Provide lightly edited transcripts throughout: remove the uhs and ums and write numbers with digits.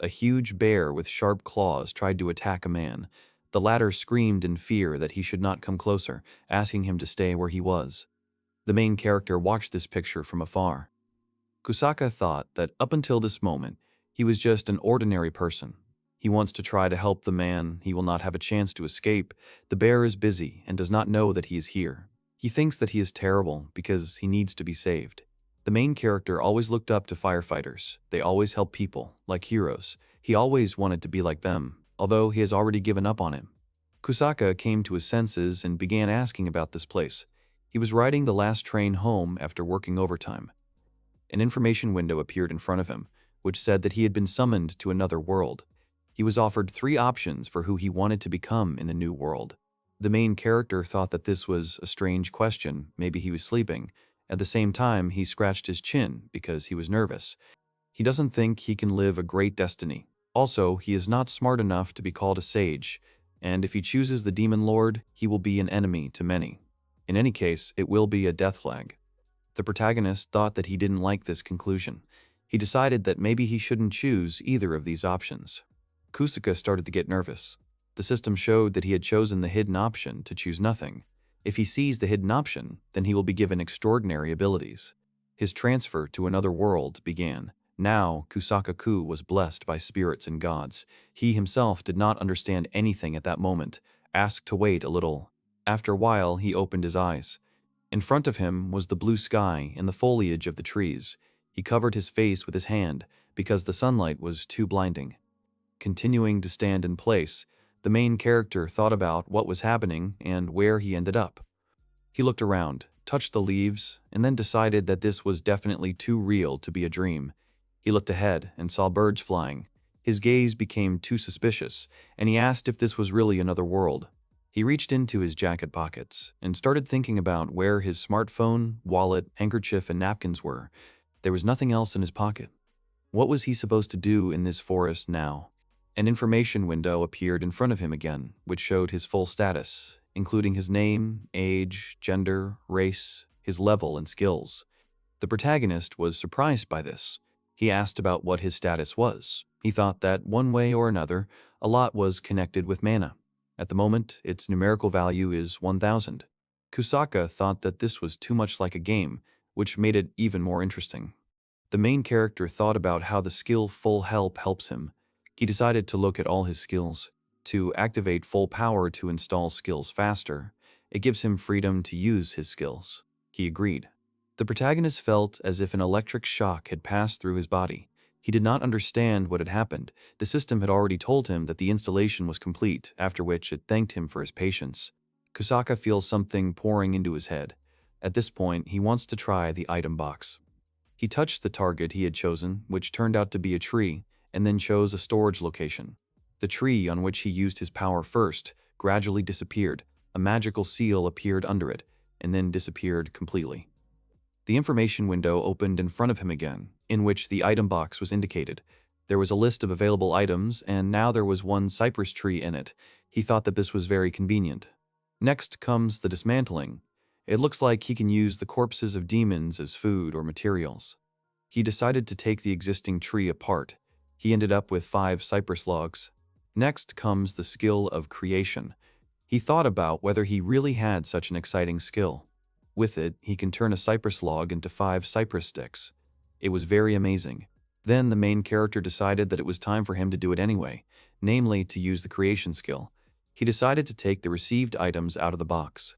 a huge bear with sharp claws tried to attack a man. The latter screamed in fear that he should not come closer, asking him to stay where he was. The main character watched this picture from afar. Kosaka thought that up until this moment, he was just an ordinary person. He wants to try to help the man. He will not have a chance to escape. The bear is busy and does not know that he is here. He thinks that he is terrible because he needs to be saved. The main character always looked up to firefighters. They always help people, like heroes. He always wanted to be like them, although he has already given up on him. Kosaka came to his senses and began asking about this place. He was riding the last train home after working overtime. An information window appeared in front of him, which said that he had been summoned to another world. He was offered 3 options for who he wanted to become in the new world. The main character thought that this was a strange question. Maybe he was sleeping. At the same time, he scratched his chin because he was nervous. He doesn't think he can live a great destiny. Also, he is not smart enough to be called a sage, and if he chooses the Demon Lord, he will be an enemy to many. In any case, it will be a death flag. The protagonist thought that he didn't like this conclusion. He decided that maybe he shouldn't choose either of these options. Kosaka started to get nervous. The system showed that he had chosen the hidden option to choose nothing. If he sees the hidden option, then he will be given extraordinary abilities. His transfer to another world began. Now, Kosaka Kou was blessed by spirits and gods. He himself did not understand anything at that moment, asked to wait a little. After a while, he opened his eyes. In front of him was the blue sky and the foliage of the trees. He covered his face with his hand because the sunlight was too blinding. Continuing to stand in place, the main character thought about what was happening and where he ended up. He looked around, touched the leaves, and then decided that this was definitely too real to be a dream. He looked ahead and saw birds flying. His gaze became too suspicious, and he asked if this was really another world. He reached into his jacket pockets and started thinking about where his smartphone, wallet, handkerchief, and napkins were. There was nothing else in his pocket. What was he supposed to do in this forest now? An information window appeared in front of him again, which showed his full status, including his name, age, gender, race, his level, and skills. The protagonist was surprised by this. He asked about what his status was. He thought that one way or another, a lot was connected with mana. At the moment, its numerical value is 1000. Kosaka thought that this was too much like a game, which made it even more interesting. The main character thought about how the skill Full Help helps him. He decided to look at all his skills. To activate full power to install skills faster, it gives him freedom to use his skills. He agreed. The protagonist felt as if an electric shock had passed through his body. He did not understand what had happened. The system had already told him that the installation was complete, after which it thanked him for his patience. Kosaka feels something pouring into his head. At this point, he wants to try the item box. He touched the target he had chosen, which turned out to be a tree, and then chose a storage location. The tree on which he used his power first gradually disappeared. A magical seal appeared under it, and then disappeared completely. The information window opened in front of him again, in which the item box was indicated. There was a list of available items, and now there was one cypress tree in it. He thought that this was very convenient. Next comes the dismantling. It looks like he can use the corpses of demons as food or materials. He decided to take the existing tree apart. He ended up with 5 cypress logs. Next comes the skill of creation. He thought about whether he really had such an exciting skill. With it, he can turn a cypress log into 5 cypress sticks. It was very amazing. Then the main character decided that it was time for him to do it anyway, namely to use the creation skill. He decided to take the received items out of the box.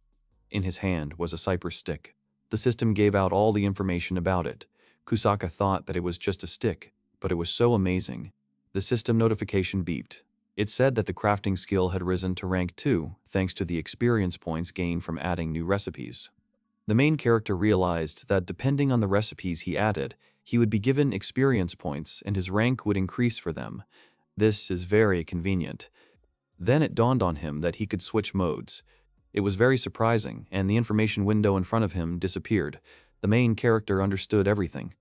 In his hand was a cypress stick. The system gave out all the information about it. Kosaka thought that it was just a stick, but it was so amazing. The system notification beeped. It said that the crafting skill had risen to rank 2 thanks to the experience points gained from adding new recipes. The main character realized that depending on the recipes he added, he would be given experience points and his rank would increase for them. This is very convenient. Then it dawned on him that he could switch modes. It was very surprising, and the information window in front of him disappeared. The main character understood everything.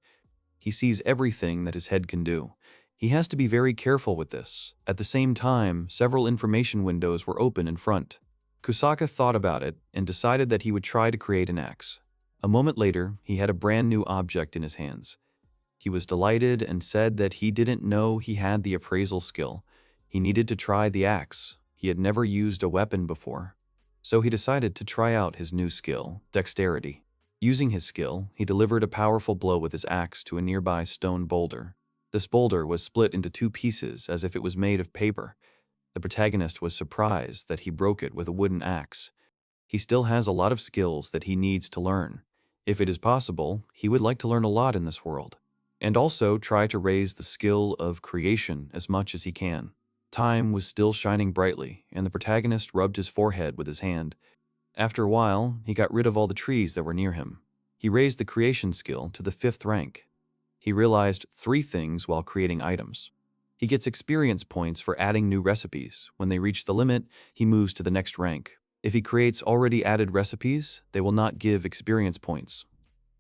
He sees everything that his head can do. He has to be very careful with this. At the same time, several information windows were open in front. Kosaka thought about it and decided that he would try to create an axe. A moment later, he had a brand new object in his hands. He was delighted and said that he didn't know he had the appraisal skill. He needed to try the axe. He had never used a weapon before. So he decided to try out his new skill, dexterity. Using his skill, he delivered a powerful blow with his axe to a nearby stone boulder. This boulder was split into 2 pieces as if it was made of paper. The protagonist was surprised that he broke it with a wooden axe. He still has a lot of skills that he needs to learn. If it is possible, he would like to learn a lot in this world, and also try to raise the skill of creation as much as he can. Time was still shining brightly, and the protagonist rubbed his forehead with his hand. After a while, he got rid of all the trees that were near him. He raised the creation skill to the 5th rank. He realized 3 things while creating items. He gets experience points for adding new recipes. When they reach the limit, he moves to the next rank. If he creates already added recipes, they will not give experience points.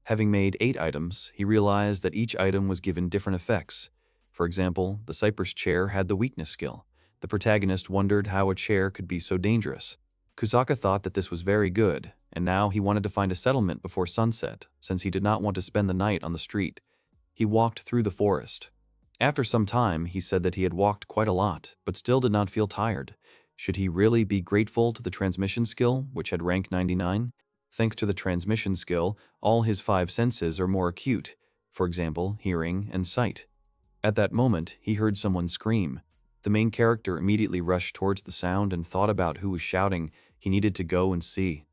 Having made 8 items, he realized that each item was given different effects. For example, the cypress chair had the weakness skill. The protagonist wondered how a chair could be so dangerous. Kosaka thought that this was very good, and now he wanted to find a settlement before sunset, since he did not want to spend the night on the street. He walked through the forest. After some time, he said that he had walked quite a lot, but still did not feel tired. Should he really be grateful to the transmission skill, which had rank 99? Thanks to the transmission skill, all his 5 senses are more acute, for example, hearing and sight. At that moment, he heard someone scream. The main character immediately rushed towards the sound and thought about who was shouting. He needed to go and see.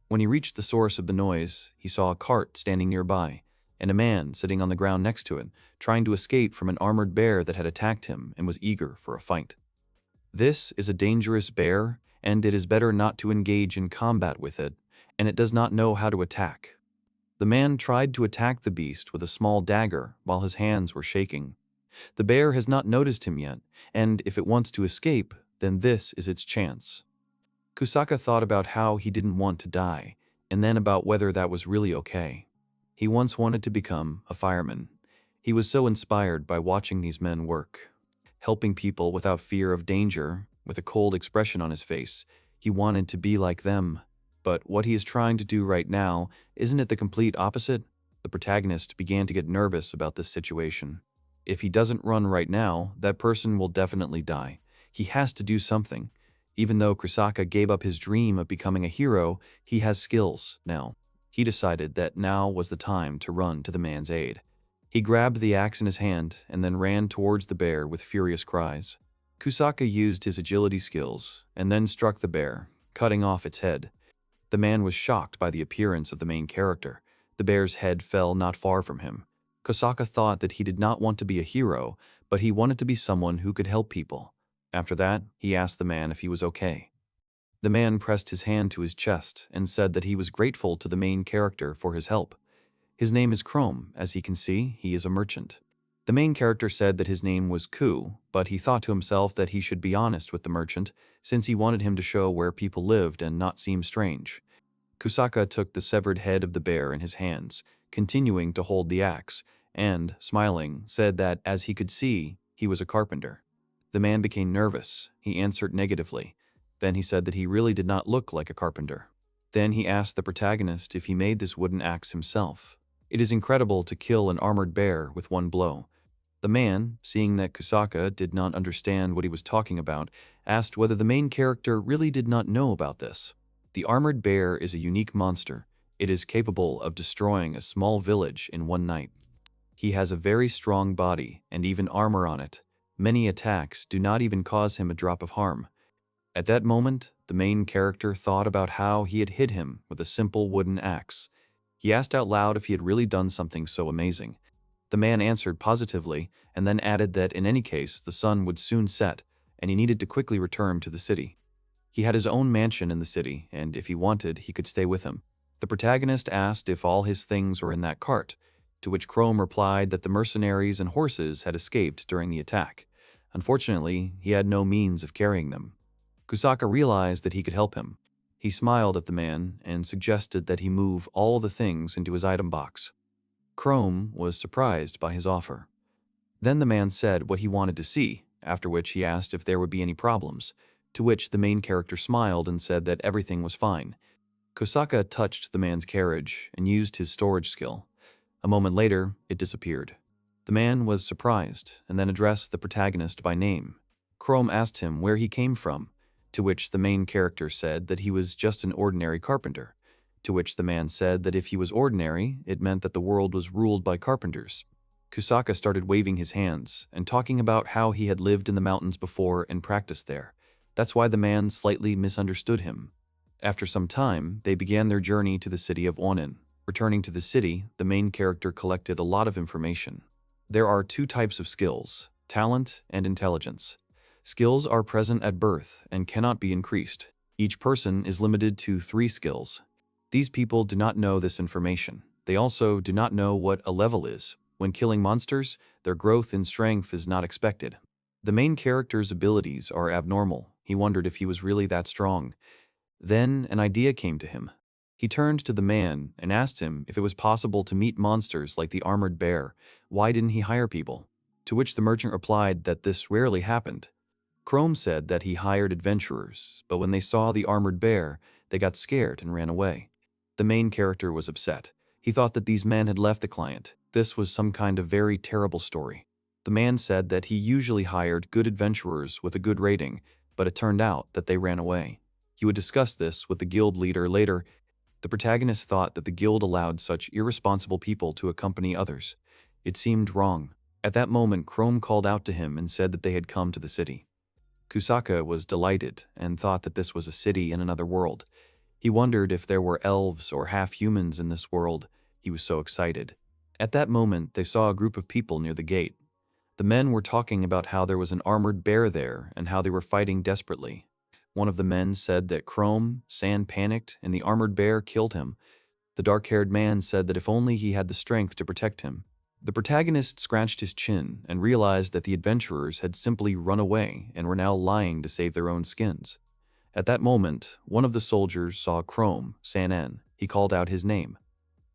When he reached the source of the noise, he saw a cart standing nearby, and a man sitting on the ground next to it, trying to escape from an armored bear that had attacked him and was eager for a fight. This is a dangerous bear, and it is better not to engage in combat with it, and it does not know how to attack. The man tried to attack the beast with a small dagger while his hands were shaking. The bear has not noticed him yet, and if it wants to escape, then this is its chance. Kosaka thought about how he didn't want to die, and then about whether that was really okay. He once wanted to become a fireman. He was so inspired by watching these men work, helping people without fear of danger, with a cold expression on his face. He wanted to be like them. But what he is trying to do right now, isn't it the complete opposite? The protagonist began to get nervous about this situation. If he doesn't run right now, that person will definitely die. He has to do something. Even though Kosaka gave up his dream of becoming a hero, he has skills now. He decided that now was the time to run to the man's aid. He grabbed the axe in his hand and then ran towards the bear with furious cries. Kosaka used his agility skills and then struck the bear, cutting off its head. The man was shocked by the appearance of the main character. The bear's head fell not far from him. Kosaka thought that he did not want to be a hero, but he wanted to be someone who could help people. After that, he asked the man if he was okay. The man pressed his hand to his chest and said that he was grateful to the main character for his help. His name is Chrome. As he can see, he is a merchant. The main character said that his name was Kou, but he thought to himself that he should be honest with the merchant, since he wanted him to show where people lived and not seem strange. Kosaka took the severed head of the bear in his hands, continuing to hold the axe, and, smiling, said that, as he could see, he was a carpenter. The man became nervous. He answered negatively. Then he said that he really did not look like a carpenter. Then he asked the protagonist if he made this wooden axe himself. It is incredible to kill an armored bear with one blow. The man, seeing that Kosaka did not understand what he was talking about, asked whether the main character really did not know about this. The armored bear is a unique monster. It is capable of destroying a small village in one night. He has a very strong body and even armor on it. Many attacks do not even cause him a drop of harm. At that moment, the main character thought about how he had hit him with a simple wooden axe. He asked out loud if he had really done something so amazing. The man answered positively and then added that in any case the sun would soon set and he needed to quickly return to the city. He had his own mansion in the city, and if he wanted, he could stay with him. The protagonist asked if all his things were in that cart, to which Chrome replied that the mercenaries and horses had escaped during the attack. Unfortunately, he had no means of carrying them. Kosaka realized that he could help him. He smiled at the man and suggested that he move all the things into his item box. Chrome was surprised by his offer. Then the man said what he wanted to see, after which he asked if there would be any problems, to which the main character smiled and said that everything was fine. Kosaka touched the man's carriage and used his storage skill. A moment later, it disappeared. The man was surprised and then addressed the protagonist by name. Chrome asked him where he came from, to which the main character said that he was just an ordinary carpenter, to which the man said that if he was ordinary, it meant that the world was ruled by carpenters. Kosaka started waving his hands and talking about how he had lived in the mountains before and practiced there. That's why the man slightly misunderstood him. After some time, they began their journey to the city of Onin. Returning to the city, the main character collected a lot of information. There are two types of skills: talent and intelligence. Skills are present at birth and cannot be increased. Each person is limited to 3 skills. These people do not know this information. They also do not know what a level is. When killing monsters, their growth in strength is not expected. The main character's abilities are abnormal. He wondered if he was really that strong. Then an idea came to him. He turned to the man and asked him if it was possible to meet monsters like the armored bear. Why didn't he hire people? To which the merchant replied that this rarely happened. Chrome said that he hired adventurers, but when they saw the armored bear, they got scared and ran away. The main character was upset. He thought that these men had left the client. This was some kind of very terrible story. The man said that he usually hired good adventurers with a good rating, but it turned out that they ran away. He would discuss this with the guild leader later. The protagonist thought that the guild allowed such irresponsible people to accompany others. It seemed wrong. At that moment, Chrome called out to him and said that they had come to the city. Kosaka was delighted and thought that this was a city in another world. He wondered if there were elves or half-humans in this world. He was so excited. At that moment, they saw a group of people near the gate. The men were talking about how there was an armored bear there and how they were fighting desperately. One of the men said that Chrome, San panicked and the armored bear killed him. The dark-haired man said that if only he had the strength to protect him. The protagonist scratched his chin and realized that the adventurers had simply run away and were now lying to save their own skins. At that moment, one of the soldiers saw Chrome, San. He called out his name.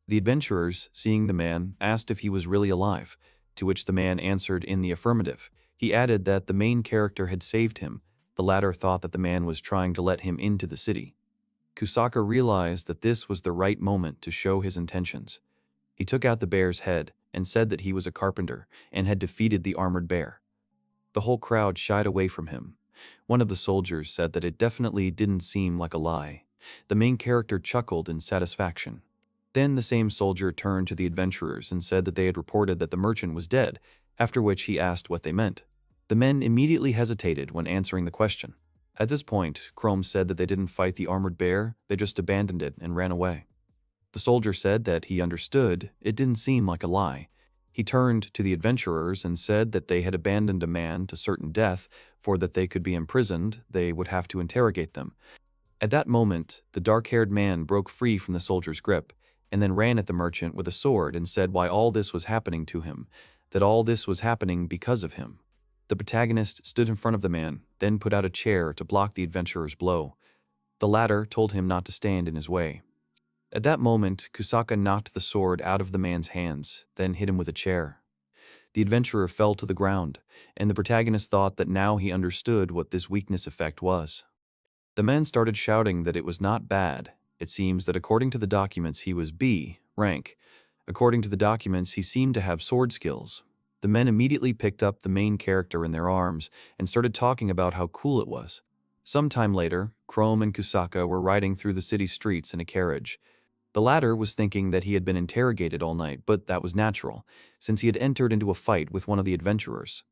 The adventurers, seeing the man, asked if he was really alive, to which the man answered in the affirmative. He added that the main character had saved him. The latter thought that the man was trying to let him into the city. Kosaka realized that this was the right moment to show his intentions. He took out the bear's head and said that he was a carpenter and had defeated the armored bear. The whole crowd shied away from him. One of the soldiers said that it definitely didn't seem like a lie. The main character chuckled in satisfaction. Then the same soldier turned to the adventurers and said that they had reported that the merchant was dead, after which he asked what they meant. The men immediately hesitated when answering the question. At this point, Chrome said that they didn't fight the armored bear, they just abandoned it and ran away. The soldier said that he understood. It didn't seem like a lie. He turned to the adventurers and said that they had abandoned a man to certain death, for that they could be imprisoned, they would have to interrogate them. At that moment, the dark-haired man broke free from the soldier's grip, and then ran at the merchant with a sword and said why all this was happening to him, that all this was happening because of him. The protagonist stood in front of the man, then put out a chair to block the adventurer's blow. The latter told him not to stand in his way. At that moment, Kosaka knocked the sword out of the man's hands, then hit him with a chair. The adventurer fell to the ground, and the protagonist thought that now he understood what this weakness effect was. The men started shouting that it was not bad. It seems that according to the documents he was B rank. According to the documents he seemed to have sword skills. The men immediately picked up the main character in their arms and started talking about how cool it was. Some time later, Chrome and Kosaka were riding through the city streets in a carriage. The latter was thinking that he had been interrogated all night, but that was natural, since he had entered into a fight with one of the adventurers.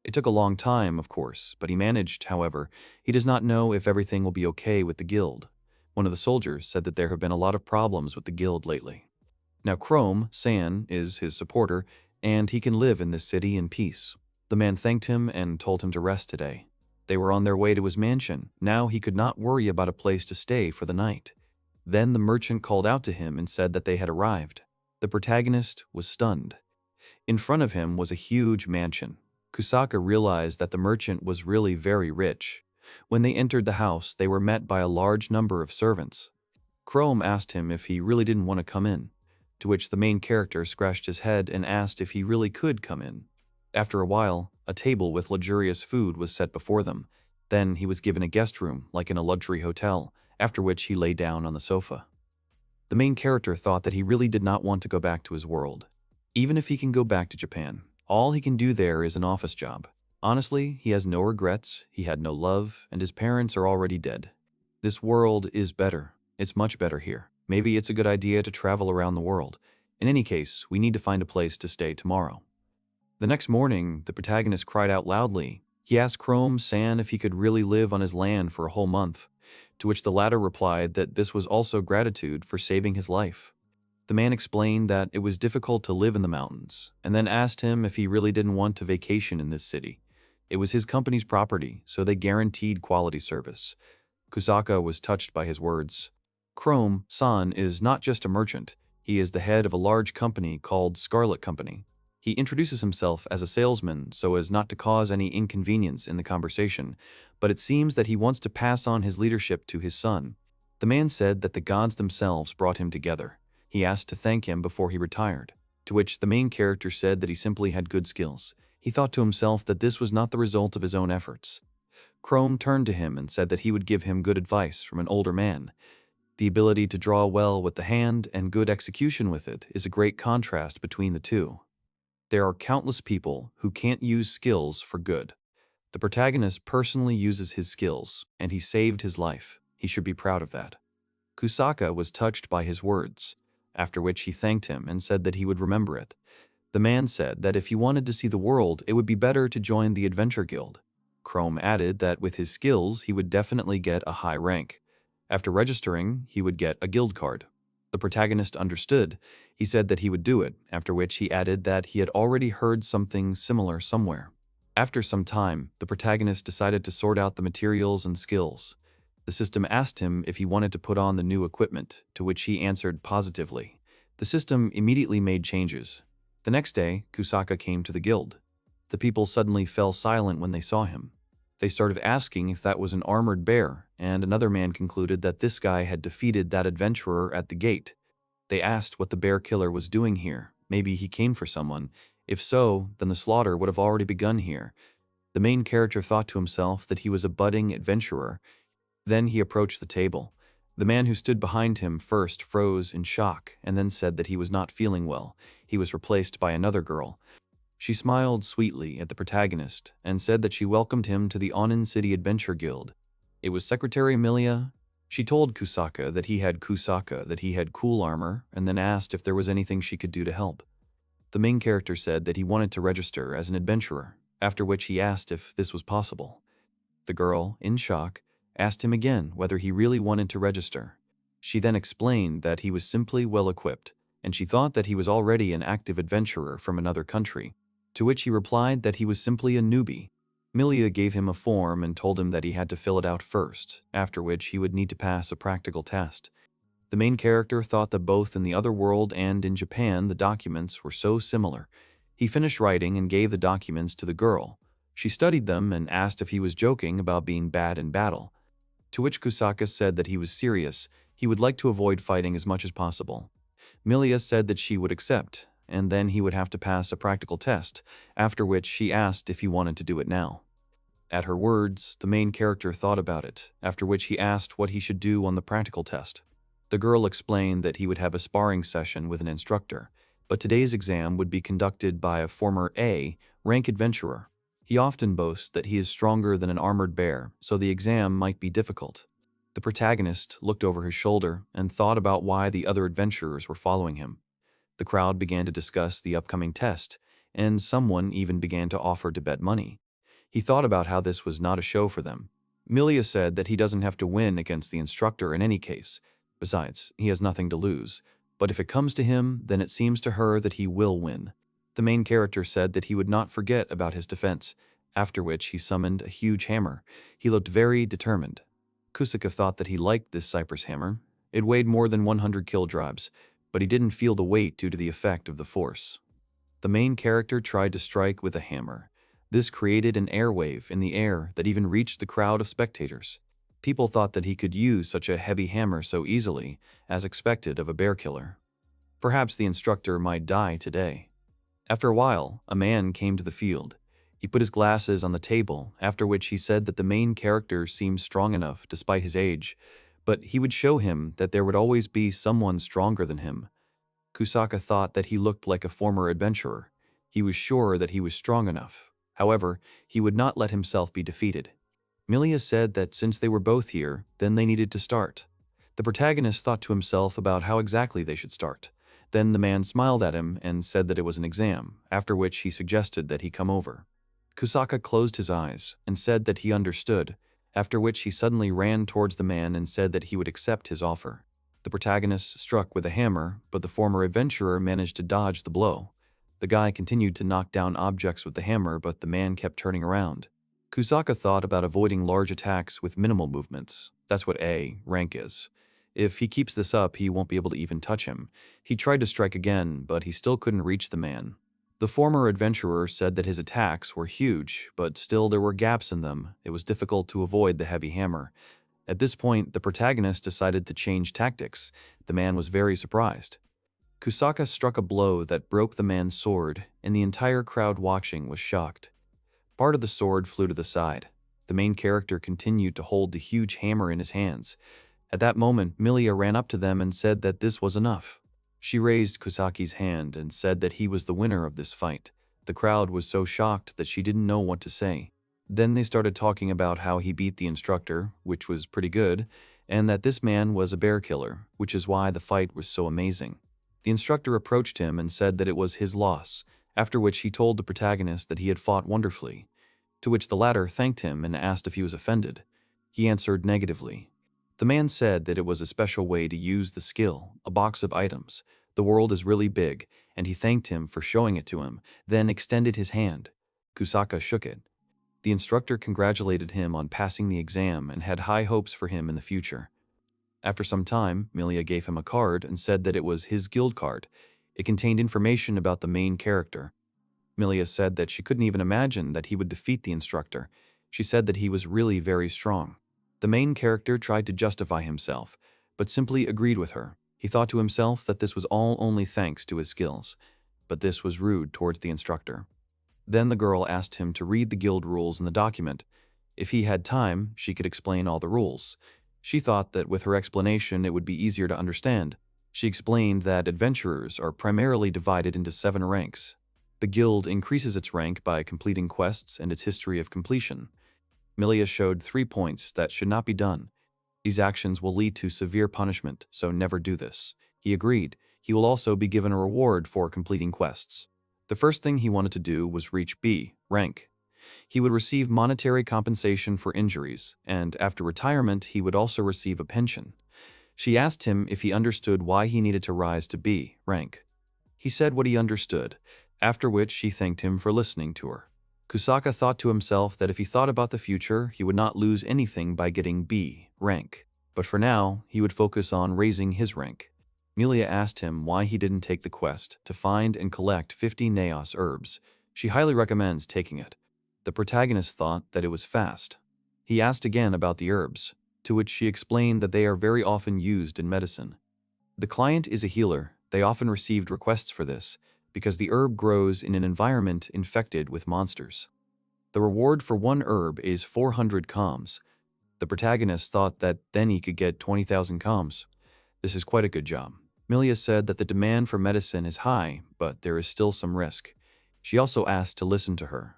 It took a long time, of course, but he managed, however. He does not know if everything will be okay with the guild. One of the soldiers said that there have been a lot of problems with the guild lately. Now Chrome, San, is his supporter, and he can live in this city in peace. The man thanked him and told him to rest today. They were on their way to his mansion. Now he could not worry about a place to stay for the night. Then the merchant called out to him and said that they had arrived. The protagonist was stunned. In front of him was a huge mansion. Kosaka realized that the merchant was really very rich. When they entered the house, they were met by a large number of servants. Chrome asked him if he really didn't want to come in, to which the main character scratched his head and asked if he really could come in. After a while, a table with luxurious food was set before them. Then he was given a guest room, like in a luxury hotel, after which he lay down on the sofa. The main character thought that he really did not want to go back to his world. Even if he can go back to Japan, all he can do there is an office job. Honestly, he has no regrets, he had no love, and his parents are already dead. This world is better. It's much better here. Maybe it's a good idea to travel around the world. In any case, we need to find a place to stay tomorrow. The next morning, the protagonist cried out loudly. He asked Chrome-san if he could really live on his land for a whole month, to which the latter replied that this was also gratitude for saving his life. The man explained that it was difficult to live in the mountains, and then asked him if he really didn't want to vacation in this city. It was his company's property, so they guaranteed quality service. Kosaka was touched by his words. Chrome-san is not just a merchant, he is the head of a large company called Scarlet Company. He introduces himself as a salesman so as not to cause any inconvenience in the conversation, but it seems that he wants to pass on his leadership to his son. The man said that the gods themselves brought him together. He asked to thank him before he retired, to which the main character said that he simply had good skills. He thought to himself that this was not the result of his own efforts. Chrome turned to him and said that he would give him good advice from an older man. The ability to draw well with the hand and good execution with it is a great contrast between the two. There are countless people who can't use skills for good. The protagonist personally uses his skills, and he saved his life. He should be proud of that. Kosaka was touched by his words, after which he thanked him and said that he would remember it. The man said that if he wanted to see the world, it would be better to join the Adventure Guild. Chrome added that with his skills, he would definitely get a high rank. After registering, he would get a guild card. The protagonist understood. He said that he would do it, after which he added that he had already heard something similar somewhere. After some time, the protagonist decided to sort out the materials and skills. The system asked him if he wanted to put on the new equipment, to which he answered positively. The system immediately made changes. The next day, Kosaka came to the guild. The people suddenly fell silent when they saw him. They started asking if that was an armored bear, and another man concluded that this guy had defeated that adventurer at the gate. They asked what the bear killer was doing here. Maybe he came for someone. If so, then the slaughter would have already begun here. The main character thought to himself that he was a budding adventurer. Then he approached the table. The man who stood behind him first froze in shock and then said that he was not feeling well. He was replaced by another girl. She smiled sweetly at the protagonist and said that she welcomed him to the Onin City Adventure Guild. It was Secretary Amelia. She told Kosaka that he had cool armor, and then asked if there was anything she could do to help. The main character said that he wanted to register as an adventurer, after which he asked if this was possible. The girl, in shock, asked him again whether he really wanted to register. She then explained that he was simply well-equipped, and she thought that he was already an active adventurer from another country, to which he replied that he was simply a newbie. Amelia gave him a form and told him that he had to fill it out first, after which he would need to pass a practical test. The main character thought that both in the other world and in Japan the documents were so similar. He finished writing and gave the documents to the girl. She studied them and asked if he was joking about being bad in battle, to which Kosaka said that he was serious. He would like to avoid fighting as much as possible. Amelia said that she would accept, and then he would have to pass a practical test, after which she asked if he wanted to do it now. At her words, the main character thought about it, after which he asked what he should do on the practical test. The girl explained that he would have a sparring session with an instructor, but today's exam would be conducted by a former A-rank adventurer. He often boasts that he is stronger than an armored bear, so the exam might be difficult. The protagonist looked over his shoulder and thought about why the other adventurers were following him. The crowd began to discuss the upcoming test, and someone even began to offer to bet money. He thought about how this was not a show for them. Amelia said that he doesn't have to win against the instructor in any case. Besides, he has nothing to lose. But if it comes to him, then it seems to her that he will win. The main character said that he would not forget about his defense, after which he summoned a huge hammer. He looked very determined. Kosaka thought that he liked this cypress hammer. It weighed more than 100 kilograms, but he didn't feel the weight due to the effect of the force. The main character tried to strike with a hammer. This created an airwave in the air that even reached the crowd of spectators. People thought that he could use such a heavy hammer so easily, as expected of a bear killer. Perhaps the instructor might die today. After a while, a man came to the field. He put his glasses on the table, after which he said that the main character seemed strong enough despite his age, but he would show him that there would always be someone stronger than him. Kusaka thought that he looked like a former adventurer. He was sure that he was strong enough. However, he would not let himself be defeated. Milia said that since they were both here, then they needed to start. The protagonist thought to himself about how exactly they should start. Then the man smiled at him and said that it was an exam, after which he suggested that he come over. Kusaka closed his eyes and said that he understood, after which he suddenly ran towards the man and said that he would accept his offer. The protagonist struck with a hammer, but the former adventurer managed to dodge the blow. The guy continued to knock down objects with the hammer, but the man kept turning around. Kusaka thought about avoiding large attacks with minimal movements. That's what A rank is. If he keeps this up, he won't be able to even touch him. He tried to strike again, but he still couldn't reach the man. The former adventurer said that his attacks were huge, but still there were gaps in them. It was difficult to avoid the heavy hammer. At this point, the protagonist decided to change tactics. The man was very surprised. Kusaka struck a blow that broke the man's sword, and the entire crowd watching was shocked. Part of the sword flew to the side. The main character continued to hold the huge hammer in his hands. At that moment, Milia ran up to them and said that this was enough. She raised Kusaki's hand and said that he was the winner of this fight. The crowd was so shocked that she didn't know what to say. Then they started talking about how he beat the instructor, which was pretty good, and that this man was a bear killer, which is why the fight was so amazing. The instructor approached him and said that it was his loss, after which he told the protagonist that he had fought wonderfully, to which the latter thanked him and asked if he was offended. He answered negatively. The man said that it was a special way to use the skill, a box of items. The world is really big, and he thanked him for showing it to him, then extended his hand. Kusaka shook it. The instructor congratulated him on passing the exam and had high hopes for him in the future. After some time, Milia gave him a card and said that it was his guild card. It contained information about the main character. Milia said that she couldn't even imagine that he would defeat the instructor. She said that he was really very strong. The main character tried to justify himself, but simply agreed with her. He thought to himself that this was all only thanks to his skills, but this was rude towards the instructor. Then the girl asked him to read the guild rules in the document. If he had time, she could explain all the rules. She thought that with her explanation it would be easier to understand. She explained that adventurers are primarily divided into 7 ranks. The guild increases its rank by completing quests and its history of completion. Milia showed 3 points that should not be done. These actions will lead to severe punishment, so never do this. He agreed. He will also be given a reward for completing quests. The first thing he wanted to do was reach B rank. He would receive monetary compensation for injuries, and after retirement he would also receive a pension. She asked him if he understood why he needed to rise to B rank. He said what he understood, after which she thanked him for listening to her. Kusaka thought to himself that if he thought about the future, he would not lose anything by getting B rank. But for now, he would focus on raising his rank. Milia asked him why he didn't take the quest to find and collect 50 Naos herbs. She highly recommends taking it. The protagonist thought that it was fast. He asked again about the herbs, to which she explained that they are very often used in medicine. The client is a healer. They often received requests for this, because the herb grows in an environment infected with monsters. The reward for 1 herb is 400 comms. The protagonist thought that then he could get 20,000 comms. This is quite a good job. Milia said that the demand for medicine is high, but there is still some risk. She also asked to listen to her,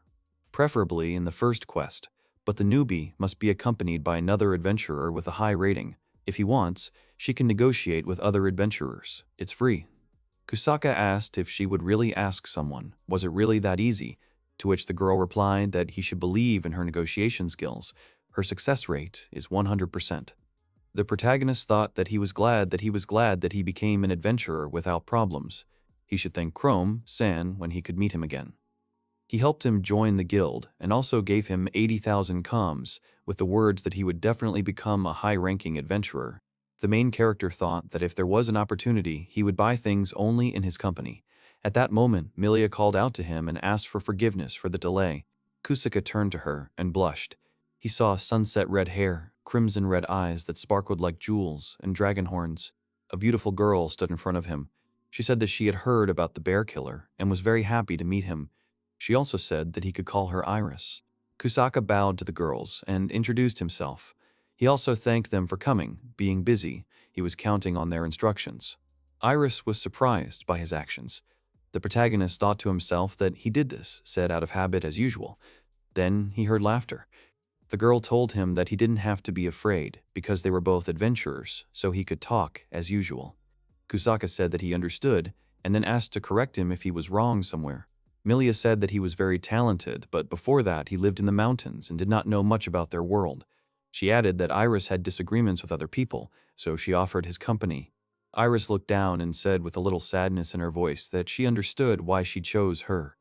preferably in the first quest, but the newbie must be accompanied by another adventurer with a high rating. If he wants, she can negotiate with other adventurers. It's free. Kusaka asked if she would really ask someone. Was it really that easy? To which the girl replied that he should believe in her negotiation skills. Her success rate is 100%. The protagonist thought that he was glad that he became an adventurer without problems. He should thank Chrome-san when he could meet him again. He helped him join the guild and also gave him 80,000 comms with the words that he would definitely become a high-ranking adventurer. The main character thought that if there was an opportunity, he would buy things only in his company. At that moment, Milia called out to him and asked for forgiveness for the delay. Kusaka turned to her and blushed. He saw sunset red hair, crimson red eyes that sparkled like jewels, and dragon horns. A beautiful girl stood in front of him. She said that she had heard about the bear killer and was very happy to meet him. She also said that he could call her Iris. Kusaka bowed to the girls and introduced himself. He also thanked them for coming, being busy. He was counting on their instructions. Iris was surprised by his actions. The protagonist thought to himself that he did this, said out of habit as usual. Then he heard laughter. The girl told him that he didn't have to be afraid because they were both adventurers, so he could talk as usual. Kosaka said that he understood, and then asked to correct him if he was wrong somewhere. Milia said that he was very talented, but before that he lived in the mountains and did not know much about their world. She added that Iris had disagreements with other people, so she offered his company. Iris looked down and said with a little sadness in her voice that she understood why she chose her.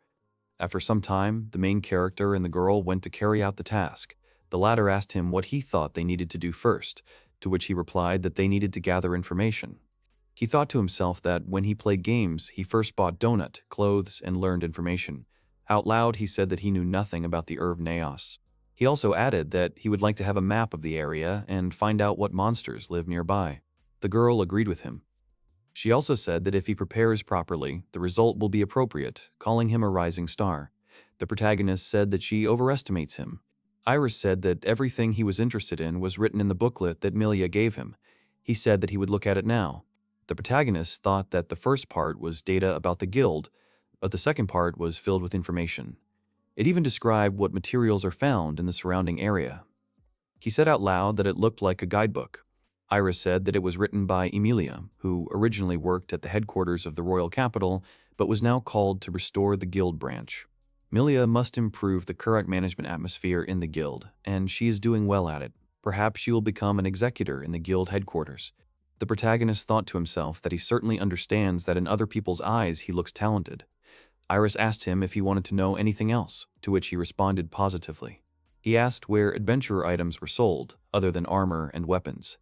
After some time, the main character and the girl went to carry out the task. The latter asked him what he thought they needed to do first, to which he replied that they needed to gather information. He thought to himself that when he played games, he first bought donut, clothes, and learned information. Out loud, he said that he knew nothing about the herb Naos. He also added that he would like to have a map of the area and find out what monsters live nearby. The girl agreed with him. She also said that if he prepares properly, the result will be appropriate, calling him a rising star. The protagonist said that she overestimates him. Iris said that everything he was interested in was written in the booklet that Milia gave him. He said that he would look at it now. The protagonist thought that the first part was data about the guild, but the second part was filled with information. It even described what materials are found in the surrounding area. He said out loud that it looked like a guidebook. Iris said that it was written by Emilia, who originally worked at the headquarters of the royal capital, but was now called to restore the guild branch. Milia must improve the current management atmosphere in the guild, and she is doing well at it. Perhaps she will become an executor in the guild headquarters. The protagonist thought to himself that he certainly understands that in other people's eyes he looks talented. Iris asked him if he wanted to know anything else, to which he responded positively. He asked where adventurer items were sold, other than armor and weapons.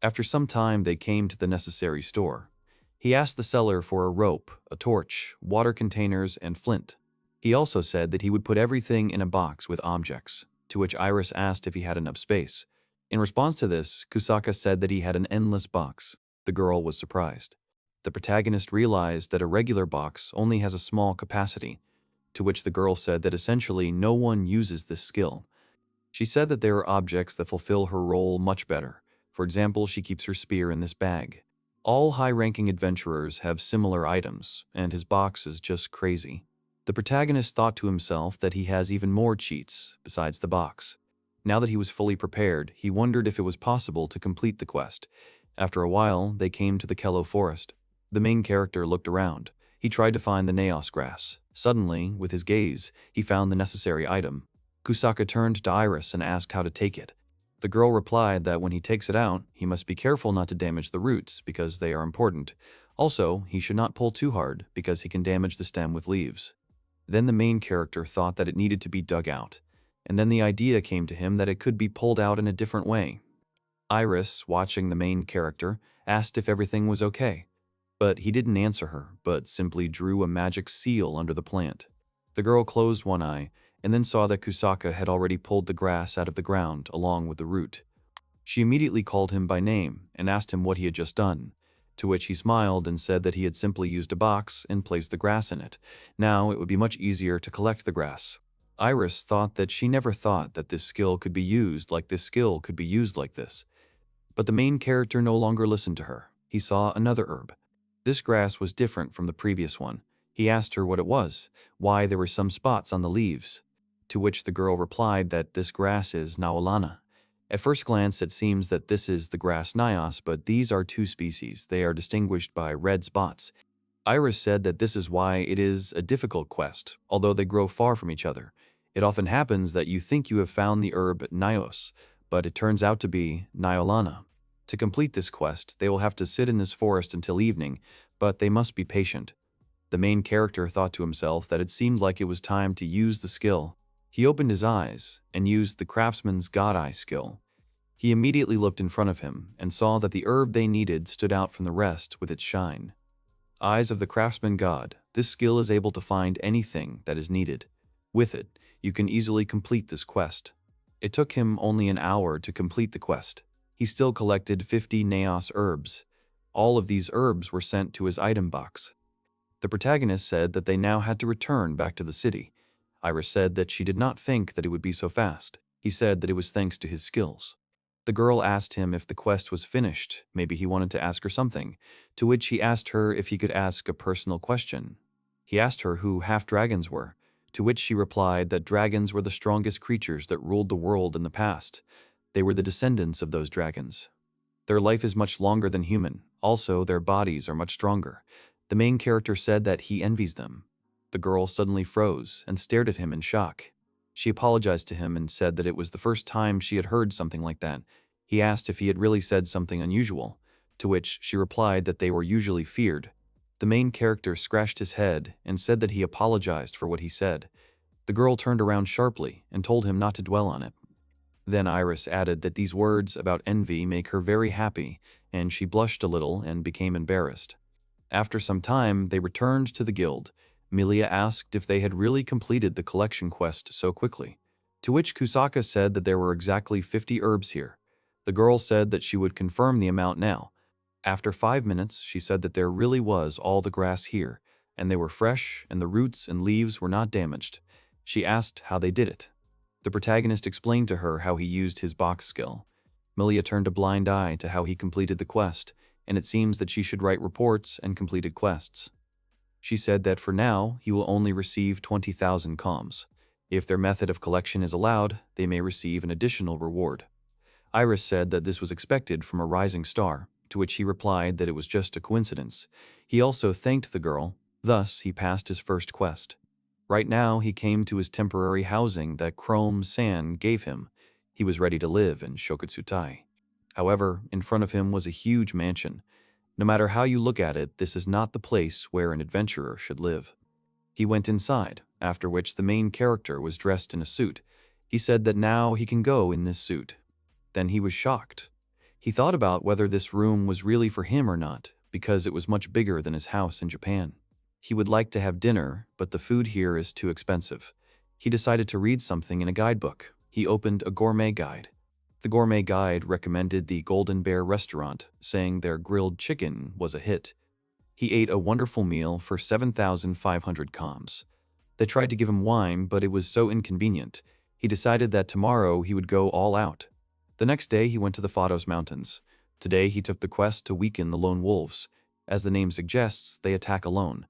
After some time, they came to the necessary store. He asked the seller for a rope, a torch, water containers, and flint. He also said that he would put everything in a box with objects, to which Iris asked if he had enough space. In response to this, Kosaka said that he had an endless box. The girl was surprised. The protagonist realized that a regular box only has a small capacity, to which the girl said that essentially no one uses this skill. She said that there are objects that fulfill her role much better. For example, she keeps her spear in this bag. All high-ranking adventurers have similar items, and his box is just crazy. The protagonist thought to himself that he has even more cheats besides the box. Now that he was fully prepared, he wondered if it was possible to complete the quest. After a while, they came to the Kello forest. The main character looked around. He tried to find the Naos grass. Suddenly, with his gaze, he found the necessary item. Kosaka turned to Iris and asked how to take it. The girl replied that when he takes it out, he must be careful not to damage the roots because they are important. Also, he should not pull too hard because he can damage the stem with leaves. Then the main character thought that it needed to be dug out, and then the idea came to him that it could be pulled out in a different way. Iris, watching the main character, asked if everything was okay, but he didn't answer her, but simply drew a magic seal under the plant. The girl closed one eye, and then saw that Kosaka had already pulled the grass out of the ground along with the root. She immediately called him by name and asked him what he had just done, to which he smiled and said that he had simply used a box and placed the grass in it. Now it would be much easier to collect the grass. Iris thought that she never thought that this skill could be used like this skill could be used like this. But the main character no longer listened to her. He saw another herb. This grass was different from the previous one. He asked her what it was, why there were some spots on the leaves, to which the girl replied that this grass is Naolana. At first glance, it seems that this is the grass Nios, but these are two species. They are distinguished by red spots. Iris said that this is why it is a difficult quest, although they grow far from each other. It often happens that you think you have found the herb Nios, but it turns out to be Niolana. To complete this quest, they will have to sit in this forest until evening, but they must be patient. The main character thought to himself that it seemed like it was time to use the skill. He opened his eyes and used the craftsman's god eye skill. He immediately looked in front of him and saw that the herb they needed stood out from the rest with its shine. Eyes of the craftsman god, this skill is able to find anything that is needed. With it, you can easily complete this quest. It took him only an hour to complete the quest. He still collected 50 Naos herbs. All of these herbs were sent to his item box. The protagonist said that they now had to return back to the city. Iris said that she did not think that it would be so fast. He said that it was thanks to his skills. The girl asked him if the quest was finished, maybe he wanted to ask her something, to which he asked her if he could ask a personal question. He asked her who half-dragons were, to which she replied that dragons were the strongest creatures that ruled the world in the past. They were the descendants of those dragons. Their life is much longer than human, also their bodies are much stronger. The main character said that he envies them. The girl suddenly froze and stared at him in shock. She apologized to him and said that it was the first time she had heard something like that. He asked if he had really said something unusual, to which she replied that they were usually feared. The main character scratched his head and said that he apologized for what he said. The girl turned around sharply and told him not to dwell on it. Then Iris added that these words about envy make her very happy, and she blushed a little and became embarrassed. After some time, they returned to the guild. Milia asked if they had really completed the collection quest so quickly, to which Kosaka said that there were exactly 50 herbs here. The girl said that she would confirm the amount now. After 5 minutes, she said that there really was all the grass here, and they were fresh, and the roots and leaves were not damaged. She asked how they did it. The protagonist explained to her how he used his box skill. Milia turned a blind eye to how he completed the quest, and it seems that she should write reports and completed quests. She said that for now, he will only receive 20,000 comms. If their method of collection is allowed, they may receive an additional reward. Iris said that this was expected from a rising star, to which he replied that it was just a coincidence. He also thanked the girl, thus he passed his first quest. Right now, he came to his temporary housing that Chrome-san gave him. He was ready to live in Shokotsutai. However, in front of him was a huge mansion. No matter how you look at it, this is not the place where an adventurer should live. He went inside, after which the main character was dressed in a suit. He said that now he can go in this suit. Then he was shocked. He thought about whether this room was really for him or not, because it was much bigger than his house in Japan. He would like to have dinner, but the food here is too expensive. He decided to read something in a guidebook. He opened a gourmet guide. The gourmet guide recommended the Golden Bear restaurant, saying their grilled chicken was a hit. He ate a wonderful meal for 7,500 comms. They tried to give him wine, but it was so inconvenient. He decided that tomorrow he would go all out. The next day he went to the Phados Mountains. Today he took the quest to weaken the lone wolves. As the name suggests, they attack alone.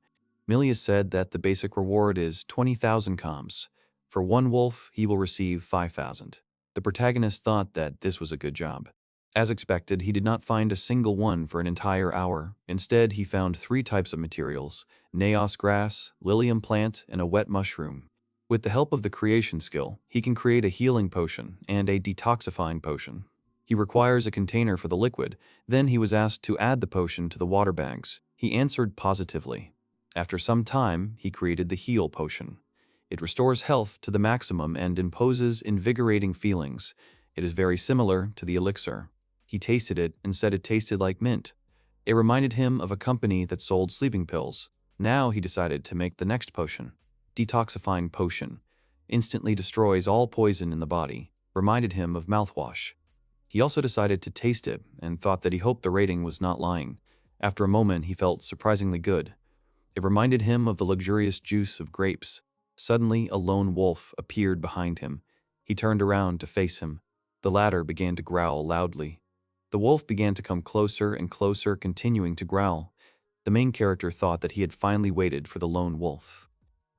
Milia said that the basic reward is 20,000 comms. For one wolf, he will receive 5,000. The protagonist thought that this was a good job. As expected, he did not find a single one for an entire hour. Instead, he found 3 types of materials: naos grass, lilium plant, and a wet mushroom. With the help of the creation skill, he can create a healing potion and a detoxifying potion. He requires a container for the liquid. Then he was asked to add the potion to the water bags. He answered positively. After some time, he created the heal potion. It restores health to the maximum and imposes invigorating feelings. It is very similar to the elixir. He tasted it and said it tasted like mint. It reminded him of a company that sold sleeping pills. Now he decided to make the next potion. Detoxifying potion. Instantly destroys all poison in the body. Reminded him of mouthwash. He also decided to taste it and thought that he hoped the rating was not lying. After a moment, he felt surprisingly good. It reminded him of the luxurious juice of grapes. Suddenly, a lone wolf appeared behind him. He turned around to face him. The latter began to growl loudly. The wolf began to come closer and closer, continuing to growl. The main character thought that he had finally waited for the lone wolf.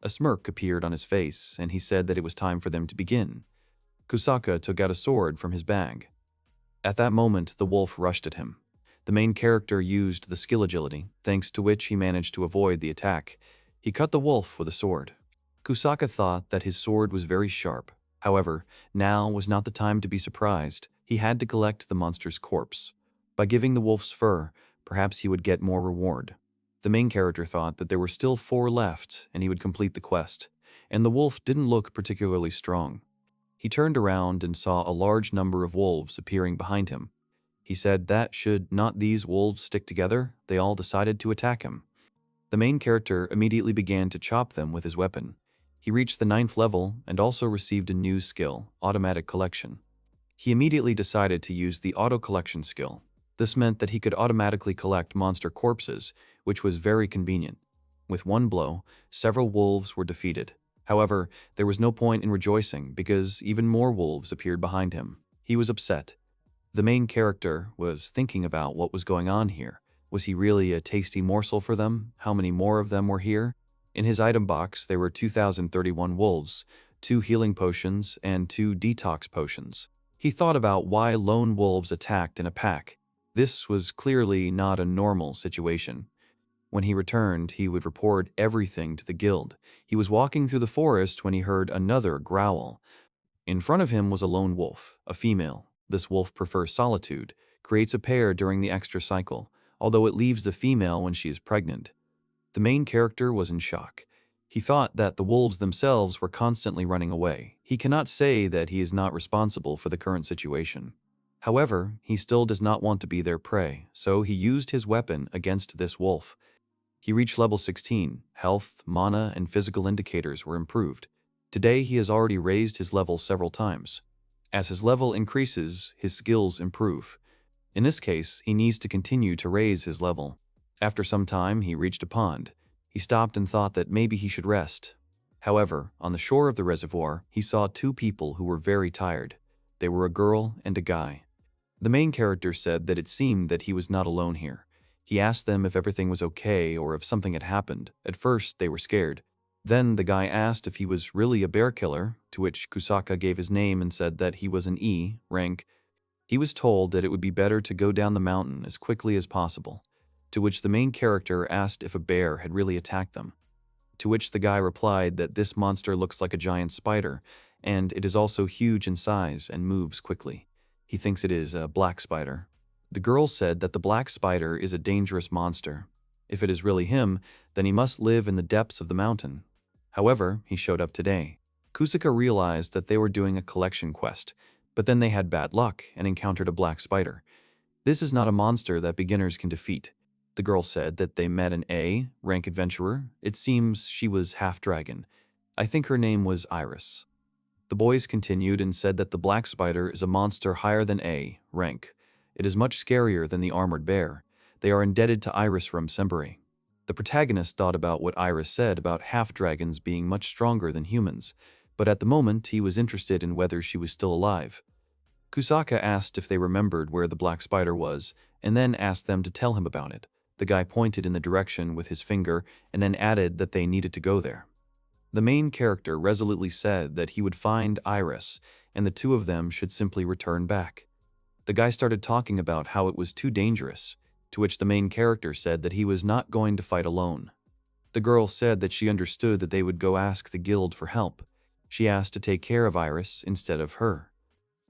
A smirk appeared on his face, and he said that it was time for them to begin. Kosaka took out a sword from his bag. At that moment, the wolf rushed at him. The main character used the skill agility, thanks to which he managed to avoid the attack. He cut the wolf with a sword. Kosaka thought that his sword was very sharp. However, now was not the time to be surprised. He had to collect the monster's corpse. By giving the wolf's fur, perhaps he would get more reward. The main character thought that there were still 4 left and he would complete the quest, and the wolf didn't look particularly strong. He turned around and saw a large number of wolves appearing behind him. He said that should not these wolves stick together, they all decided to attack him. The main character immediately began to chop them with his weapon. He reached the 9th level and also received a new skill, Automatic Collection. He immediately decided to use the Auto Collection skill. This meant that he could automatically collect monster corpses, which was very convenient. With one blow, several wolves were defeated. However, there was no point in rejoicing because even more wolves appeared behind him. He was upset. The main character was thinking about what was going on here. Was he really a tasty morsel for them? How many more of them were here? In his item box, there were 2,031 wolves, 2 healing potions, and 2 detox potions. He thought about why lone wolves attacked in a pack. This was clearly not a normal situation. When he returned, he would report everything to the guild. He was walking through the forest when he heard another growl. In front of him was a lone wolf, a female. This wolf prefers solitude, creates a pair during the extra cycle, although it leaves the female when she is pregnant. The main character was in shock. He thought that the wolves themselves were constantly running away. He cannot say that he is not responsible for the current situation. However, he still does not want to be their prey, so he used his weapon against this wolf. He reached level 16. Health, mana, and physical indicators were improved. Today, he has already raised his level several times. As his level increases, his skills improve. In this case, he needs to continue to raise his level. After some time, he reached a pond. He stopped and thought that maybe he should rest. However, on the shore of the reservoir, he saw 2 people who were very tired. They were a girl and a guy. The main character said that it seemed that he was not alone here. He asked them if everything was okay or if something had happened. At first, they were scared. Then the guy asked if he was really a bear killer, to which Kosaka gave his name and said that he was an E rank. He was told that it would be better to go down the mountain as quickly as possible, to which the main character asked if a bear had really attacked them. To which the guy replied that this monster looks like a giant spider, and it is also huge in size and moves quickly. He thinks it is a black spider. The girl said that the black spider is a dangerous monster. If it is really him, then he must live in the depths of the mountain. However, he showed up today. Kosaka realized that they were doing a collection quest, but then they had bad luck and encountered a black spider. This is not a monster that beginners can defeat. The girl said that they met an A rank adventurer. It seems she was half dragon. I think her name was Iris. The boys continued and said that the black spider is a monster higher than A rank. It is much scarier than the armored bear. They are indebted to Iris from Sembere. The protagonist thought about what Iris said about half-dragons being much stronger than humans, but at the moment he was interested in whether she was still alive. Kosaka asked if they remembered where the black spider was, and then asked them to tell him about it. The guy pointed in the direction with his finger and then added that they needed to go there. The main character resolutely said that he would find Iris, and the 2 of them should simply return back. The guy started talking about how it was too dangerous, to which the main character said that he was not going to fight alone. The girl said that she understood that they would go ask the guild for help. She asked to take care of Iris instead of her.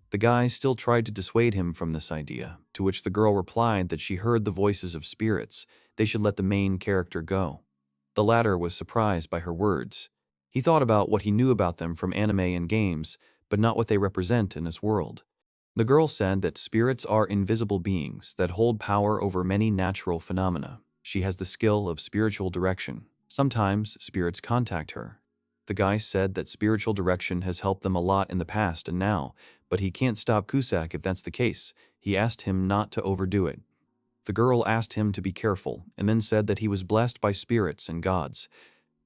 The guy still tried to dissuade him from this idea, to which the girl replied that she heard the voices of spirits. They should let the main character go. The latter was surprised by her words. He thought about what he knew about them from anime and games, but not what they represent in this world. The girl said that spirits are invisible beings that hold power over many natural phenomena. She has the skill of spiritual direction. Sometimes spirits contact her. The guy said that spiritual direction has helped them a lot in the past and now, but he can't stop Kosaka if that's the case. He asked him not to overdo it. The girl asked him to be careful and then said that he was blessed by spirits and gods.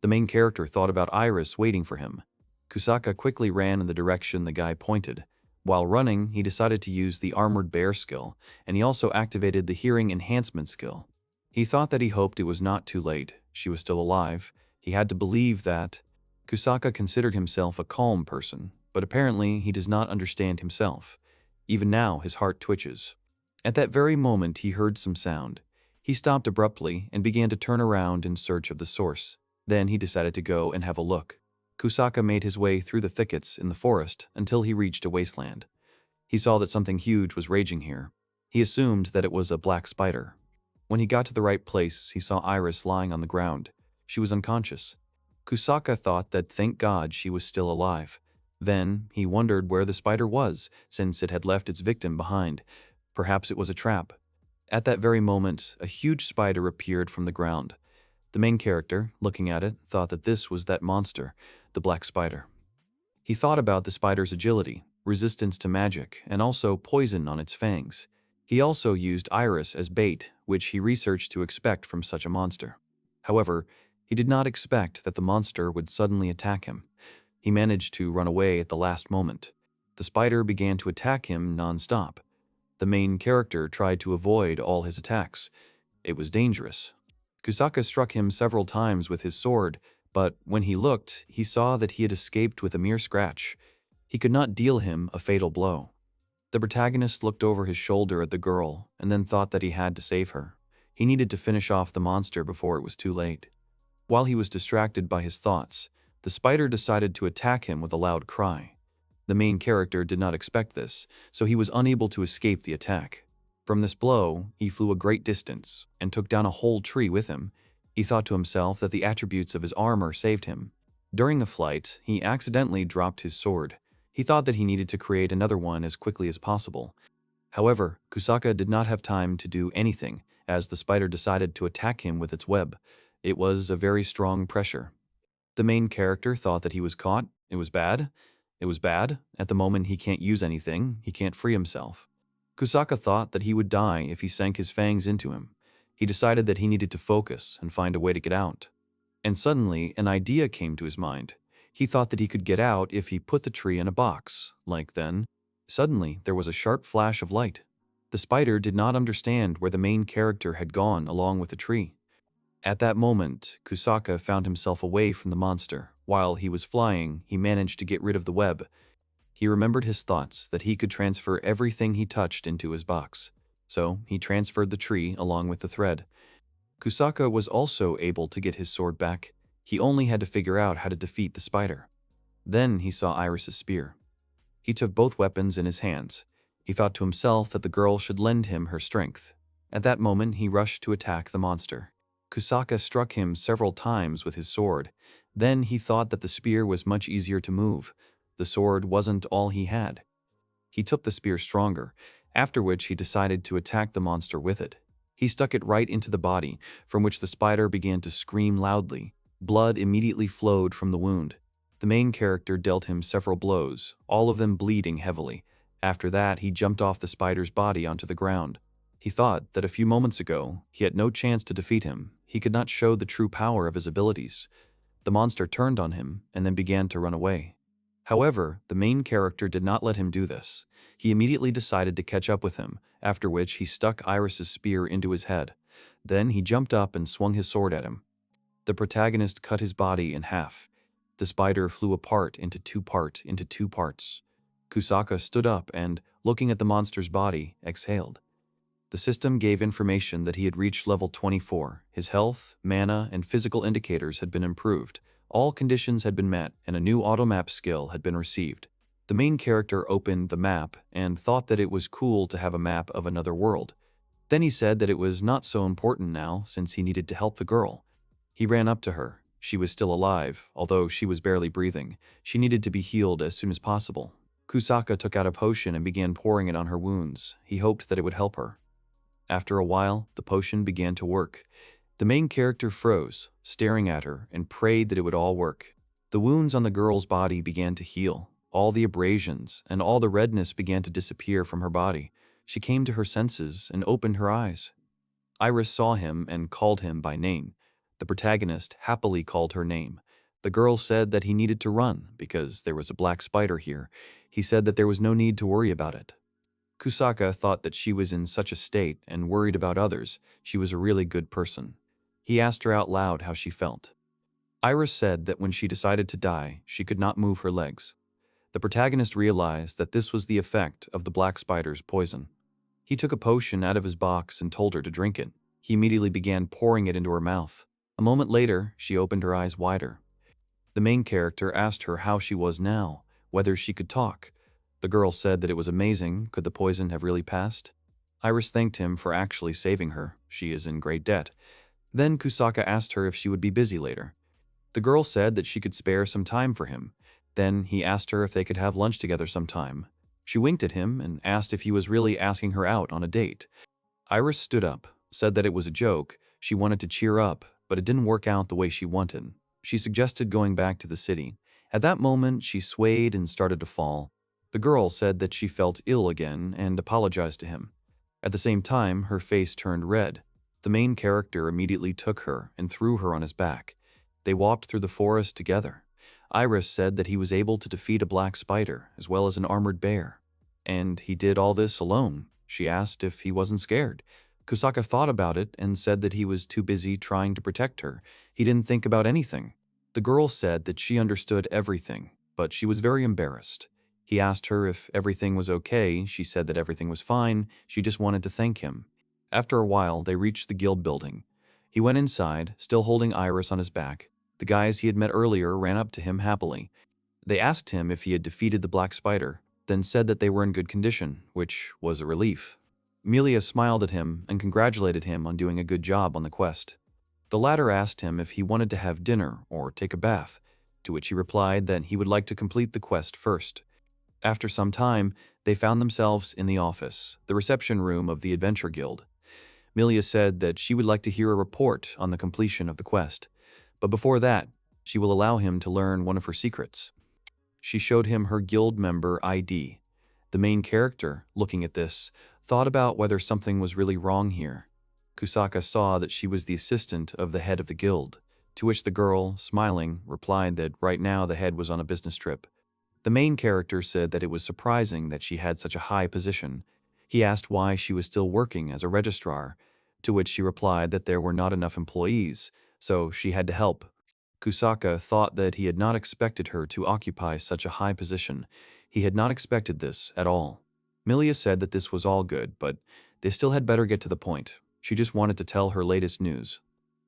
The main character thought about Iris waiting for him. Kosaka quickly ran in the direction the guy pointed. While running, he decided to use the Armored Bear skill, and he also activated the Hearing Enhancement skill. He thought that he hoped it was not too late. She was still alive. He had to believe that. Kosaka considered himself a calm person, but apparently he does not understand himself. Even now, his heart twitches. At that very moment, he heard some sound. He stopped abruptly and began to turn around in search of the source. Then he decided to go and have a look. Kosaka made his way through the thickets in the forest until he reached a wasteland. He saw that something huge was raging here. He assumed that it was a black spider. When he got to the right place, he saw Iris lying on the ground. She was unconscious. Kosaka thought that thank God she was still alive. Then he wondered where the spider was, since it had left its victim behind. Perhaps it was a trap. At that very moment, a huge spider appeared from the ground. The main character, looking at it, thought that this was that monster, the black spider. He thought about the spider's agility, resistance to magic, and also poison on its fangs. He also used Iris as bait, which he researched to expect from such a monster. However, he did not expect that the monster would suddenly attack him. He managed to run away at the last moment. The spider began to attack him non-stop. The main character tried to avoid all his attacks. It was dangerous. Kosaka struck him several times with his sword, but when he looked, he saw that he had escaped with a mere scratch. He could not deal him a fatal blow. The protagonist looked over his shoulder at the girl and then thought that he had to save her. He needed to finish off the monster before it was too late. While he was distracted by his thoughts, the spider decided to attack him with a loud cry. The main character did not expect this, so he was unable to escape the attack. From this blow, he flew a great distance and took down a whole tree with him. He thought to himself that the attributes of his armor saved him. During the flight, he accidentally dropped his sword. He thought that he needed to create another one as quickly as possible. However, Kosaka did not have time to do anything, as the spider decided to attack him with its web. It was a very strong pressure. The main character thought that he was caught. It was bad. It was bad. At the moment, he can't use anything. He can't free himself. Kosaka thought that he would die if he sank his fangs into him. He decided that he needed to focus and find a way to get out. And suddenly, an idea came to his mind. He thought that he could get out if he put the tree in a box. Then, suddenly, there was a sharp flash of light. The spider did not understand where the main character had gone along with the tree. At that moment, Kosaka found himself away from the monster. While he was flying, he managed to get rid of the web. He remembered his thoughts that he could transfer everything he touched into his box. So, he transferred the tree along with the thread. Kosaka was also able to get his sword back. He only had to figure out how to defeat the spider. Then he saw Iris's spear. He took both weapons in his hands. He thought to himself that the girl should lend him her strength. At that moment, he rushed to attack the monster. Kosaka struck him several times with his sword. Then he thought that the spear was much easier to move. The sword wasn't all he had. He took the spear stronger, after which he decided to attack the monster with it. He stuck it right into the body, from which the spider began to scream loudly. Blood immediately flowed from the wound. The main character dealt him several blows, all of them bleeding heavily. After that, he jumped off the spider's body onto the ground. He thought that a few moments ago, he had no chance to defeat him. He could not show the true power of his abilities. The monster turned on him and then began to run away. However, the main character did not let him do this. He immediately decided to catch up with him, after which he stuck Iris's spear into his head. Then he jumped up and swung his sword at him. The protagonist cut his body in half. The spider flew apart into two parts. Kosaka stood up and, looking at the monster's body, exhaled. The system gave information that he had reached level 24. His health, mana, and physical indicators had been improved. All conditions had been met, and a new automap skill had been received. The main character opened the map and thought that it was cool to have a map of another world. Then he said that it was not so important now, since he needed to help the girl. He ran up to her. She was still alive, although she was barely breathing. She needed to be healed as soon as possible. Kosaka took out a potion and began pouring it on her wounds. He hoped that it would help her. After a while, the potion began to work. The main character froze, staring at her, and prayed that it would all work. The wounds on the girl's body began to heal. All the abrasions and all the redness began to disappear from her body. She came to her senses and opened her eyes. Iris saw him and called him by name. The protagonist happily called her name. The girl said that he needed to run because there was a black spider here. He said that there was no need to worry about it. Kosaka thought that she was in such a state and worried about others. She was a really good person. He asked her out loud how she felt. Iris said that when she decided to die, she could not move her legs. The protagonist realized that this was the effect of the black spider's poison. He took a potion out of his box and told her to drink it. He immediately began pouring it into her mouth. A moment later, she opened her eyes wider. The main character asked her how she was now, whether she could talk. The girl said that it was amazing. Could the poison have really passed? Iris thanked him for actually saving her. She is in great debt. Then Kosaka asked her if she would be busy later. The girl said that she could spare some time for him. Then he asked her if they could have lunch together sometime. She winked at him and asked if he was really asking her out on a date. Iris stood up, said that it was a joke. She wanted to cheer up, but it didn't work out the way she wanted. She suggested going back to the city. At that moment, she swayed and started to fall. The girl said that she felt ill again and apologized to him. At the same time, her face turned red. The main character immediately took her and threw her on his back. They walked through the forest together. Iris said that he was able to defeat a black spider as well as an armored bear. And he did all this alone. She asked if he wasn't scared. Kosaka thought about it and said that he was too busy trying to protect her. He didn't think about anything. The girl said that she understood everything, but she was very embarrassed. He asked her if everything was okay. She said that everything was fine. She just wanted to thank him. After a while, they reached the guild building. He went inside, still holding Iris on his back. The guys he had met earlier ran up to him happily. They asked him if he had defeated the Black Spider, then said that they were in good condition, which was a relief. Melia smiled at him and congratulated him on doing a good job on the quest. The latter asked him if he wanted to have dinner or take a bath, to which he replied that he would like to complete the quest first. After some time, they found themselves in the office, the reception room of the Adventure Guild. Melia said that she would like to hear a report on the completion of the quest, but before that, she will allow him to learn one of her secrets. She showed him her guild member ID. The main character, looking at this, thought about whether something was really wrong here. Kosaka saw that she was the assistant of the head of the guild, to which the girl, smiling, replied that right now the head was on a business trip. The main character said that it was surprising that she had such a high position. He asked why she was still working as a registrar, to which she replied that there were not enough employees, so she had to help. Kosaka thought that he had not expected her to occupy such a high position. He had not expected this at all. Melia said that this was all good, but they still had better get to the point. She just wanted to tell her latest news.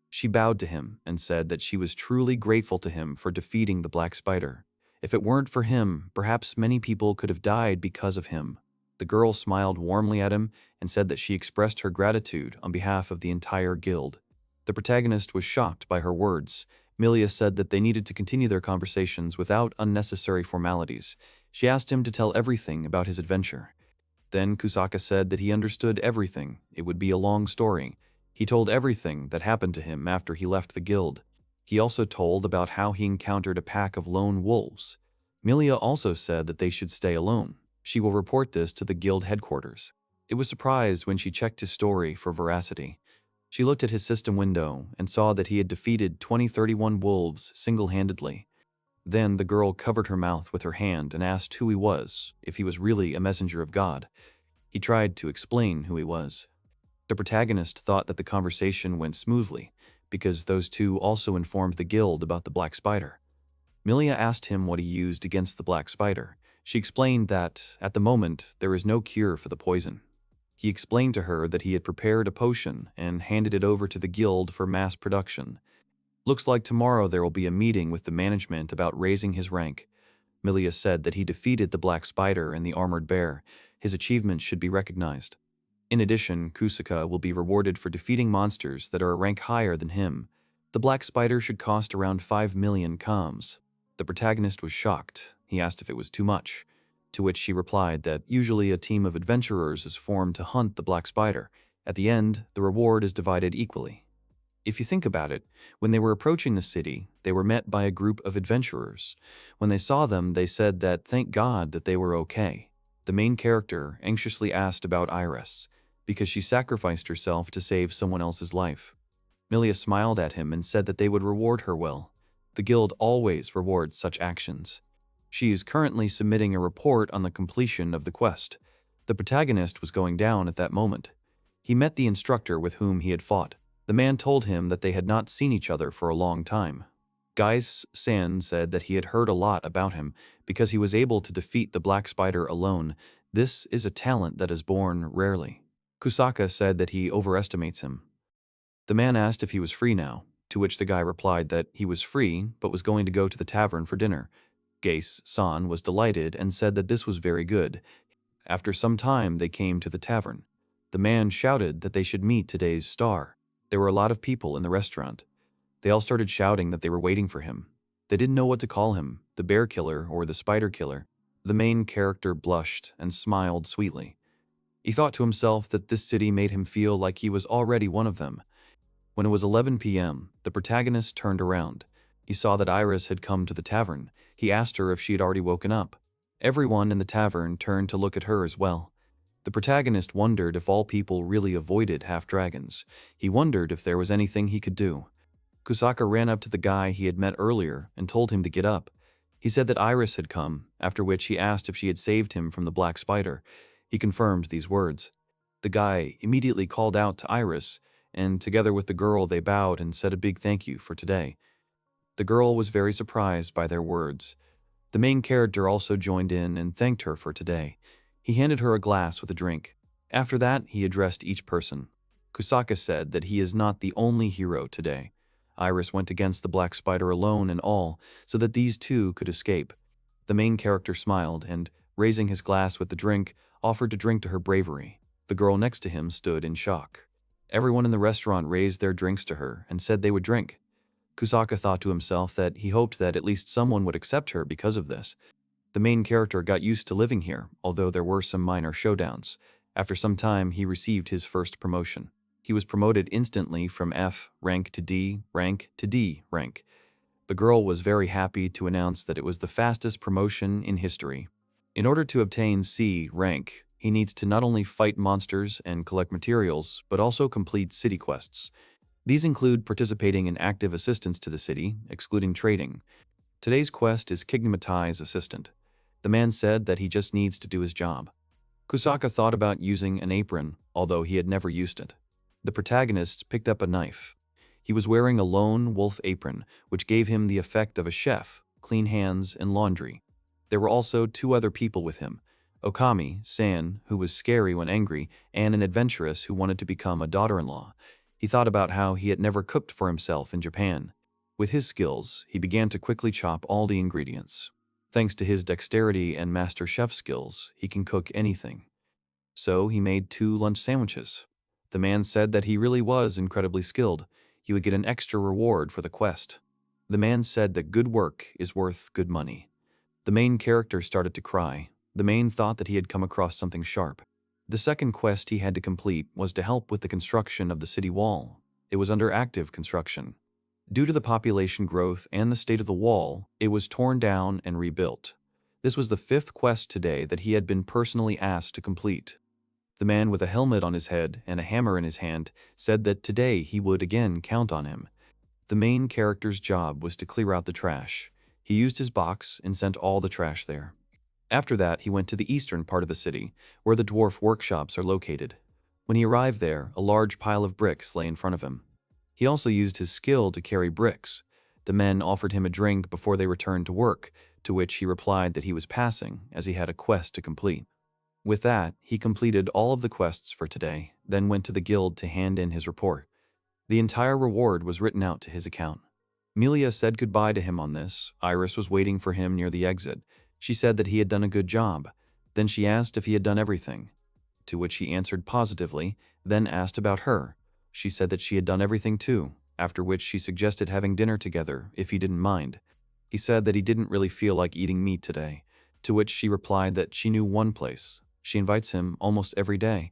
She bowed to him and said that she was truly grateful to him for defeating the Black Spider. If it weren't for him, perhaps many people could have died because of him. The girl smiled warmly at him and said that she expressed her gratitude on behalf of the entire guild. The protagonist was shocked by her words. Melia said that they needed to continue their conversations without unnecessary formalities. She asked him to tell everything about his adventure. Then Kosaka said that he understood everything. It would be a long story. He told everything that happened to him after he left the guild. He also told about how he encountered a pack of lone wolves. Melia also said that they should stay alone. She will report this to the guild headquarters. It was surprised when she checked his story for veracity. She looked at his system window and saw that he had defeated 2031 wolves single-handedly. Then the girl covered her mouth with her hand and asked who he was, if he was really a messenger of God. He tried to explain who he was. The protagonist thought that the conversation went smoothly, because those two also informed the guild about the Black Spider. Melia asked him what he used against the Black Spider. She explained that, at the moment, there is no cure for the poison. He explained to her that he had prepared a potion and handed it over to the guild for mass production. Looks like tomorrow there will be a meeting with the management about raising his rank. Melia said that he defeated the Black Spider and the Armored Bear. His achievements should be recognized. In addition, Kosaka will be rewarded for defeating monsters that are a rank higher than him. The Black Spider should cost around 5 million comms. The protagonist was shocked. He asked if it was too much, to which she replied that usually a team of adventurers is formed to hunt the Black Spider. At the end, the reward is divided equally. If you think about it, when they were approaching the city, they were met by a group of adventurers. When they saw them, they said that thank God that they were okay. The main character anxiously asked about Iris, because she sacrificed herself to save someone else's life. Melia smiled at him and said that they would reward her well. The guild always rewards such actions. She is currently submitting a report on the completion of the quest. The protagonist was going down at that moment. He met the instructor with whom he had fought. The man told him that they had not seen each other for a long time. San said that he had heard a lot about him because he was able to defeat the Black Spider alone. This is a talent that is born rarely. Kosaka said that he overestimates him. The man asked if he was free now, to which the guy replied that he was free but was going to go to the tavern for dinner. San was delighted and said that this was very good. After some time, they came to the tavern. The man shouted that they should meet today's star. There were a lot of people in the restaurant. They all started shouting that they were waiting for him. They didn't know what to call him, the bear killer or the spider killer. The main character blushed and smiled sweetly. He thought to himself that this city made him feel like he was already one of them. When it was 11 p.m., the protagonist turned around. He saw that Iris had come to the tavern. He asked her if she had already woken up. Everyone in the tavern turned to look at her as well. The protagonist wondered if all people really avoided half-dragons. He wondered if there was anything he could do. Kosaka ran up to the guy he had met earlier and told him to get up. He said that Iris had come, after which he asked if she had saved him from the Black Spider. He confirmed these words. The guy immediately called out to Iris, and together with the girl they bowed and said a big thank you for today. The girl was very surprised by their words. The main character also joined in and thanked her for today. He handed her a glass with a drink. After that, he addressed each person. Kosaka said that he is not the only hero today. Iris went against the black spider alone and all, so that these two could escape. The main character smiled and, raising his glass with the drink, offered to drink to her bravery. The girl next to him stood in shock. Everyone in the restaurant raised their drinks to her and said they would drink. Kosaka thought to himself that he hoped that at least someone would accept her because of this. The main character got used to living here, although there were some minor showdowns. After some time, he received his first promotion. He was promoted instantly from F rank to D rank to D rank. The girl was very happy to announce that it was the fastest promotion in history. In order to obtain C rank, he needs to not only fight monsters and collect materials, but also complete city quests. These include participating in active assistance to the city, excluding trading. Today's quest is Kigmatai's assistant. The man said that he just needs to do his job. Kosaka thought about using an apron, although he had never used it. The protagonist picked up a knife. He was wearing a lone wolf apron, which gave him the effect of a chef, clean hands, and laundry. There were also two other people with him, Okami, San, who was scary when angry, and an adventuress who wanted to become a daughter-in-law. He thought about how he had never cooked for himself in Japan. With his skills, he began to quickly chop all the ingredients. Thanks to his dexterity and master chef skills, he can cook anything. So he made 2 lunch sandwiches. The man said that he really was incredibly skilled. He would get an extra reward for the quest. The man said that good work is worth good money. The main character started to cry. The man thought that he had come across something sharp. The second quest he had to complete was to help with the construction of the city wall. It was under active construction. Due to the population growth and the state of the wall, it was torn down and rebuilt. This was the 5th quest today that he had been personally asked to complete. The man with a helmet on his head and a hammer in his hand said that today he would again count on him. The main character's job was to clear out the trash. He used his box and sent all the trash there. After that, he went to the eastern part of the city, where the dwarf workshops are located. When he arrived there, a large pile of bricks lay in front of him. He also used his skill to carry bricks. The men offered him a drink before they returned to work, to which he replied that he was passing, as he had a quest to complete. With that, he completed all of the quests for today, then went to the guild to hand in his report. The entire reward was written out to his account. Melia said goodbye to him on this. Iris was waiting for him near the exit. She said that he had done a good job. Then she asked if he had done everything, to which he answered positively, then asked about her. She said that she had done everything too, after which she suggested having dinner together if he didn't mind. He said that he didn't really feel like eating meat today, to which she replied that she knew one place. She invites him almost every day.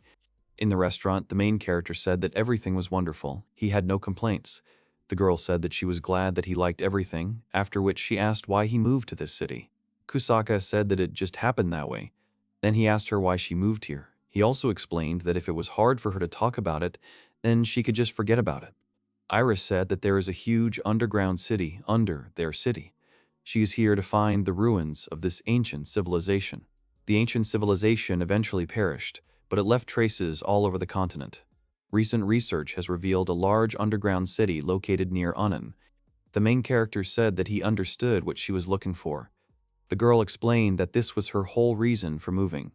In the restaurant, the main character said that everything was wonderful. He had no complaints. The girl said that she was glad that he liked everything, after which she asked why he moved to this city. Kosaka said that it just happened that way. Then he asked her why she moved here. He also explained that if it was hard for her to talk about it, then she could just forget about it. Iris said that there is a huge underground city under their city. She is here to find the ruins of this ancient civilization. The ancient civilization eventually perished, but it left traces all over the continent. Recent research has revealed a large underground city located near Unen. The main character said that he understood what she was looking for. The girl explained that this was her whole reason for moving.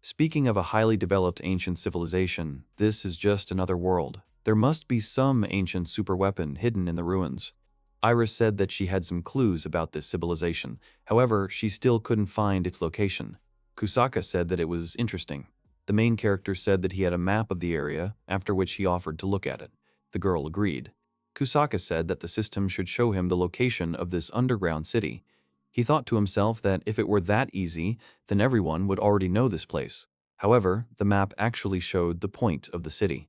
Speaking of a highly developed ancient civilization, this is just another world. There must be some ancient superweapon hidden in the ruins. Iris said that she had some clues about this civilization. However, she still couldn't find its location. Kosaka said that it was interesting. The main character said that he had a map of the area, after which he offered to look at it. The girl agreed. Kosaka said that the system should show him the location of this underground city. He thought to himself that if it were that easy, then everyone would already know this place. However, the map actually showed the point of the city.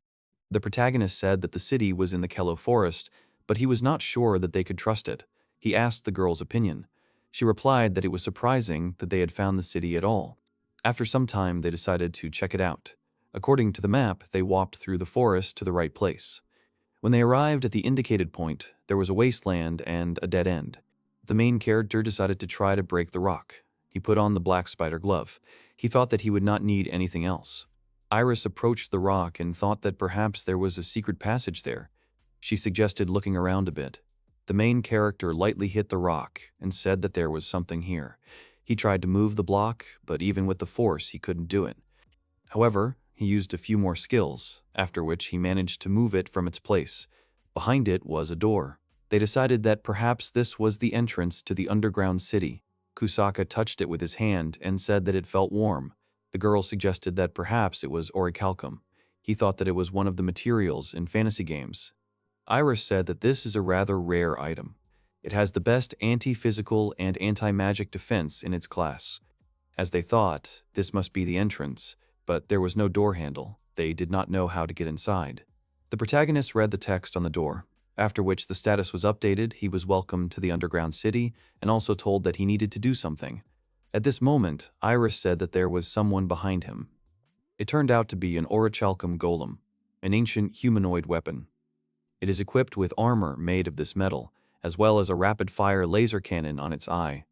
The protagonist said that the city was in the Kello forest, but he was not sure that they could trust it. He asked the girl's opinion. She replied that it was surprising that they had found the city at all. After some time, they decided to check it out. According to the map, they walked through the forest to the right place. When they arrived at the indicated point, there was a wasteland and a dead end. The main character decided to try to break the rock. He put on the black spider glove. He thought that he would not need anything else. Iris approached the rock and thought that perhaps there was a secret passage there. She suggested looking around a bit. The main character lightly hit the rock and said that there was something here. He tried to move the block, but even with the force, he couldn't do it. However, he used a few more skills, after which he managed to move it from its place. Behind it was a door. They decided that perhaps this was the entrance to the underground city. Kosaka touched it with his hand and said that it felt warm. The girl suggested that perhaps it was orichalcum. He thought that it was one of the materials in fantasy games. Iris said that this is a rather rare item. It has the best anti-physical and anti-magic defense in its class. As they thought, this must be the entrance, but there was no door handle. They did not know how to get inside. The protagonist read the text on the door, after which the status was updated. He was welcomed to the underground city and also told that he needed to do something. At this moment, Iris said that there was someone behind him. It turned out to be an orichalcum golem, an ancient humanoid weapon. It is equipped with armor made of this metal, as well as a rapid-fire laser cannon on its eye.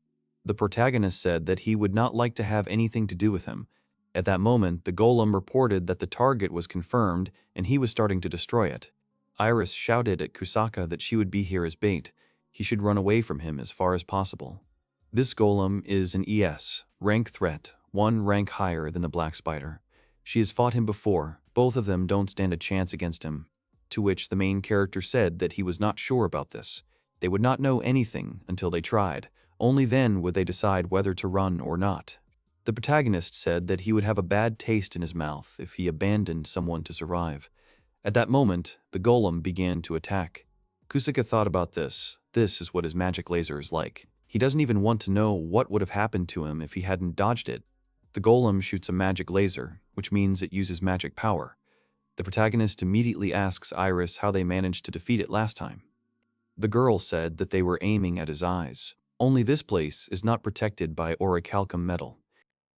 The protagonist said that he would not like to have anything to do with him. At that moment, the golem reported that the target was confirmed and he was starting to destroy it. Iris shouted at Kosaka that she would be here as bait. He should run away from him as far as possible. This golem is an ES, rank threat, 1 rank higher than the Black Spider. She has fought him before. Both of them don't stand a chance against him. To which the main character said that he was not sure about this. They would not know anything until they tried. Only then would they decide whether to run or not. The protagonist said that he would have a bad taste in his mouth if he abandoned someone to survive. At that moment, the golem began to attack. Kosaka thought about this. This is what his magic laser is like. He doesn't even want to know what would have happened to him if he hadn't dodged it. The golem shoots a magic laser, which means it uses magic power. The protagonist immediately asks Iris how they managed to defeat it last time. The girl said that they were aiming at his eyes. Only this place is not protected by orichalcum metal.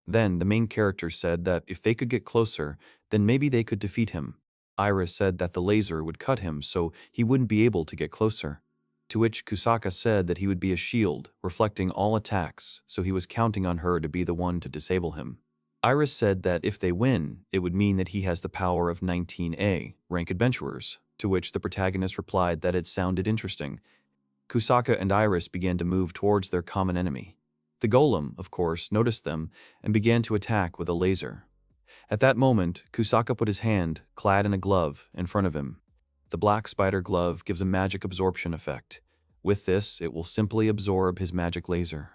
Then the main character said that if they could get closer, then maybe they could defeat him. Iris said that the laser would cut him so he wouldn't be able to get closer. To which Kosaka said that he would be a shield, reflecting all attacks, so he was counting on her to be the one to disable him. Iris said that if they win, it would mean that he has the power of 19A, rank adventurers, to which the protagonist replied that it sounded interesting. Kosaka and Iris began to move towards their common enemy. The golem, of course, noticed them and began to attack with a laser. At that moment, Kosaka put his hand, clad in a glove, in front of him. The black spider glove gives a magic absorption effect. With this, it will simply absorb his magic laser.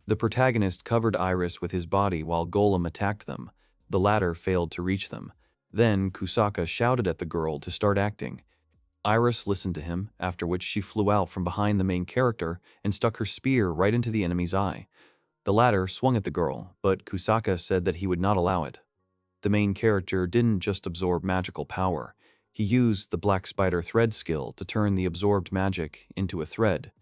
The protagonist covered Iris with his body while Golem attacked them. The latter failed to reach them. Then Kosaka shouted at the girl to start acting. Iris listened to him, after which she flew out from behind the main character and stuck her spear right into the enemy's eye. The latter swung at the girl, but Kosaka said that he would not allow it. The main character didn't just absorb magical power. He used the Black Spider thread skill to turn the absorbed magic into a thread.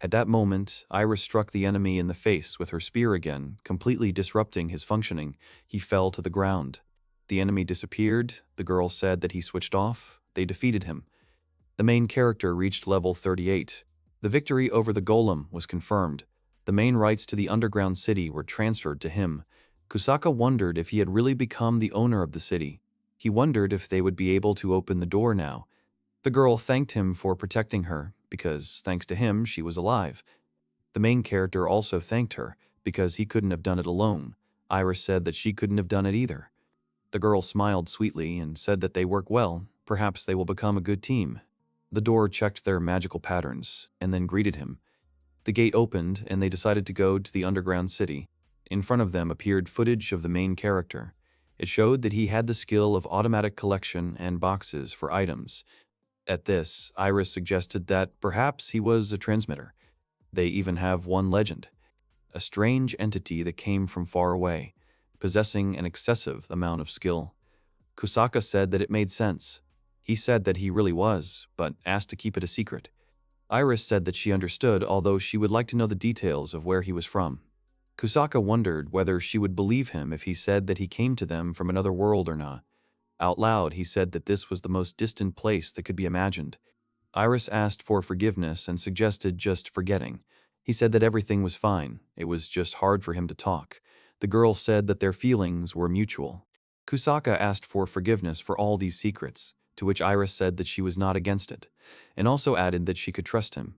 At that moment, Iris struck the enemy in the face with her spear again, completely disrupting his functioning. He fell to the ground. The enemy disappeared. The girl said that he switched off. They defeated him. The main character reached level 38. The victory over the golem was confirmed. The main rights to the underground city were transferred to him. Kosaka wondered if he had really become the owner of the city. He wondered if they would be able to open the door now. The girl thanked him for protecting her, because thanks to him, she was alive. The main character also thanked her, because he couldn't have done it alone. Iris said that she couldn't have done it either. The girl smiled sweetly and said that they work well. Perhaps they will become a good team. The door checked their magical patterns, and then greeted him. The gate opened, and they decided to go to the underground city. In front of them appeared footage of the main character. It showed that he had the skill of automatic collection and boxes for items. At this, Iris suggested that perhaps he was a transmitter. They even have one legend, a strange entity that came from far away, possessing an excessive amount of skill. Kosaka said that it made sense. He said that he really was, but asked to keep it a secret. Iris said that she understood, although she would like to know the details of where he was from. Kosaka wondered whether she would believe him if he said that he came to them from another world or not. Out loud, he said that this was the most distant place that could be imagined. Iris asked for forgiveness and suggested just forgetting. He said that everything was fine. It was just hard for him to talk. The girl said that their feelings were mutual. Kosaka asked for forgiveness for all these secrets, to which Iris said that she was not against it, and also added that she could trust him.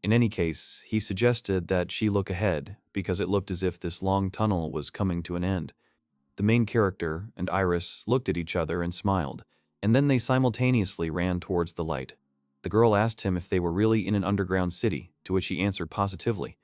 In any case, he suggested that she look ahead, because it looked as if this long tunnel was coming to an end. The main character and Iris looked at each other and smiled, and then they simultaneously ran towards the light. The girl asked him if they were really in an underground city, to which he answered positively.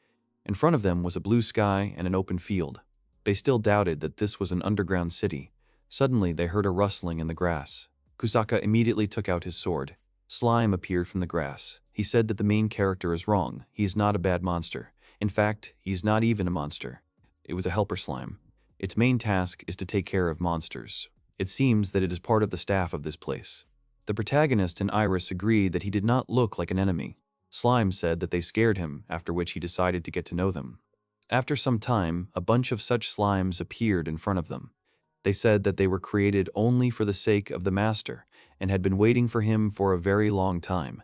In front of them was a blue sky and an open field. They still doubted that this was an underground city. Suddenly, they heard a rustling in the grass. Kosaka immediately took out his sword. Slime appeared from the grass. He said that the main character is wrong. He is not a bad monster. In fact, he is not even a monster. It was a helper slime. Its main task is to take care of monsters. It seems that it is part of the staff of this place. The protagonist and Iris agreed that he did not look like an enemy. Slime said that they scared him, after which he decided to get to know them. After some time, a bunch of such slimes appeared in front of them. They said that they were created only for the sake of the master, and had been waiting for him for a very long time.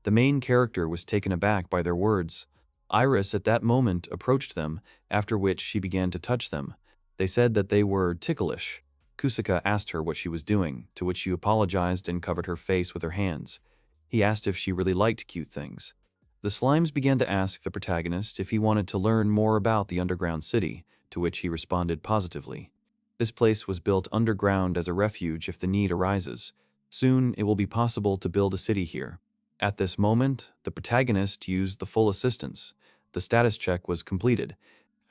The main character was taken aback by their words. Iris at that moment approached them, after which she began to touch them. They said that they were ticklish. Kosaka asked her what she was doing, to which she apologized and covered her face with her hands. He asked if she really liked cute things. The slimes began to ask the protagonist if he wanted to learn more about the underground city, to which he responded positively. This place was built underground as a refuge if the need arises. Soon it will be possible to build a city here. At this moment, the protagonist used the full assistance. The status check was completed,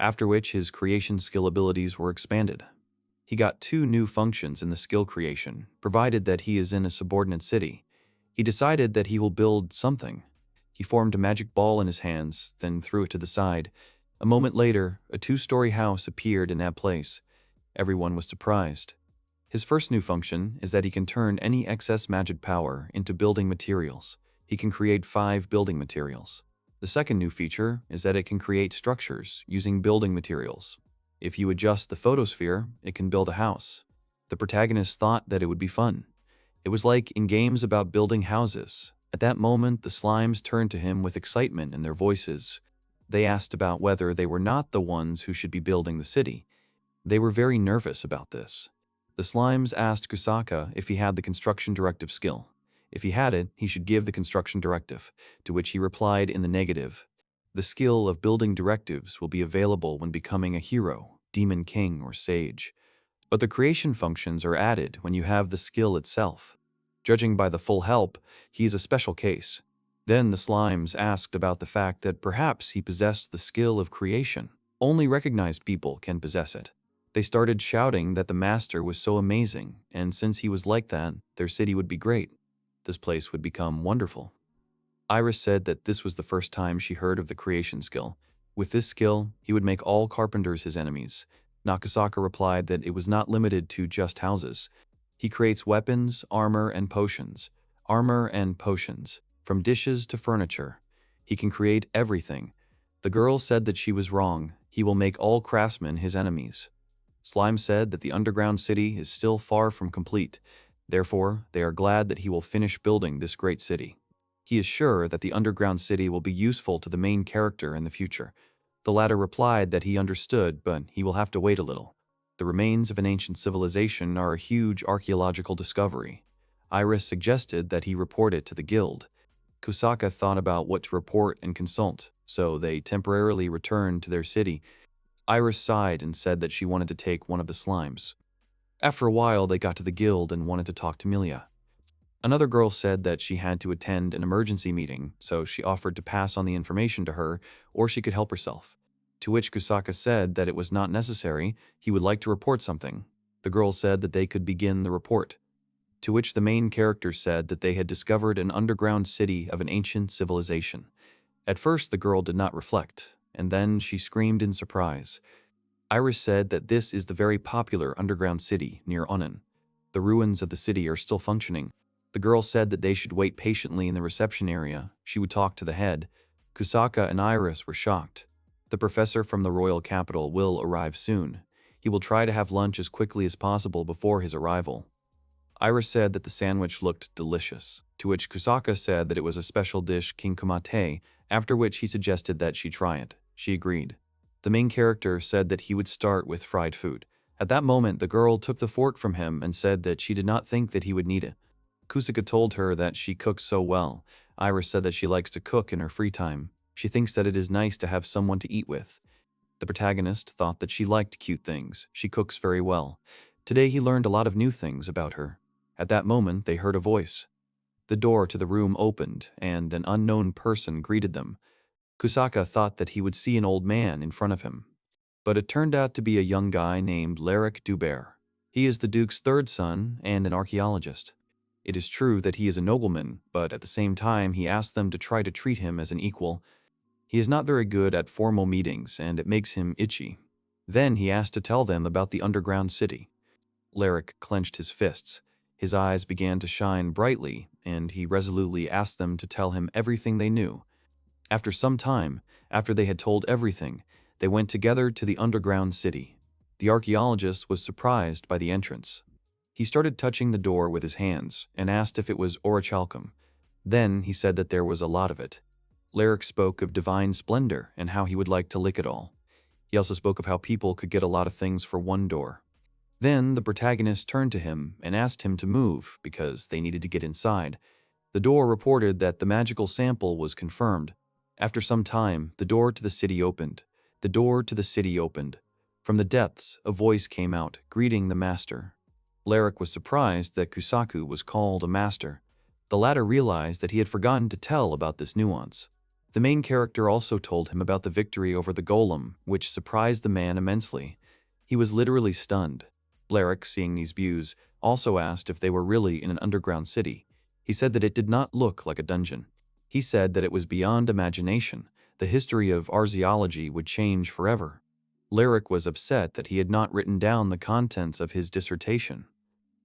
after which his creation skill abilities were expanded. He got 2 new functions in the skill creation, provided that he is in a subordinate city. He decided that he will build something. He formed a magic ball in his hands, then threw it to the side. A moment later, a 2-story house appeared in that place. Everyone was surprised. His first new function is that he can turn any excess magic power into building materials. He can create 5 building materials. The second new feature is that it can create structures using building materials. If you adjust the photosphere, it can build a house. The protagonist thought that it would be fun. It was like in games about building houses. At that moment, the slimes turned to him with excitement in their voices. They asked about whether they were not the ones who should be building the city. They were very nervous about this. The slimes asked Kosaka if he had the construction directive skill. If he had it, he should give the construction directive, to which he replied in the negative. The skill of building directives will be available when becoming a hero, demon king, or sage. But the creation functions are added when you have the skill itself. Judging by the full help, he is a special case. Then the slimes asked about the fact that perhaps he possessed the skill of creation. Only recognized people can possess it. They started shouting that the master was so amazing, and since he was like that, their city would be great. This place would become wonderful. Iris said that this was the first time she heard of the creation skill. With this skill, he would make all carpenters his enemies. Nakasaka replied that it was not limited to just houses. He creates weapons, armor, and potions. From dishes to furniture. He can create everything. The girl said that she was wrong. He will make all craftsmen his enemies. Slime said that the underground city is still far from complete. Therefore, they are glad that he will finish building this great city. He is sure that the underground city will be useful to the main character in the future. The latter replied that he understood, but he will have to wait a little. The remains of an ancient civilization are a huge archaeological discovery. Iris suggested that he report it to the guild. Kosaka thought about what to report and consult, so they temporarily returned to their city. Iris sighed and said that she wanted to take one of the slimes. After a while, they got to the guild and wanted to talk to Milia. Another girl said that she had to attend an emergency meeting, so she offered to pass on the information to her, or she could help herself. To which Kosaka said that it was not necessary, he would like to report something. The girl said that they could begin the report. To which the main character said that they had discovered an underground city of an ancient civilization. At first, the girl did not reflect, and then she screamed in surprise. Iris said that this is the very popular underground city near Onan. The ruins of the city are still functioning. The girl said that they should wait patiently in the reception area. She would talk to the head. Kosaka and Iris were shocked. The professor from the royal capital will arrive soon. He will try to have lunch as quickly as possible before his arrival. Iris said that the sandwich looked delicious, to which Kosaka said that it was a special dish kinkumate, after which he suggested that she try it. She agreed. The main character said that he would start with fried food. At that moment, the girl took the fork from him and said that she did not think that he would need it. Kosaka told her that she cooks so well. Iris said that she likes to cook in her free time. She thinks that it is nice to have someone to eat with. The protagonist thought that she liked cute things. She cooks very well. Today he learned a lot of new things about her. At that moment, they heard a voice. The door to the room opened, and an unknown person greeted them. Kosaka thought that he would see an old man in front of him. But it turned out to be a young guy named Leric Dubert. He is the Duke's third son and an archaeologist. It is true that he is a nobleman, but at the same time he asked them to try to treat him as an equal. He is not very good at formal meetings, and it makes him itchy. Then he asked to tell them about the underground city. Leric clenched his fists. His eyes began to shine brightly, and he resolutely asked them to tell him everything they knew. After some time, after they had told everything, they went together to the underground city. The archaeologist was surprised by the entrance. He started touching the door with his hands and asked if it was orichalcum. Then he said that there was a lot of it. Leric spoke of divine splendor and how he would like to lick it all. He also spoke of how people could get a lot of things for one door. Then the protagonist turned to him and asked him to move because they needed to get inside. The door reported that the magical sample was confirmed. After some time, the door to the city opened. The door to the city opened. From the depths, a voice came out, greeting the master. Leric was surprised that Kosaka was called a master. The latter realized that he had forgotten to tell about this nuance. The main character also told him about the victory over the golem, which surprised the man immensely. He was literally stunned. Leric, seeing these views, also asked if they were really in an underground city. He said that it did not look like a dungeon. He said that it was beyond imagination. The history of archaeology would change forever. Leric was upset that he had not written down the contents of his dissertation.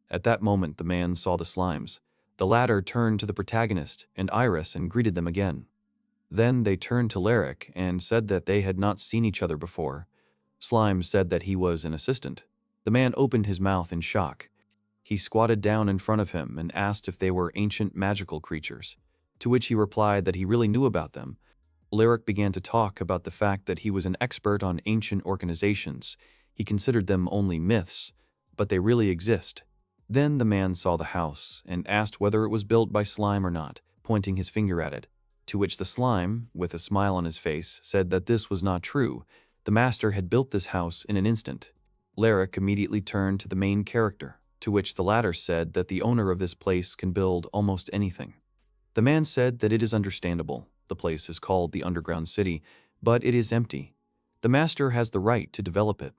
At that moment, the man saw the slimes. The latter turned to the protagonist and Iris and greeted them again. Then they turned to Leric and said that they had not seen each other before. Slime said that he was an assistant. The man opened his mouth in shock. He squatted down in front of him and asked if they were ancient magical creatures, to which he replied that he really knew about them. Leric began to talk about the fact that he was an expert on ancient organizations. He considered them only myths, but they really exist. Then the man saw the house and asked whether it was built by slime or not, pointing his finger at it, to which the slime, with a smile on his face, said that this was not true. The master had built this house in an instant. Leric immediately turned to the main character, to which the latter said that the owner of this place can build almost anything. The man said that it is understandable. The place is called the underground city, but it is empty. The master has the right to develop it.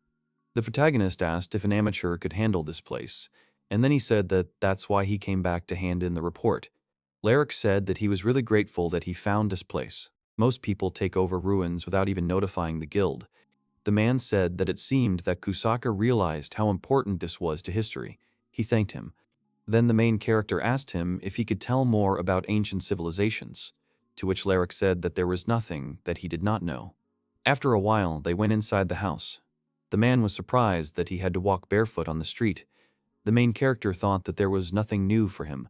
The protagonist asked if an amateur could handle this place, and then he said that that's why he came back to hand in the report. Leric said that he was really grateful that he found this place. Most people take over ruins without even notifying the guild. The man said that it seemed that Kosaka realized how important this was to history. He thanked him. Then the main character asked him if he could tell more about ancient civilizations, to which Leric said that there was nothing that he did not know. After a while, they went inside the house. The man was surprised that he had to walk barefoot on the street. The main character thought that there was nothing new for him.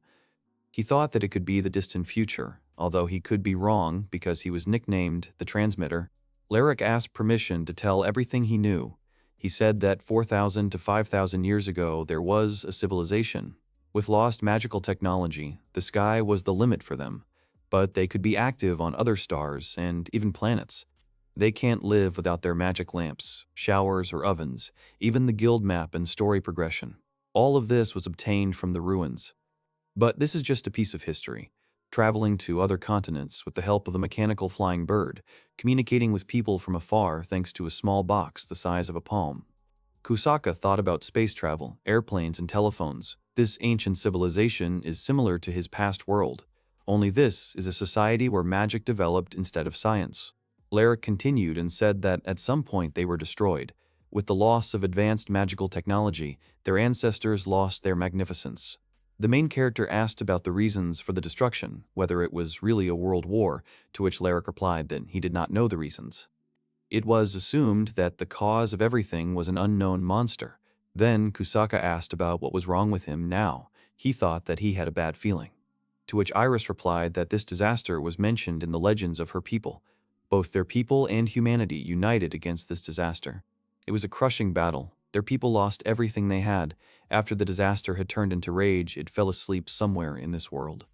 He thought that it could be the distant future, although he could be wrong because he was nicknamed the Transmitter. Leric asked permission to tell everything he knew. He said that 4,000 to 5,000 years ago there was a civilization. With lost magical technology, the sky was the limit for them, but they could be active on other stars and even planets. They can't live without their magic lamps, showers, or ovens, even the guild map and story progression. All of this was obtained from the ruins. But this is just a piece of history. Traveling to other continents with the help of the mechanical flying bird, communicating with people from afar thanks to a small box the size of a palm. Kosaka thought about space travel, airplanes, and telephones. This ancient civilization is similar to his past world, only this is a society where magic developed instead of science. Leric continued and said that at some point they were destroyed. With the loss of advanced magical technology, their ancestors lost their magnificence. The main character asked about the reasons for the destruction, whether it was really a world war, to which Leric replied that he did not know the reasons. It was assumed that the cause of everything was an unknown monster. Then Kosaka asked about what was wrong with him now. He thought that he had a bad feeling. To which Iris replied that this disaster was mentioned in the legends of her people. Both their people and humanity united against this disaster. It was a crushing battle. Their people lost everything they had. After the disaster had turned into rage, it fell asleep somewhere in this world.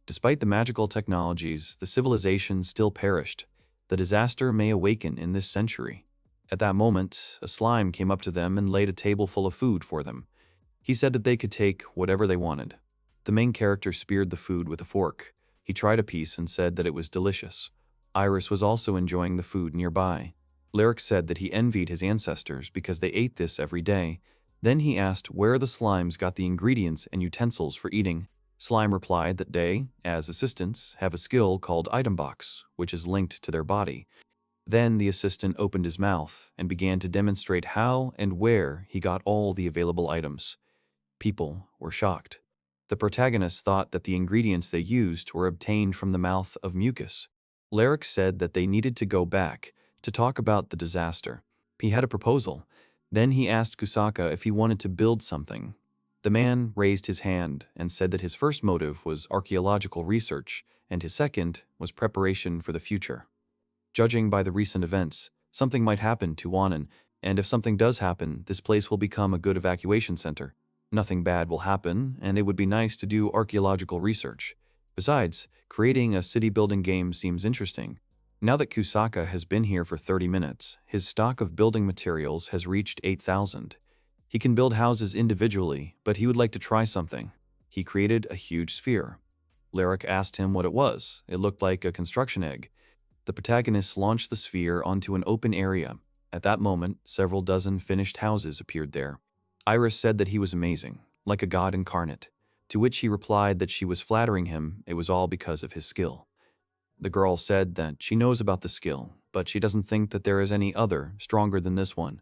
Despite the magical technologies, the civilization still perished. The disaster may awaken in this century. At that moment, a slime came up to them and laid a table full of food for them. He said that they could take whatever they wanted. The main character speared the food with a fork. He tried a piece and said that it was delicious. Iris was also enjoying the food nearby. Lyric said that he envied his ancestors because they ate this every day. Then he asked where the slimes got the ingredients and utensils for eating. Slime replied that they, as assistants, have a skill called item box, which is linked to their body. Then the assistant opened his mouth and began to demonstrate how and where he got all the available items. People were shocked. The protagonist thought that the ingredients they used were obtained from the mouth of mucus. Lyric said that they needed to go back to talk about the disaster. He had a proposal. Then he asked Kosaka if he wanted to build something. The man raised his hand and said that his first motive was archaeological research and his second was preparation for the future. Judging by the recent events, something might happen to Wanan, and if something does happen, this place will become a good evacuation center. Nothing bad will happen, and it would be nice to do archaeological research. Besides, creating a city-building game seems interesting. Now that Kosaka has been here for 30 minutes, his stock of building materials has reached 8,000. He can build houses individually, but he would like to try something. He created a huge sphere. Lyric asked him what it was. It looked like a construction egg. The protagonist launched the sphere onto an open area. At that moment, several dozen finished houses appeared there. Iris said that he was amazing, like a god incarnate, to which he replied that she was flattering him. It was all because of his skill. The girl said that she knows about the skill, but she doesn't think that there is any other stronger than this one.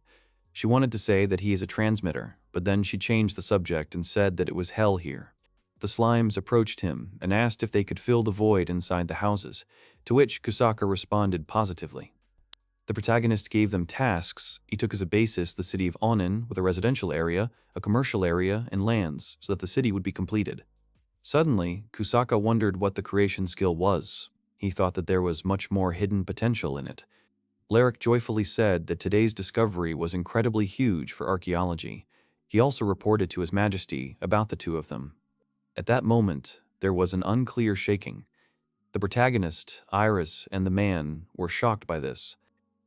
She wanted to say that he is a transmitter, but then she changed the subject and said that it was hell here. The slimes approached him and asked if they could fill the void inside the houses, to which Kosaka responded positively. The protagonist gave them tasks. He took as a basis the city of Onin with a residential area, a commercial area, and lands so that the city would be completed. Suddenly, Kosaka wondered what the creation skill was. He thought that there was much more hidden potential in it. Lyric joyfully said that today's discovery was incredibly huge for archaeology. He also reported to His Majesty about the two of them. At that moment, there was an unclear shaking. The protagonist, Iris, and the man were shocked by this.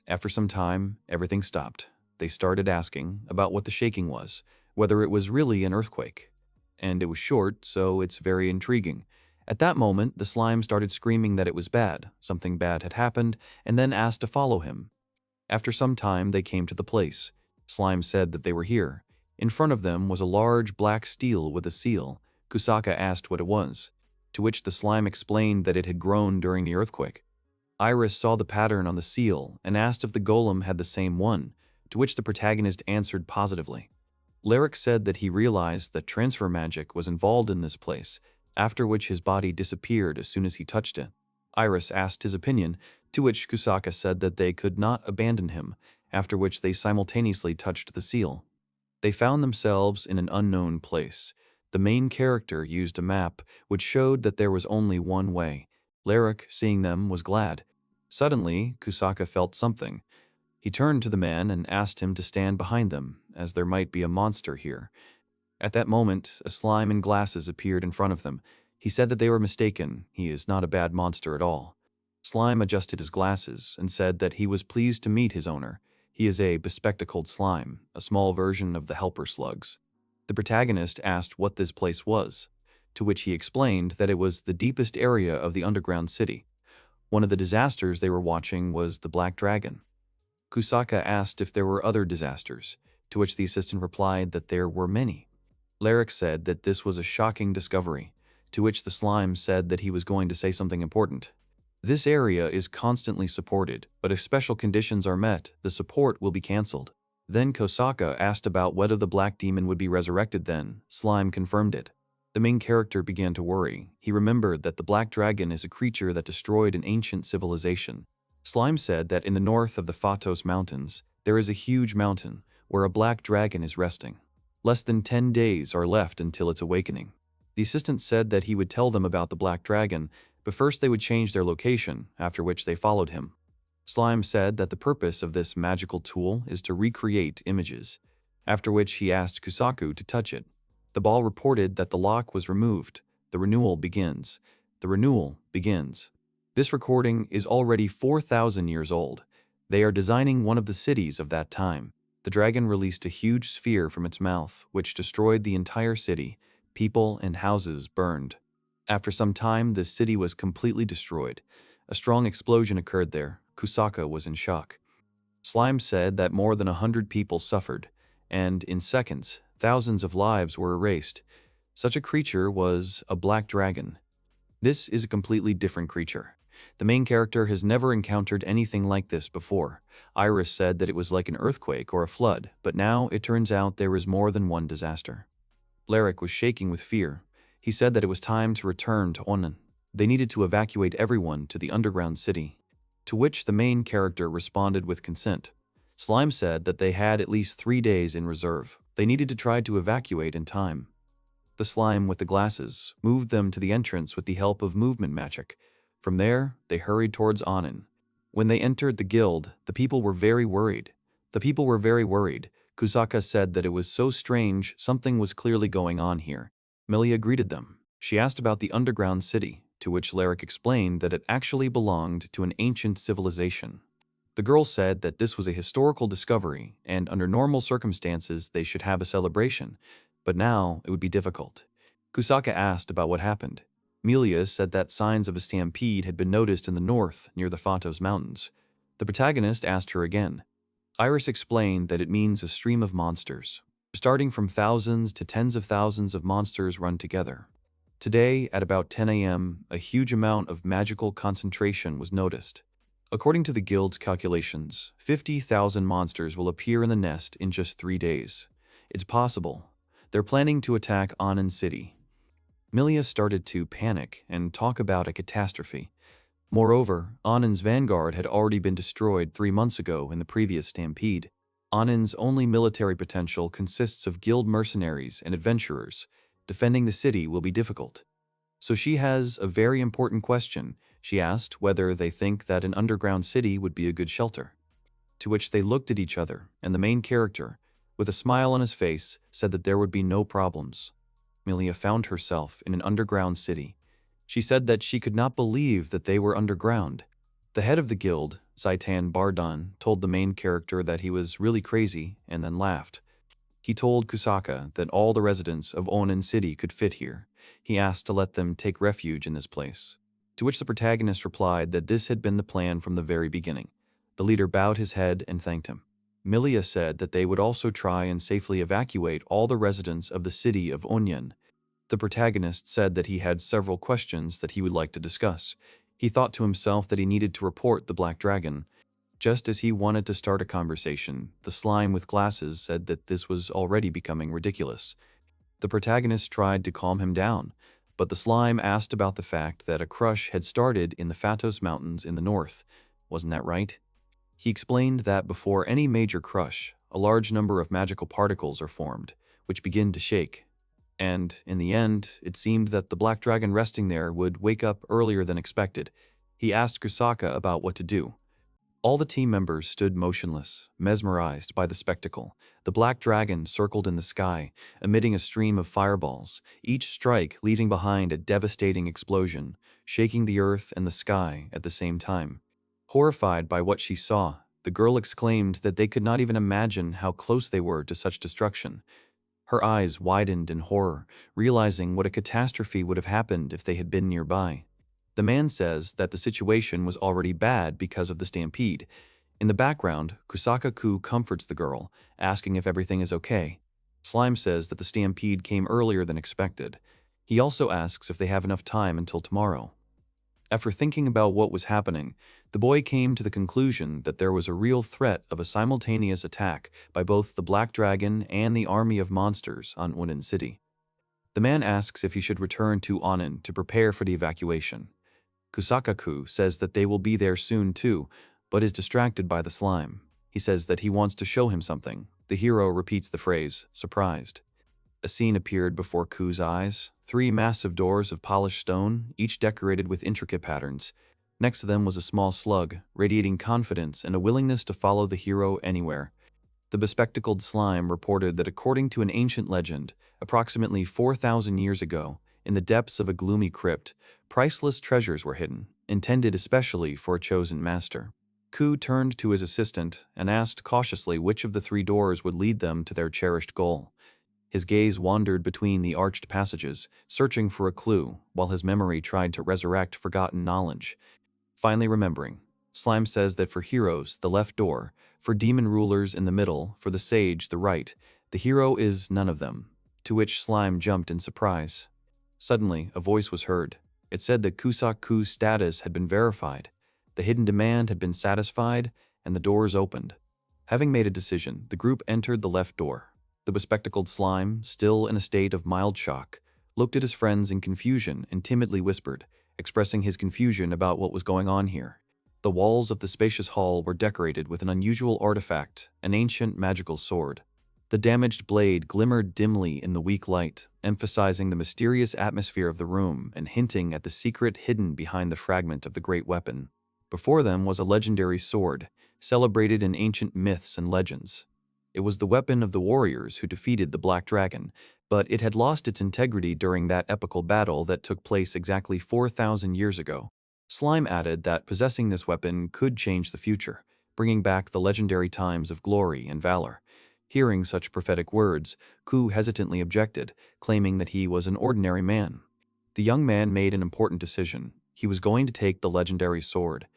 After some time, everything stopped. They started asking about what the shaking was, whether it was really an earthquake. And it was short, so it's very intriguing. At that moment, the slime started screaming that it was bad, something bad had happened, and then asked to follow him. After some time, they came to the place. Slime said that they were here. In front of them was a large black stele with a seal. Kosaka asked what it was, to which the slime explained that it had grown during the earthquake. Iris saw the pattern on the seal and asked if the golem had the same one, to which the protagonist answered positively. Lyric said that he realized that transfer magic was involved in this place, after which his body disappeared as soon as he touched it. Iris asked his opinion, to which Kosaka said that they could not abandon him, after which they simultaneously touched the seal. They found themselves in an unknown place. The main character used a map which showed that there was only one way. Lyric, seeing them, was glad. Suddenly, Kosaka felt something. He turned to the man and asked him to stand behind them, as there might be a monster here. At that moment, a slime in glasses appeared in front of them. He said that they were mistaken. He is not a bad monster at all. Slime adjusted his glasses and said that he was pleased to meet his owner. He is a bespectacled slime, a small version of the helper slugs. The protagonist asked what this place was, to which he explained that it was the deepest area of the underground city. One of the disasters they were watching was the Black Dragon. Kosaka asked if there were other disasters, to which the assistant replied that there were many. Lyric said that this was a shocking discovery, to which the slime said that he was going to say something important. This area is constantly supported, but if special conditions are met, the support will be cancelled. Then Kosaka asked about whether the Black Demon would be resurrected then. Slime confirmed it. The main character began to worry. He remembered that the Black Dragon is a creature that destroyed an ancient civilization. Slime said that in the north of the Phatos Mountains, there is a huge mountain where a Black Dragon is resting. Less than 10 days are left until its awakening. The assistant said that he would tell them about the Black Dragon, but first they would change their location, after which they followed him. Slime said that the purpose of this magical tool is to recreate images. after which he asked Kusaku to touch it. The ball reported that the lock was removed. The renewal begins. The renewal begins. This recording is already 4,000 years old. They are designing one of the cities of that time. The dragon released a huge sphere from its mouth, which destroyed the entire city. People and houses burned. After some time, the city was completely destroyed. A strong explosion occurred there. Kusaka was in shock. Slime said that more than 100 people suffered, and in seconds, thousands of lives were erased. Such a creature was a black dragon. This is a completely different creature. The main character has never encountered anything like this before. Iris said that it was like an earthquake or a flood, but now it turns out there is more than one disaster. Larrick was shaking with fear. He said that it was time to return to Onan. They needed to evacuate everyone to the underground city, to which the main character responded with consent. Slime said that they had at least 3 days in reserve. They needed to try to evacuate in time. The slime with the glasses moved them to the entrance with the help of movement magic. From there, they hurried towards Onan. When they entered the guild, the people were very worried. Kusaka said that it was so strange, something was clearly going on here. Milia greeted them. She asked about the underground city, to which Larrick explained that it actually belonged to an ancient civilization. The girl said that this was a historical discovery, and under normal circumstances they should have a celebration, but now it would be difficult. Kusaka asked about what happened. Milia said that signs of a stampede had been noticed in the north near the Phatos Mountains. The protagonist asked her again. Iris explained that it means a stream of monsters. Starting from thousands to tens of thousands of monsters run together. Today, at about 10 a.m., a huge amount of magical concentration was noticed. According to the guild's calculations, 50,000 monsters will appear in the nest in just 3 days. It's possible. They're planning to attack Onan City. Milia started to panic and talk about a catastrophe. Moreover, Onan's vanguard had already been destroyed 3 months ago in the previous stampede. Onan's only military potential consists of guild mercenaries and adventurers. Defending the city will be difficult. So she has a very important question. She asked whether they think that an underground city would be a good shelter. To which they looked at each other, and the main character, with a smile on his face, said that there would be no problems. Milia found herself in an underground city. She said that she could not believe that they were underground. The head of the guild, Zaitan Bardan, told the main character that he was really crazy and then laughed. He told Kusaka that all the residents of Onan City could fit here. He asked to let them take refuge in this place. To which the protagonist replied that this had been the plan from the very beginning. The leader bowed his head and thanked him. Milia said that they would also try and safely evacuate all the residents of the city of Onyan. The protagonist said that he had several questions that he would like to discuss. He thought to himself that he needed to report the Black Dragon. Just as he wanted to start a conversation, the slime with glasses said that this was already becoming ridiculous. The protagonist tried to calm him down, but the slime asked about the fact that a crush had started in the Phatos Mountains in the north. Wasn't that right? He explained that before any major crush, a large number of magical particles are formed, which begin to shake. And, in the end, it seemed that the black dragon resting there would wake up earlier than expected. He asked Kusaka about what to do. All the team members stood motionless, mesmerized by the spectacle. The black dragon circled in the sky, emitting a stream of fireballs, each strike leaving behind a devastating explosion, shaking the earth and the sky at the same time. Horrified by what she saw, the girl exclaimed that they could not even imagine how close they were to such destruction. Her eyes widened in horror, realizing what a catastrophe would have happened if they had been nearby. The man says that the situation was already bad because of the stampede. In the background, Kosaka Kou comforts the girl, asking if everything is okay. Slime says that the stampede came earlier than expected. He also asks if they have enough time until tomorrow. After thinking about what was happening, the boy came to the conclusion that there was a real threat of a simultaneous attack by both the Black Dragon and the army of monsters on Onan City. The man asks if he should return to Onan to prepare for the evacuation. Kosaka Kou says that they will be there soon too, but is distracted by the slime. He says that he wants to show him something. The hero repeats the phrase, surprised. A scene appeared before Kou's eyes. 3 massive doors of polished stone, each decorated with intricate patterns. Next to them was a small slug, radiating confidence and a willingness to follow the hero anywhere. The bespectacled slime reported that according to an ancient legend, approximately 4,000 years ago, in the depths of a gloomy crypt, priceless treasures were hidden, intended especially for a chosen master. Kou turned to his assistant and asked cautiously which of the 3 doors would lead them to their cherished goal. His gaze wandered between the arched passages, searching for a clue, while his memory tried to resurrect forgotten knowledge. Finally remembering, Slime says that for heroes, the left door; for demon rulers in the middle; for the sage, the right. The hero is none of them. To which Slime jumped in surprise. Suddenly, a voice was heard. It said that Kosaka Kou's status had been verified, the hidden demand had been satisfied, and the doors opened. Having made a decision, the group entered the left door. The bespectacled Slime, still in a state of mild shock, looked at his friends in confusion and timidly whispered, expressing his confusion about what was going on here. The walls of the spacious hall were decorated with an unusual artifact, an ancient magical sword. The damaged blade glimmered dimly in the weak light, emphasizing the mysterious atmosphere of the room and hinting at the secret hidden behind the fragment of the great weapon. Before them was a legendary sword, celebrated in ancient myths and legends. It was the weapon of the warriors who defeated the Black Dragon, but it had lost its integrity during that epical battle that took place exactly 4,000 years ago. Slime added that possessing this weapon could change the future, bringing back the legendary times of glory and valor. Hearing such prophetic words, Kou hesitantly objected, claiming that he was an ordinary man. The young man made an important decision. He was going to take the legendary sword.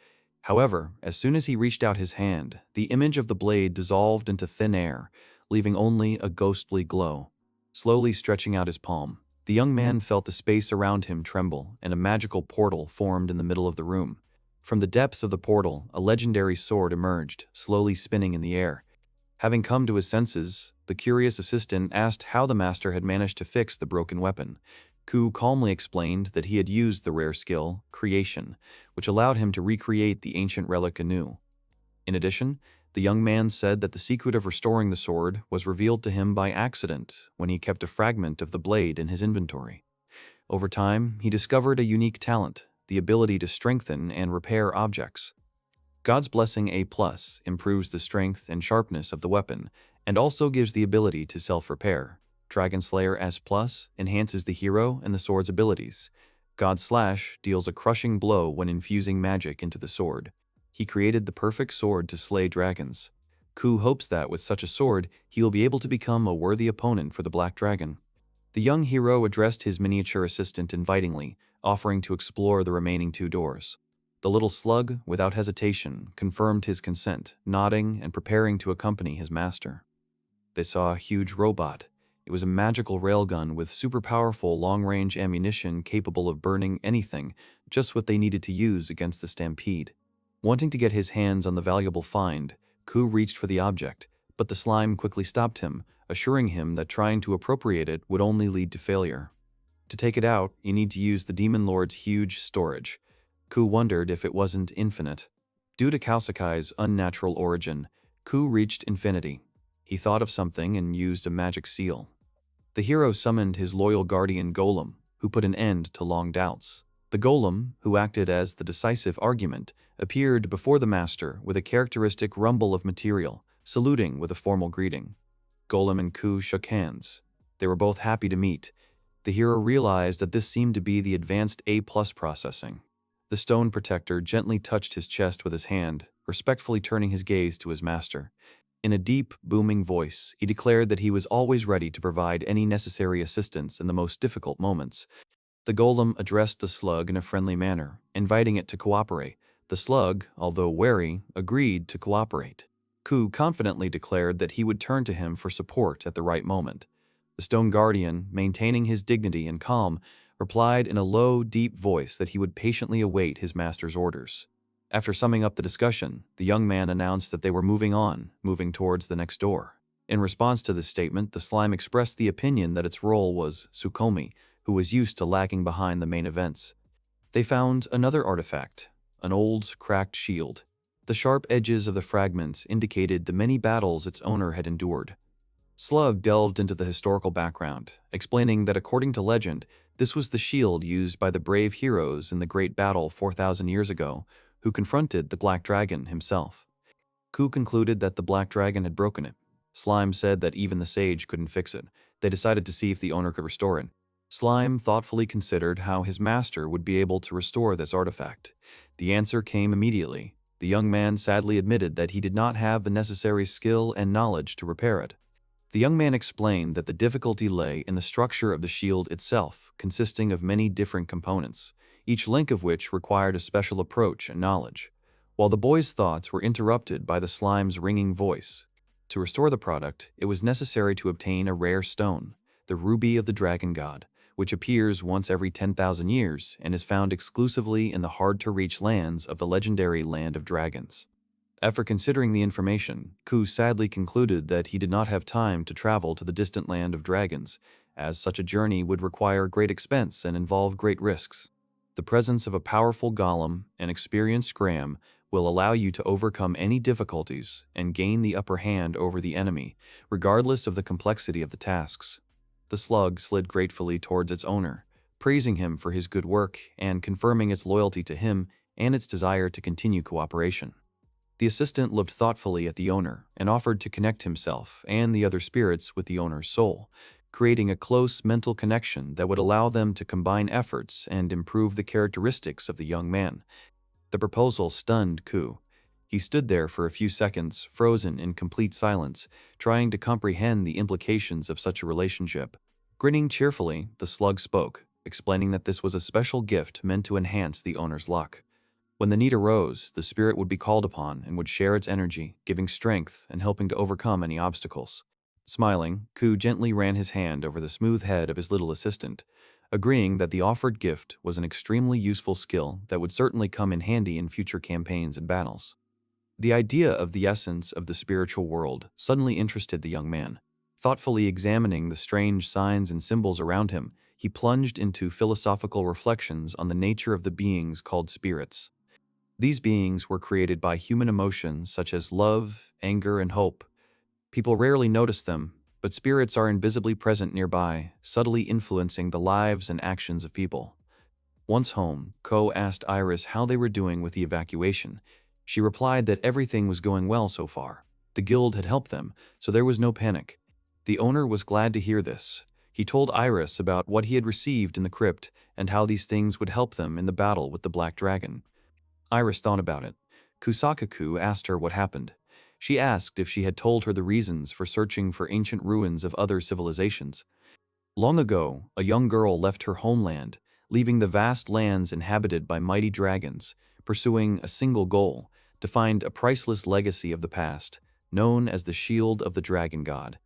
However, as soon as he reached out his hand, the image of the blade dissolved into thin air, leaving only a ghostly glow. Slowly stretching out his palm, the young man felt the space around him tremble, and a magical portal formed in the middle of the room. From the depths of the portal, a legendary sword emerged, slowly spinning in the air. Having come to his senses, the curious assistant asked how the master had managed to fix the broken weapon. Kou calmly explained that he had used the rare skill, creation, which allowed him to recreate the ancient relic anew. In addition, the young man said that the secret of restoring the sword was revealed to him by accident when he kept a fragment of the blade in his inventory. Over time, he discovered a unique talent, the ability to strengthen and repair objects. God's Blessing A+ improves the strength and sharpness of the weapon, and also gives the ability to self-repair. Dragon Slayer S+ enhances the hero and the sword's abilities. God Slash deals a crushing blow when infusing magic into the sword. He created the perfect sword to slay dragons. Kou hopes that with such a sword, he will be able to become a worthy opponent for the Black Dragon. The young hero addressed his miniature assistant invitingly, offering to explore the remaining 2 doors. The little slug, without hesitation, confirmed his consent, nodding and preparing to accompany his master. They saw a huge robot. It was a magical railgun with super powerful long-range ammunition capable of burning anything, just what they needed to use against the stampede. Wanting to get his hands on the valuable find, Kou reached for the object, but the slime quickly stopped him, assuring him that trying to appropriate it would only lead to failure. To take it out, you need to use the Demon Lord's huge storage. Kou wondered if it wasn't infinite. Due to Kosakai's unnatural origin, Kou reached infinity. He thought of something and used a magic seal. The hero summoned his loyal guardian Golem, who put an end to long doubts. The Golem, who acted as the decisive argument, appeared before the master with a characteristic rumble of material, saluting with a formal greeting. Golem and Kou shook hands. They were both happy to meet. The hero realized that this seemed to be the advanced A+ processing. The stone protector gently touched his chest with his hand, respectfully turning his gaze to his master. In a deep, booming voice, he declared that he was always ready to provide any necessary assistance in the most difficult moments. The golem addressed the slug in a friendly manner, inviting it to cooperate. The slug, although wary, agreed to cooperate. Kou confidently declared that he would turn to him for support at the right moment. The stone guardian, maintaining his dignity and calm, replied in a low, deep voice that he would patiently await his master's orders. After summing up the discussion, the young man announced that they were moving towards the next door. In response to this statement, the slime expressed the opinion that its role was Tsukomi, who was used to lagging behind the main events. They found another artifact, an old, cracked shield. The sharp edges of the fragment indicated the many battles its owner had endured. Slug delved into the historical background, explaining that according to legend, this was the shield used by the brave heroes in the great battle 4,000 years ago, who confronted the Black Dragon himself. Kou concluded that the Black Dragon had broken it. Slime said that even the sage couldn't fix it. They decided to see if the owner could restore it. Slime thoughtfully considered how his master would be able to restore this artifact. The answer came immediately. The young man sadly admitted that he did not have the necessary skill and knowledge to repair it. The young man explained that the difficulty lay in the structure of the shield itself, consisting of many different components, each link of which required a special approach and knowledge. While the boy's thoughts were interrupted by the slime's ringing voice. To restore the product, it was necessary to obtain a rare stone, the ruby of the dragon god, which appears once every 10,000 years and is found exclusively in the hard-to-reach lands of the legendary Land of Dragons. After considering the information, Kou sadly concluded that he did not have time to travel to the distant Land of Dragons, as such a journey would require great expense and involve great risks. The presence of a powerful golem and experienced Graham will allow you to overcome any difficulties and gain the upper hand over the enemy, regardless of the complexity of the tasks. The slug slid gratefully towards its owner, praising him for his good work and confirming its loyalty to him and its desire to continue cooperation. The assistant looked thoughtfully at the owner and offered to connect himself and the other spirits with the owner's soul, creating a close mental connection that would allow them to combine efforts and improve the characteristics of the young man. The proposal stunned Kou. He stood there for a few seconds, frozen in complete silence, trying to comprehend the implications of such a relationship. Grinning cheerfully, the slug spoke, explaining that this was a special gift meant to enhance the owner's luck. When the need arose, the spirit would be called upon and would share its energy, giving strength and helping to overcome any obstacles. Smiling, Kou gently ran his hand over the smooth head of his little assistant, agreeing that the offered gift was an extremely useful skill that would certainly come in handy in future campaigns and battles. The idea of the essence of the spiritual world suddenly interested the young man. Thoughtfully examining the strange signs and symbols around him, he plunged into philosophical reflections on the nature of the beings called spirits. These beings were created by human emotions such as love, anger, and hope. People rarely notice them, but spirits are invisibly present nearby, subtly influencing the lives and actions of people. Once home, Ko asked Iris how they were doing with the evacuation. She replied that everything was going well so far. The guild had helped them, so there was no panic. The owner was glad to hear this. He told Iris about what he had received in the crypt and how these things would help them in the battle with the Black Dragon. Iris thought about it. Kosaka Kou asked her what happened. She asked if she had told her the reasons for searching for ancient ruins of other civilizations. Long ago, a young girl left her homeland, leaving the vast lands inhabited by mighty dragons, pursuing a single goal, to find a priceless legacy of the past, known as the Shield of the Dragon God.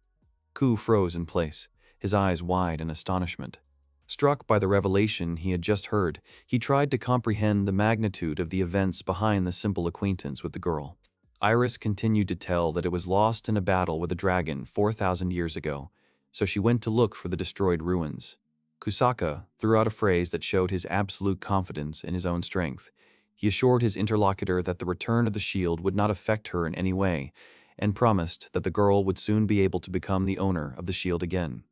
Kou froze in place, his eyes wide in astonishment. Struck by the revelation he had just heard, he tried to comprehend the magnitude of the events behind the simple acquaintance with the girl. Iris continued to tell that it was lost in a battle with a dragon 4,000 years ago, so she went to look for the destroyed ruins. Kosaka threw out a phrase that showed his absolute confidence in his own strength. He assured his interlocutor that the return of the shield would not affect her in any way, and promised that the girl would soon be able to become the owner of the shield again.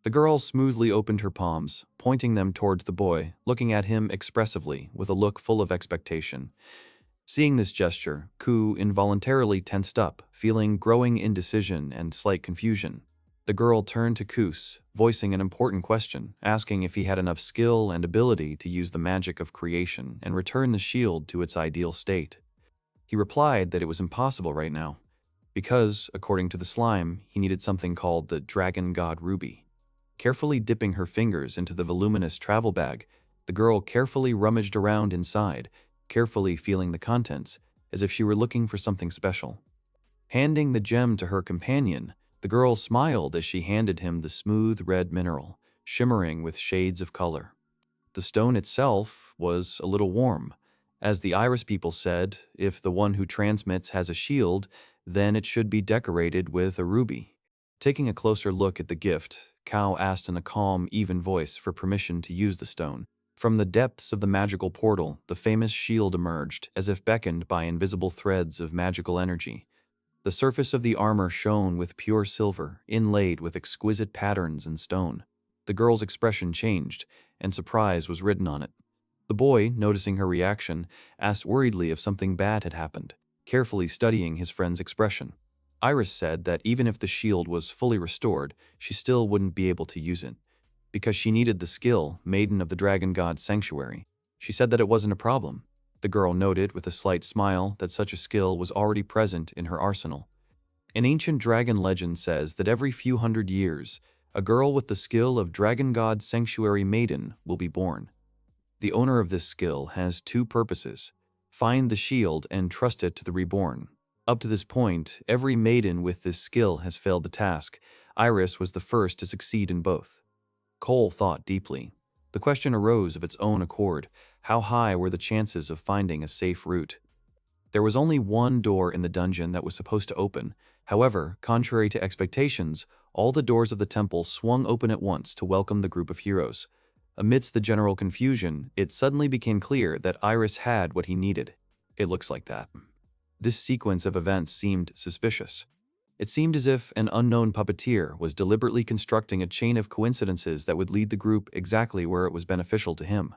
The girl smoothly opened her palms, pointing them towards the boy, looking at him expressively with a look full of expectation. Seeing this gesture, Kou involuntarily tensed up, feeling growing indecision and slight confusion. The girl turned to Kus, voicing an important question, asking if he had enough skill and ability to use the magic of creation and return the shield to its ideal state. He replied that it was impossible right now, because, according to the slime, he needed something called the Dragon God Ruby. Carefully dipping her fingers into the voluminous travel bag, the girl carefully rummaged around inside, carefully feeling the contents, as if she were looking for something special. Handing the gem to her companion, the girl smiled as she handed him the smooth red mineral, shimmering with shades of color. The stone itself was a little warm. As the Iris people said, if the one who transmits has a shield, then it should be decorated with a ruby. Taking a closer look at the gift, Kou asked in a calm, even voice for permission to use the stone. From the depths of the magical portal, the famous shield emerged, as if beckoned by invisible threads of magical energy. The surface of the armor shone with pure silver, inlaid with exquisite patterns in stone. The girl's expression changed, and surprise was written on it. The boy, noticing her reaction, asked worriedly if something bad had happened, carefully studying his friend's expression. Iris said that even if the shield was fully restored, she still wouldn't be able to use it, because she needed the skill, Maiden of the Dragon God's Sanctuary. She said that it wasn't a problem. The girl noted with a slight smile that such a skill was already present in her arsenal. An ancient dragon legend says that every few hundred years, a girl with the skill of Dragon God's Sanctuary Maiden will be born. The owner of this skill has two purposes: find the shield and trust it to the reborn. Up to this point, every maiden with this skill has failed the task. Iris was the first to succeed in both. Cole thought deeply. The question arose of its own accord: how high were the chances of finding a safe route? There was only one door in the dungeon that was supposed to open. However, contrary to expectations, all the doors of the temple swung open at once to welcome the group of heroes. Amidst the general confusion, it suddenly became clear that Iris had what he needed. It looks like that. This sequence of events seemed suspicious. It seemed as if an unknown puppeteer was deliberately constructing a chain of coincidences that would lead the group exactly where it was beneficial to him.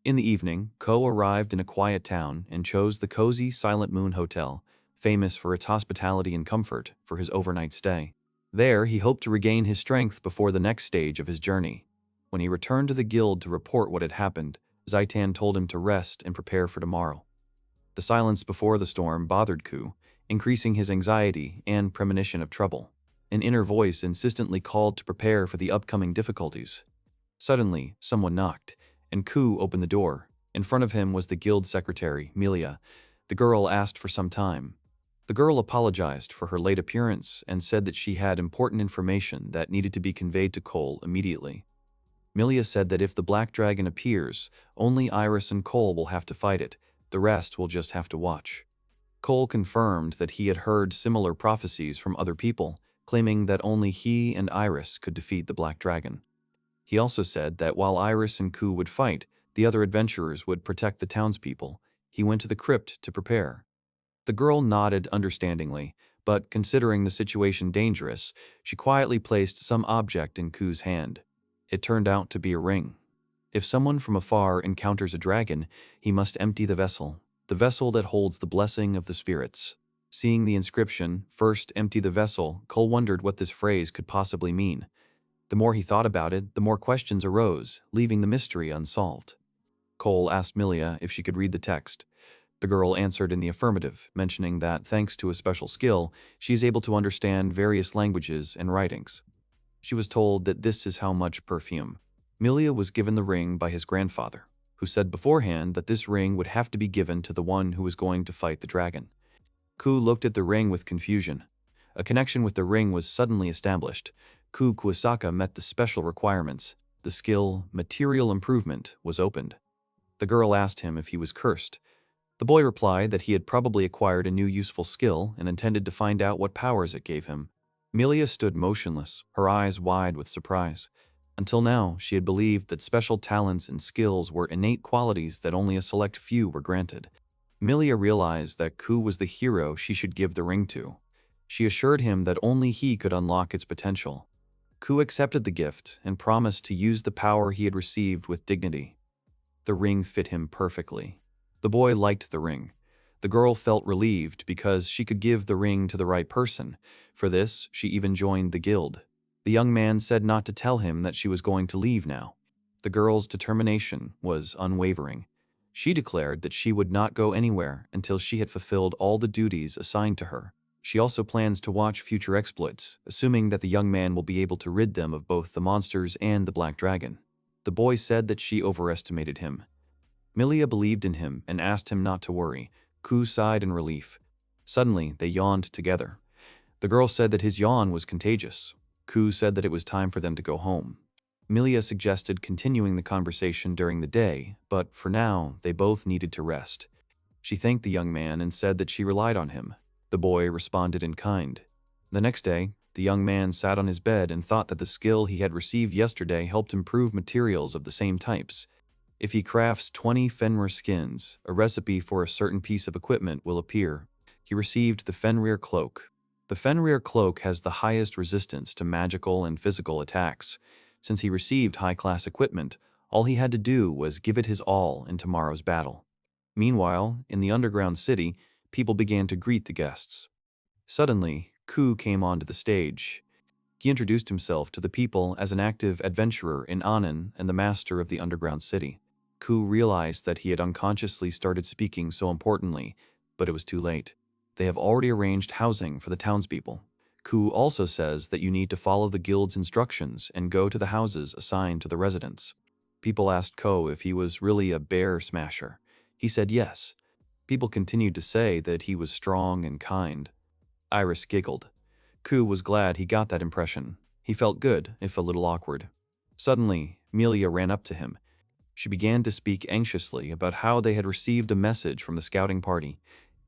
In the evening, Ko arrived in a quiet town and chose the cozy Silent Moon Hotel, famous for its hospitality and comfort, for his overnight stay. There, he hoped to regain his strength before the next stage of his journey. When he returned to the guild to report what had happened, Zaitan told him to rest and prepare for tomorrow. The silence before the storm bothered Ku, increasing his anxiety and premonition of trouble. An inner voice insistently called to prepare for the upcoming difficulties. Suddenly, someone knocked, and Ku opened the door. In front of him was the guild secretary, Milia. The girl asked for some time. The girl apologized for her late appearance and said that she had important information that needed to be conveyed to Cole immediately. Milia said that if the Black Dragon appears, only Iris and Cole will have to fight it. The rest will just have to watch. Cole confirmed that he had heard similar prophecies from other people, claiming that only he and Iris could defeat the Black Dragon. He also said that while Iris and Ku would fight, the other adventurers would protect the townspeople. He went to the crypt to prepare. The girl nodded understandingly, but considering the situation dangerous, she quietly placed some object in Ku's hand. It turned out to be a ring. If someone from afar encounters a dragon, he must empty the vessel that holds the blessing of the spirits. Seeing the inscription, "First empty the vessel," Cole wondered what this phrase could possibly mean. The more he thought about it, the more questions arose, leaving the mystery unsolved. Cole asked Milia if she could read the text. The girl answered in the affirmative, mentioning that, thanks to a special skill, she is able to understand various languages and writings. She was told that this is how much perfume. Milia was given the ring by his grandfather, who said beforehand that this ring would have to be given to the one who was going to fight the dragon. Ku looked at the ring with confusion. A connection with the ring was suddenly established. Kosaka met the special requirements. The skill, Material Improvement, was opened. The girl asked him if he was cursed. The boy replied that he had probably acquired a new useful skill and intended to find out what powers it gave him. Milia stood motionless, her eyes wide with surprise. Until now, she had believed that special talents and skills were innate qualities that only a select few were granted. Milia realized that Ku was the hero she should give the ring to. She assured him that only he could unlock its potential. Ku accepted the gift and promised to use the power he had received with dignity. The ring fit him perfectly. The boy liked the ring. The girl felt relieved because she could give the ring to the right person. For this, she even joined the guild. The young man said not to tell him that she was going to leave now. The girl's determination was unwavering. She declared that she would not go anywhere until she had fulfilled all the duties assigned to her. She also plans to watch future exploits, assuming that the young man will be able to rid them of both the monsters and the Black Dragon. The boy said that she overestimated him. Milia believed in him and asked him not to worry. Ku sighed in relief. Suddenly, they yawned together. The girl said that his yawn was contagious. Ku said that it was time for them to go home. Milia suggested continuing the conversation during the day, but for now, they both needed to rest. She thanked the young man and said that she relied on him. The boy responded in kind. The next day, the young man sat on his bed and thought that the skill he had received yesterday helped improve materials of the same types. If he crafts 20 Fenrir skins, a recipe for a certain piece of equipment will appear. He received the Fenrir cloak. The Fenrir cloak has the highest resistance to magical and physical attacks. Since he received high-class equipment, all he had to do was give it his all in tomorrow's battle. Meanwhile, in the underground city, people began to greet the guests. Suddenly, Kou came onto the stage. He introduced himself to the people as an active adventurer in Anin and the master of the underground city. Kou realized that he had unconsciously started speaking so importantly, but it was too late. They have already arranged housing for the townspeople. Kou also says that you need to follow the guild's instructions and go to the houses assigned to the residents. People asked Kou if he was really a bear smasher. He said yes. People continued to say that he was strong and kind. Iris giggled. Kou was glad he got that impression. He felt good, if a little awkward. Suddenly, Melia ran up to him. She began to speak anxiously about how they had received a message from the scouting party.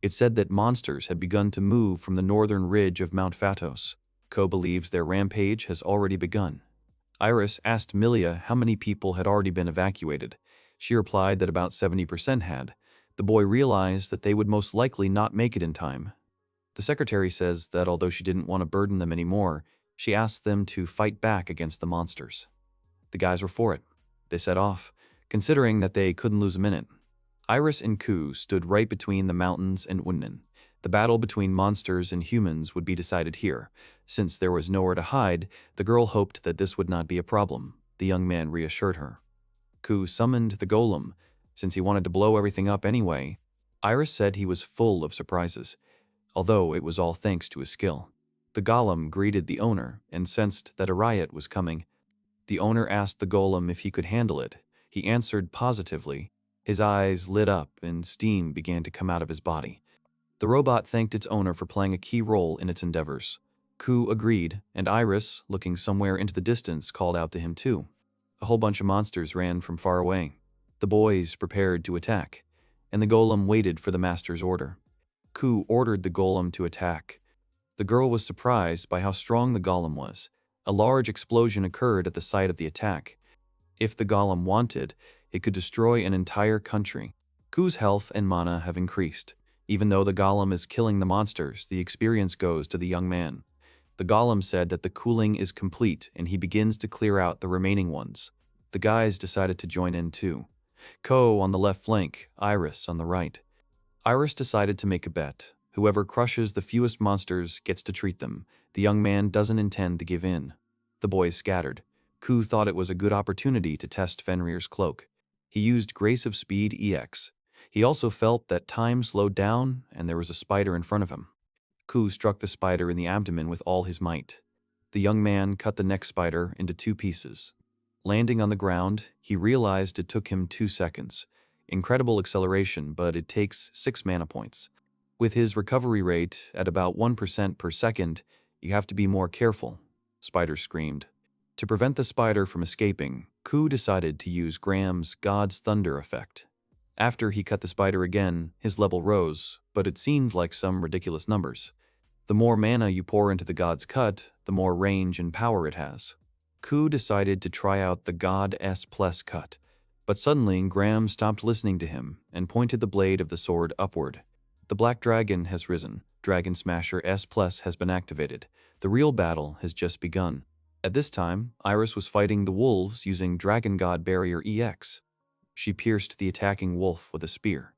It said that monsters had begun to move from the northern ridge of Mount Phatos. Kou believes their rampage has already begun. Iris asked Melia how many people had already been evacuated. She replied that about 70% had. The boy realized that they would most likely not make it in time. The secretary says that although she didn't want to burden them anymore, she asked them to fight back against the monsters. The guys were for it. They set off, considering that they couldn't lose a minute. Iris and Kou stood right between the mountains and Unnan. The battle between monsters and humans would be decided here. Since there was nowhere to hide, the girl hoped that this would not be a problem. The young man reassured her. Kou summoned the golem. Since he wanted to blow everything up anyway, Iris said he was full of surprises, although it was all thanks to his skill. The golem greeted the owner and sensed that a riot was coming. The owner asked the golem if he could handle it. He answered positively. His eyes lit up and steam began to come out of his body. The robot thanked its owner for playing a key role in its endeavors. Kou agreed, and Iris, looking somewhere into the distance, called out to him too. A whole bunch of monsters ran from far away. The boys prepared to attack, and the golem waited for the master's order. Kou ordered the golem to attack. The girl was surprised by how strong the golem was. A large explosion occurred at the site of the attack. If the golem wanted, it could destroy an entire country. Kou's health and mana have increased. Even though the golem is killing the monsters, the experience goes to the young man. The golem said that the cooling is complete and he begins to clear out the remaining ones. The guys decided to join in too. Kou on the left flank, Iris on the right. Iris decided to make a bet. Whoever crushes the fewest monsters gets to treat them. The young man doesn't intend to give in. The boys scattered. Kou thought it was a good opportunity to test Fenrir's cloak. He used Grace of Speed EX. He also felt that time slowed down and there was a spider in front of him. Kou struck the spider in the abdomen with all his might. The young man cut the next spider into 2 pieces. Landing on the ground, he realized it took him 2 seconds. Incredible acceleration, but it takes 6 mana points. With his recovery rate at about 1% per second, you have to be more careful, Spider screamed. To prevent the spider from escaping, Kou decided to use Graham's God's Thunder effect. After he cut the spider again, his level rose, but it seemed like some ridiculous numbers. The more mana you pour into the God's Cut, the more range and power it has. Kou decided to try out the God S+ cut, but suddenly Graham stopped listening to him and pointed the blade of the sword upward. The Black Dragon has risen. Dragon Smasher S+ has been activated. The real battle has just begun. At this time, Iris was fighting the wolves using Dragon God Barrier EX. She pierced the attacking wolf with a spear.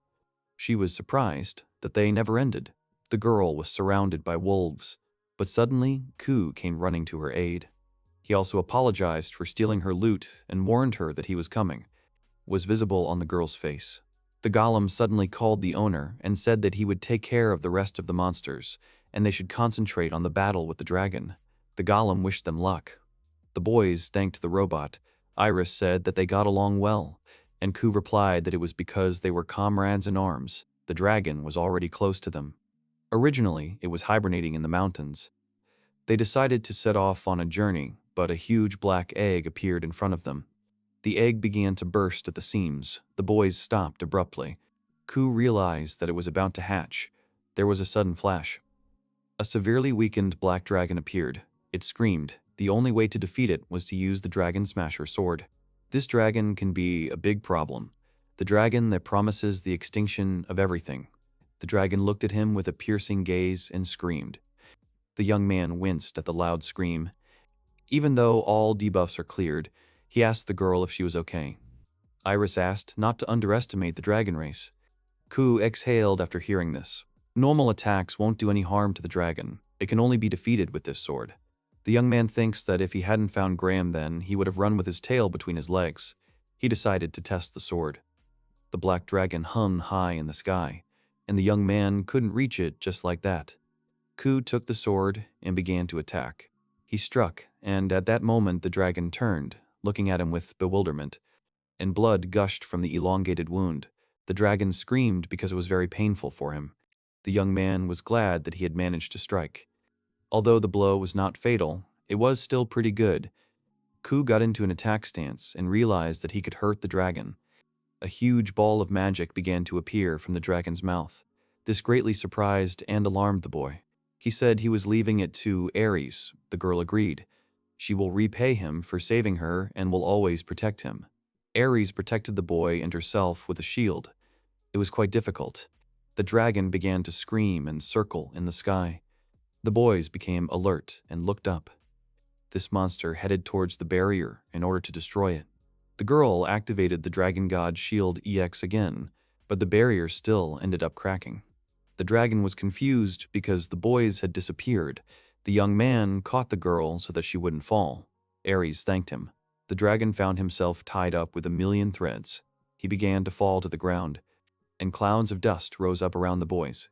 She was surprised that they never ended. The girl was surrounded by wolves, but suddenly Kou came running to her aid. He also apologized for stealing her loot and warned her that he was coming. Was visible on the girl's face. The golem suddenly called the owner and said that he would take care of the rest of the monsters, and they should concentrate on the battle with the dragon. The golem wished them luck. The boys thanked the robot. Iris said that they got along well, and Kou replied that it was because they were comrades in arms. The dragon was already close to them. Originally, it was hibernating in the mountains. They decided to set off on a journey, but a huge black egg appeared in front of them. The egg began to burst at the seams. The boys stopped abruptly. Kou realized that it was about to hatch. There was a sudden flash. A severely weakened black dragon appeared. It screamed. The only way to defeat it was to use the Dragon Smasher sword. This dragon can be a big problem. The dragon that promises the extinction of everything. The dragon looked at him with a piercing gaze and screamed. The young man winced at the loud scream. Even though all debuffs are cleared, he asked the girl if she was okay. Iris asked not to underestimate the dragon race. Kou exhaled after hearing this. Normal attacks won't do any harm to the dragon. It can only be defeated with this sword. The young man thinks that if he hadn't found Graham then, he would have run with his tail between his legs. He decided to test the sword. The black dragon hung high in the sky, and the young man couldn't reach it just like that. Kou took the sword and began to attack. He struck, and at that moment the dragon turned, looking at him with bewilderment, and blood gushed from the elongated wound. The dragon screamed because it was very painful for him. The young man was glad that he had managed to strike. Although the blow was not fatal, it was still pretty good. Kou got into an attack stance and realized that he could hurt the dragon. A huge ball of magic began to appear from the dragon's mouth. This greatly surprised and alarmed the boy. He said he was leaving it to Ares. The girl agreed. She will repay him for saving her and will always protect him. Ares protected the boy and herself with a shield. It was quite difficult. The dragon began to scream and circle in the sky. The boys became alert and looked up. This monster headed towards the barrier in order to destroy it. The girl activated the Dragon God's Shield EX again, but the barrier still ended up cracking. The dragon was confused because the boys had disappeared. The young man caught the girl so that she wouldn't fall. Ares thanked him. The dragon found himself tied up with 1,000,000 threads. He began to fall to the ground, and clouds of dust rose up around the boys.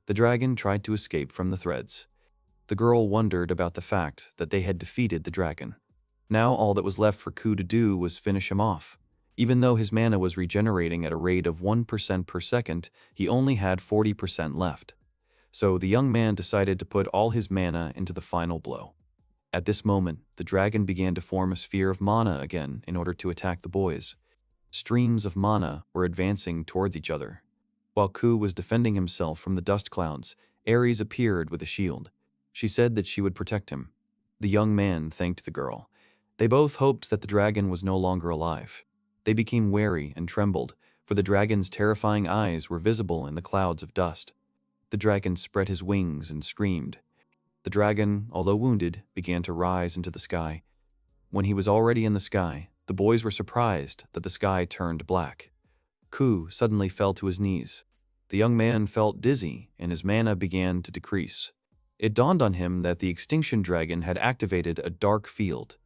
The dragon tried to escape from the threads. The girl wondered about the fact that they had defeated the dragon. Now all that was left for Kou to do was finish him off. Even though his mana was regenerating at a rate of 1% per second, he only had 40% left. So the young man decided to put all his mana into the final blow. At this moment, the dragon began to form a sphere of mana again in order to attack the boys. Streams of mana were advancing towards each other. While Kou was defending himself from the dust clouds, Ares appeared with a shield. She said that she would protect him. The young man thanked the girl. They both hoped that the dragon was no longer alive. They became wary and trembled, for the dragon's terrifying eyes were visible in the clouds of dust. The dragon spread his wings and screamed. The dragon, although wounded, began to rise into the sky. When he was already in the sky, the boys were surprised that the sky turned black. Kou suddenly fell to his knees. The young man felt dizzy, and his mana began to decrease. It dawned on him that the extinction dragon had activated a dark field.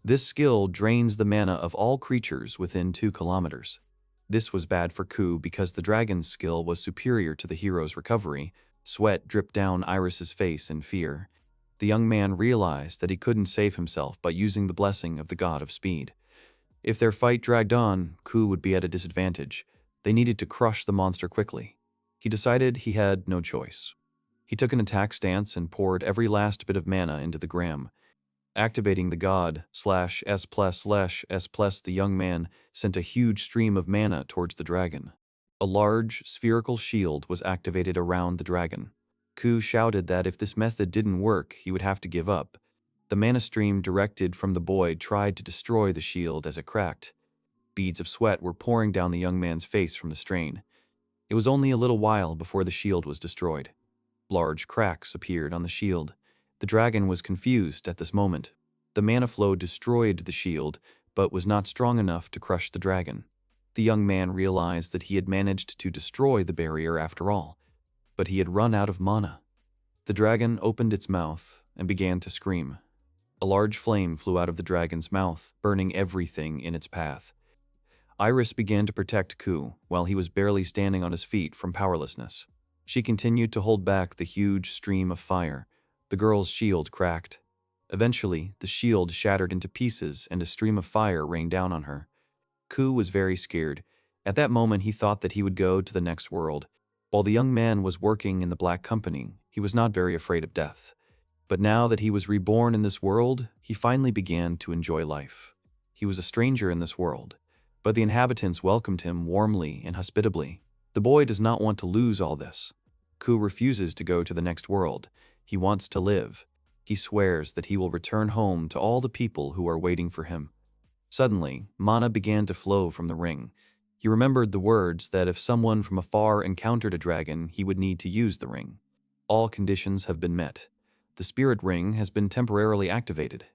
This skill drains the mana of all creatures within 2 kilometers. This was bad for Kou because the dragon's skill was superior to the hero's recovery. Sweat dripped down Iris's face in fear. The young man realized that he couldn't save himself by using the blessing of the god of speed. If their fight dragged on, Kou would be at a disadvantage. They needed to crush the monster quickly. He decided he had no choice. He took an attack stance and poured every last bit of mana into the gram. Activating the god /S+/S+, the young man sent a huge stream of mana towards the dragon. A large, spherical shield was activated around the dragon. Kou shouted that if this method didn't work, he would have to give up. The mana stream directed from the boy tried to destroy the shield as it cracked. Beads of sweat were pouring down the young man's face from the strain. It was only a little while before the shield was destroyed. Large cracks appeared on the shield. The dragon was confused at this moment. The mana flow destroyed the shield, but was not strong enough to crush the dragon. The young man realized that he had managed to destroy the barrier after all, but he had run out of mana. The dragon opened its mouth and began to scream. A large flame flew out of the dragon's mouth, burning everything in its path. Iris began to protect Kou while he was barely standing on his feet from powerlessness. She continued to hold back the huge stream of fire. The girl's shield cracked. Eventually, the shield shattered into pieces and a stream of fire rained down on her. Kou was very scared. At that moment, he thought that he would go to the next world. While the young man was working in the Black Company, he was not very afraid of death. But now that he was reborn in this world, he finally began to enjoy life. He was a stranger in this world, but the inhabitants welcomed him warmly and hospitably. The boy does not want to lose all this. Kou refuses to go to the next world. He wants to live. He swears that he will return home to all the people who are waiting for him. Suddenly, mana began to flow from the ring. He remembered the words that if someone from afar encountered a dragon, he would need to use the ring. All conditions have been met. The spirit ring has been temporarily activated.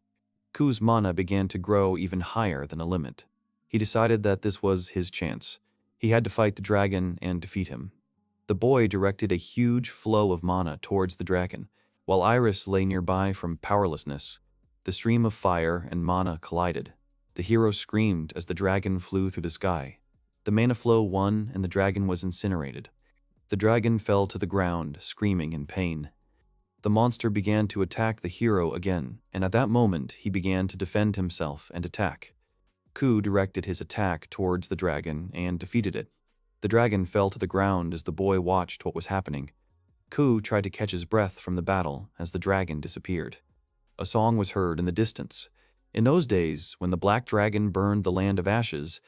Kou's mana began to grow even higher than a limit. He decided that this was his chance. He had to fight the dragon and defeat him. The boy directed a huge flow of mana towards the dragon. While Iris lay nearby from powerlessness, the stream of fire and mana collided. The hero screamed as the dragon flew through the sky. The mana flow won and the dragon was incinerated. The dragon fell to the ground, screaming in pain. The monster began to attack the hero again, and at that moment he began to defend himself and attack. Kou directed his attack towards the dragon and defeated it. The dragon fell to the ground as the boy watched what was happening. Kou tried to catch his breath from the battle as the dragon disappeared. A song was heard in the distance. In those days, when the black dragon burned the land of ashes,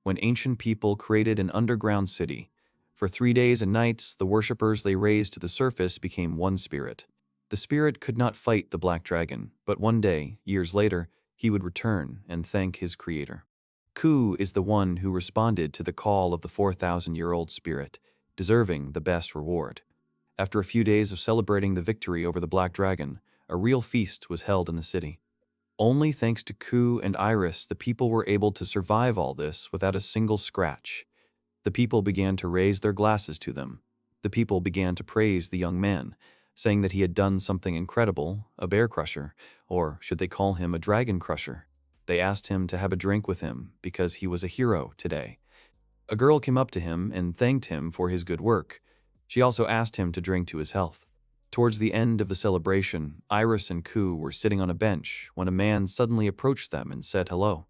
when ancient people created an underground city, for 3 days and nights the worshippers they raised to the surface became one spirit. The spirit could not fight the black dragon, but one day, years later, he would return and thank his creator. Kou is the one who responded to the call of the 4,000-year-old spirit, deserving the best reward. After a few days of celebrating the victory over the black dragon, a real feast was held in the city. Only thanks to Kou and Iris the people were able to survive all this without a single scratch. The people began to raise their glasses to them. The people began to praise the young man, saying that he had done something incredible, a bear crusher, or should they call him a dragon crusher? They asked him to have a drink with him because he was a hero today. A girl came up to him and thanked him for his good work. She also asked him to drink to his health. Towards the end of the celebration, Iris and Kou were sitting on a bench when a man suddenly approached them and said hello.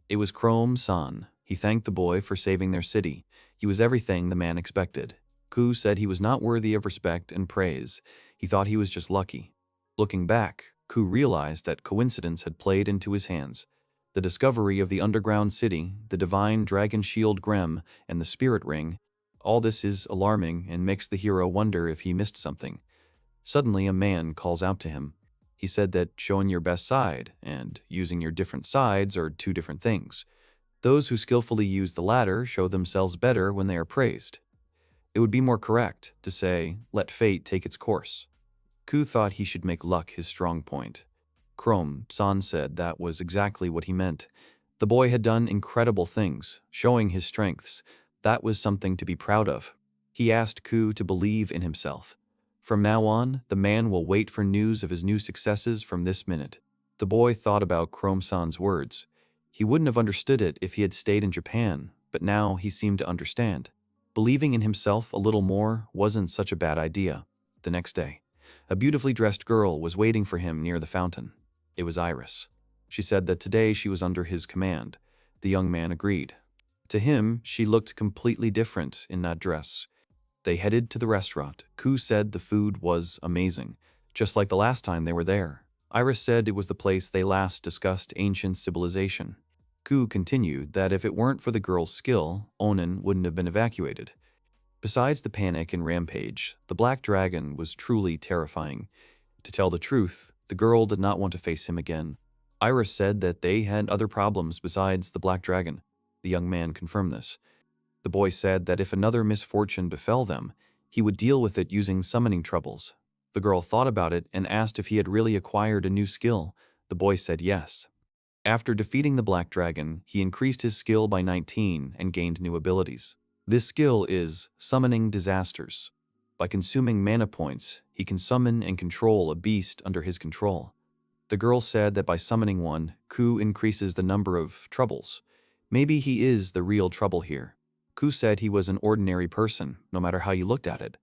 It was Chrome-san. He thanked the boy for saving their city. He was everything the man expected. Kou said he was not worthy of respect and praise. He thought he was just lucky. Looking back, Kou realized that coincidence had played into his hands. The discovery of the underground city, the divine dragon shield Grem, and the spirit ring, all this is alarming and makes the hero wonder if he missed something. Suddenly, a man calls out to him. He said that showing your best side and using your different sides are two different things. Those who skillfully use the latter show themselves better when they are praised. It would be more correct to say, let fate take its course. Kou thought he should make luck his strong point. Chrome-san said that was exactly what he meant. The boy had done incredible things, showing his strengths. That was something to be proud of. He asked Kou to believe in himself. From now on, the man will wait for news of his new successes from this minute. The boy thought about Chrome-san's words. He wouldn't have understood it if he had stayed in Japan, but now he seemed to understand. Believing in himself a little more wasn't such a bad idea. The next day, a beautifully dressed girl was waiting for him near the fountain. It was Iris. She said that today she was under his command. The young man agreed. To him, she looked completely different in that dress. They headed to the restaurant. Kou said the food was amazing, just like the last time they were there. Iris said it was the place they last discussed ancient civilization. Kou continued that if it weren't for the girl's skill, Onin wouldn't have been evacuated. Besides the panic and rampage, the black dragon was truly terrifying. To tell the truth, the girl did not want to face him again. Iris said that they had other problems besides the black dragon. The young man confirmed this. The boy said that if another misfortune befell them, he would deal with it using summoning troubles. The girl thought about it and asked if he had really acquired a new skill. The boy said yes. After defeating the black dragon, he increased his skill by 19 and gained new abilities. This skill is Summoning Disasters. By consuming mana points, he can summon and control a beast under his control. The girl said that by summoning one, Kou increases the number of troubles. Maybe he is the real trouble here. Kou said he was an ordinary person, no matter how you looked at it.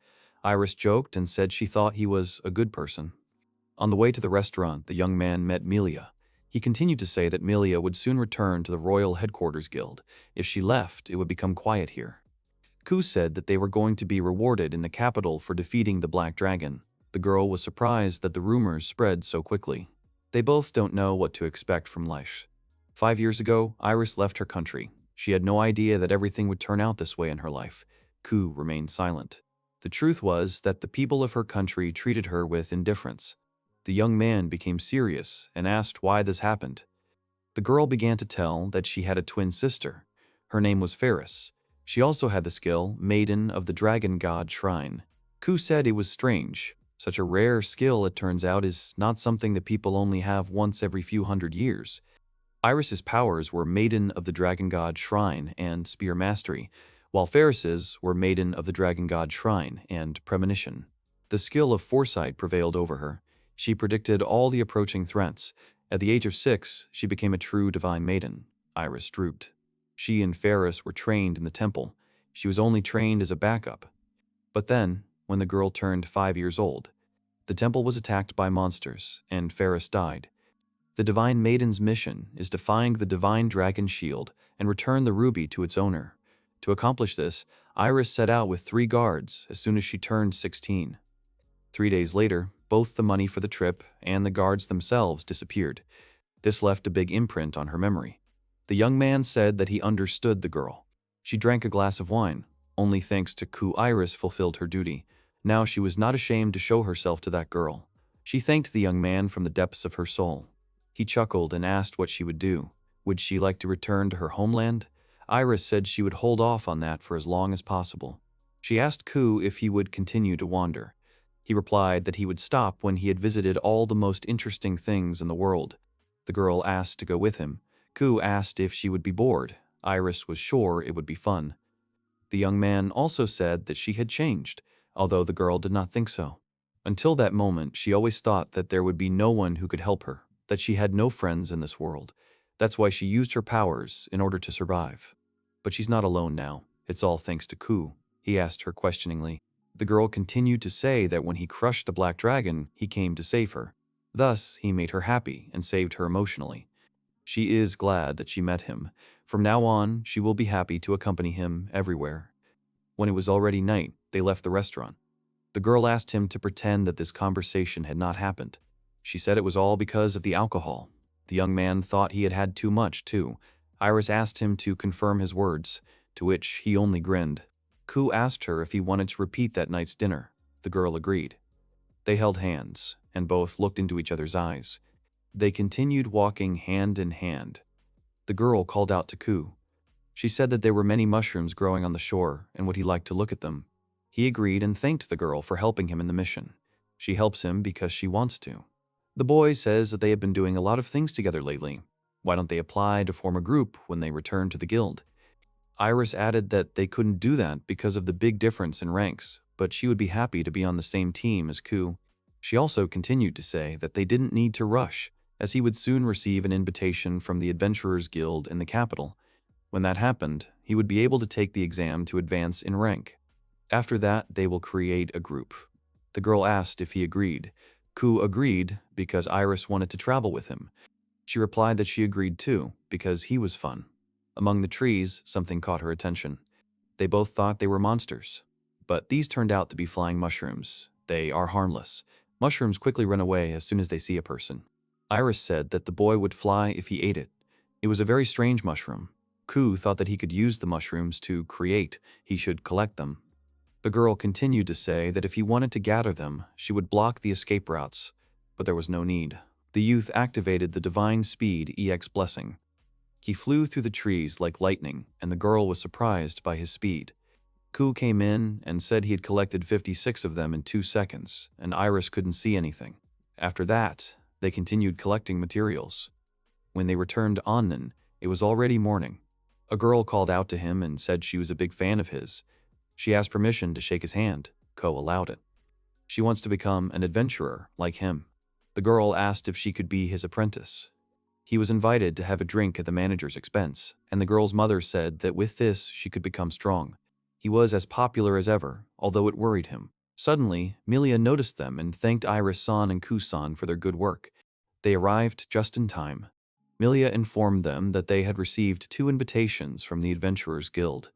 Iris joked and said she thought he was a good person. On the way to the restaurant, the young man met Melia. He continued to say that Melia would soon return to the Royal Headquarters Guild. If she left, it would become quiet here. Kou said that they were going to be rewarded in the capital for defeating the Black Dragon. The girl was surprised that the rumors spread so quickly. They both don't know what to expect from life. 5 years ago, Iris left her country. She had no idea that everything would turn out this way in her life. Kou remained silent. The truth was that the people of her country treated her with indifference. The young man became serious and asked why this happened. The girl began to tell that she had a twin sister. Her name was Ferris. She also had the skill Maiden of the Dragon God Shrine. Kou said it was strange. Such a rare skill, it turns out, is not something that people only have once every few hundred years. Iris's powers were Maiden of the Dragon God Shrine and Spear Mastery, while Ferris's were Maiden of the Dragon God Shrine and Premonition. The skill of foresight prevailed over her. She predicted all the approaching threats. At the age of 6, she became a true divine maiden. Iris drooped. She and Ferris were trained in the temple. She was only trained as a backup. But then, when the girl turned 5 years old, the temple was attacked by monsters, and Ferris died. The Divine Maiden's mission is to find the Divine Dragon Shield and return the ruby to its owner. To accomplish this, Iris set out with 3 guards as soon as she turned 16. 3 days later, both the money for the trip and the guards themselves disappeared. This left a big imprint on her memory. The young man said that he understood the girl. She drank a glass of wine. Only thanks to Kou, Iris fulfilled her duty. Now she was not ashamed to show herself to that girl. She thanked the young man from the depths of her soul. He chuckled and asked what she would do. Would she like to return to her homeland? Iris said she would hold off on that for as long as possible. She asked Kou if he would continue to wander. He replied that he would stop when he had visited all the most interesting things in the world. The girl asked to go with him. Kou asked if she would be bored. Iris was sure it would be fun. The young man also said that she had changed, although the girl did not think so. Until that moment, she always thought that there would be no one who could help her, that she had no friends in this world. That's why she used her powers in order to survive. But she's not alone now. It's all thanks to Kou, he asked her questioningly. The girl continued to say that when he crushed the black dragon, he came to save her. Thus, he made her happy and saved her emotionally. She is glad that she met him. From now on, she will be happy to accompany him everywhere. When it was already night, they left the restaurant. The girl asked him to pretend that this conversation had not happened. She said it was all because of the alcohol. The young man thought he had had too much, too. Iris asked him to confirm his words, to which he only grinned. Kou asked her if he wanted to repeat that night's dinner. The girl agreed. They held hands, and both looked into each other's eyes. They continued walking hand in hand. The girl called out to Kou. She said that there were many mushrooms growing on the shore, and would he like to look at them. He agreed and thanked the girl for helping him in the mission. She helps him because she wants to. The boy says that they have been doing a lot of things together lately. Why don't they apply to form a group when they return to the guild? Iris added that they couldn't do that because of the big difference in ranks, but she would be happy to be on the same team as Kou. She also continued to say that they didn't need to rush, as he would soon receive an invitation from the Adventurers Guild in the capital. When that happened, he would be able to take the exam to advance in rank. After that, they will create a group. The girl asked if he agreed. Kou agreed because Iris wanted to travel with him. She replied that she agreed too, because he was fun. Among the trees, something caught her attention. They both thought they were monsters. But these turned out to be flying mushrooms. They are harmless. Mushrooms quickly run away as soon as they see a person. Iris said that the boy would fly if he ate it. It was a very strange mushroom. Kou thought that he could use the mushrooms to create. He should collect them. The girl continued to say that if he wanted to gather them, she would block the escape routes. But there was no need. The youth activated the Divine Speed EX Blessing. He flew through the trees like lightning, and the girl was surprised by his speed. Kou came in and said he had collected 56 of them in 2 seconds, and Iris couldn't see anything. After that, they continued collecting materials. When they returned to Onnen, it was already morning. A girl called out to him and said she was a big fan of his. She asked permission to shake his hand. Kou allowed it. She wants to become an adventurer like him. The girl asked if she could be his apprentice. He was invited to have a drink at the manager's expense, and the girl's mother said that with this she could become strong. He was as popular as ever, although it worried him. Suddenly, Milia noticed them and thanked Iris-san and Kou-san for their good work. They arrived just in time. Milia informed them that they had received 2 invitations from the Adventurers Guild.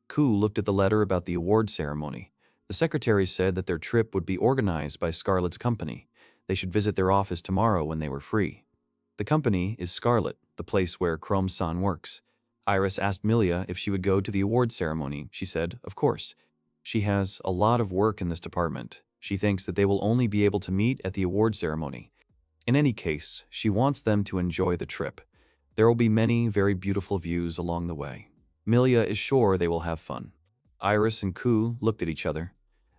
Kou looked at the letter about the award ceremony. The secretary said that their trip would be organized by Scarlet's company. They should visit their office tomorrow when they were free. The company is Scarlet, the place where Chrome-san works. Iris asked Milia if she would go to the award ceremony. She said, of course. She has a lot of work in this department. She thinks that they will only be able to meet at the award ceremony. In any case, she wants them to enjoy the trip. There will be many very beautiful views along the way. Milia is sure they will have fun. Iris and Kou looked at each other.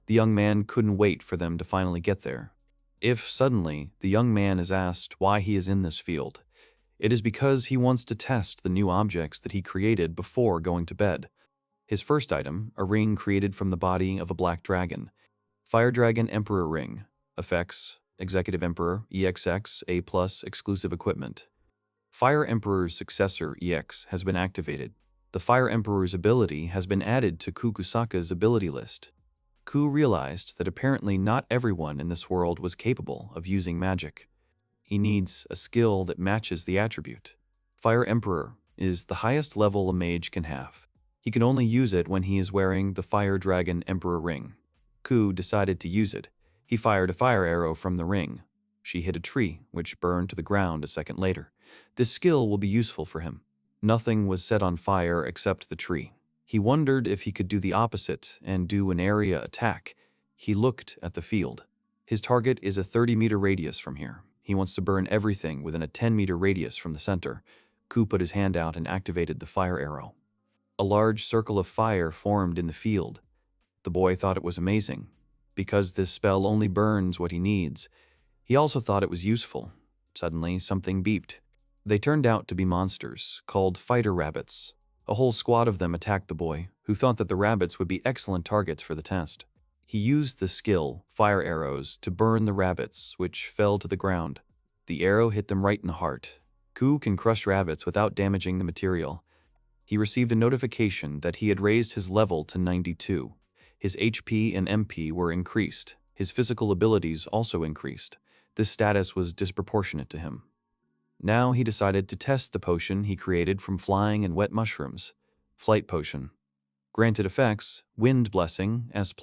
The young man couldn't wait for them to finally get there. If suddenly the young man is asked why he is in this field, it is because he wants to test the new objects that he created before going to bed. His first item, a ring created from the body of a black dragon. Fire Dragon Emperor Ring. Effects: Executive Emperor, EXX, A+, exclusive equipment. Fire Emperor's successor, EX, has been activated. The Fire Emperor's ability has been added to Kusaka's ability list. Ku realized that apparently not everyone in this world was capable of using magic. He needs a skill that matches the attribute. Fire Emperor is the highest level a mage can have. He can only use it when he is wearing the Fire Dragon Emperor Ring. Ku decided to use it. He fired a fire arrow from the ring. She hit a tree, which burned to the ground a second later. This skill will be useful for him. Nothing was set on fire except the tree. He wondered if he could do the opposite and do an area attack. He looked at the field. His target is a 30-meter radius from here. He wants to burn everything within a 10-meter radius from the center. Ku put his hand out and activated the fire arrow. A large circle of fire formed in the field. The boy thought it was amazing. Because this spell only burns what he needs, he also thought it was useful. Suddenly, something beeped. They turned out to be monsters, called fighter rabbits. A whole squad of them attacked the boy, who thought that the rabbits would be excellent targets for the test. He used the skill, fire arrows, to burn the rabbits, which fell to the ground. The arrow hit them right in the heart. Ku can crush rabbits without damaging the material. He received a notification that he had raised his level to 92. His HP and MP were increased. His physical abilities also increased. This status was disproportionate to him. Now he decided to test the potion he created from flying and wet mushrooms. Flight Potion. Granted effects, Wind Blessing, S+.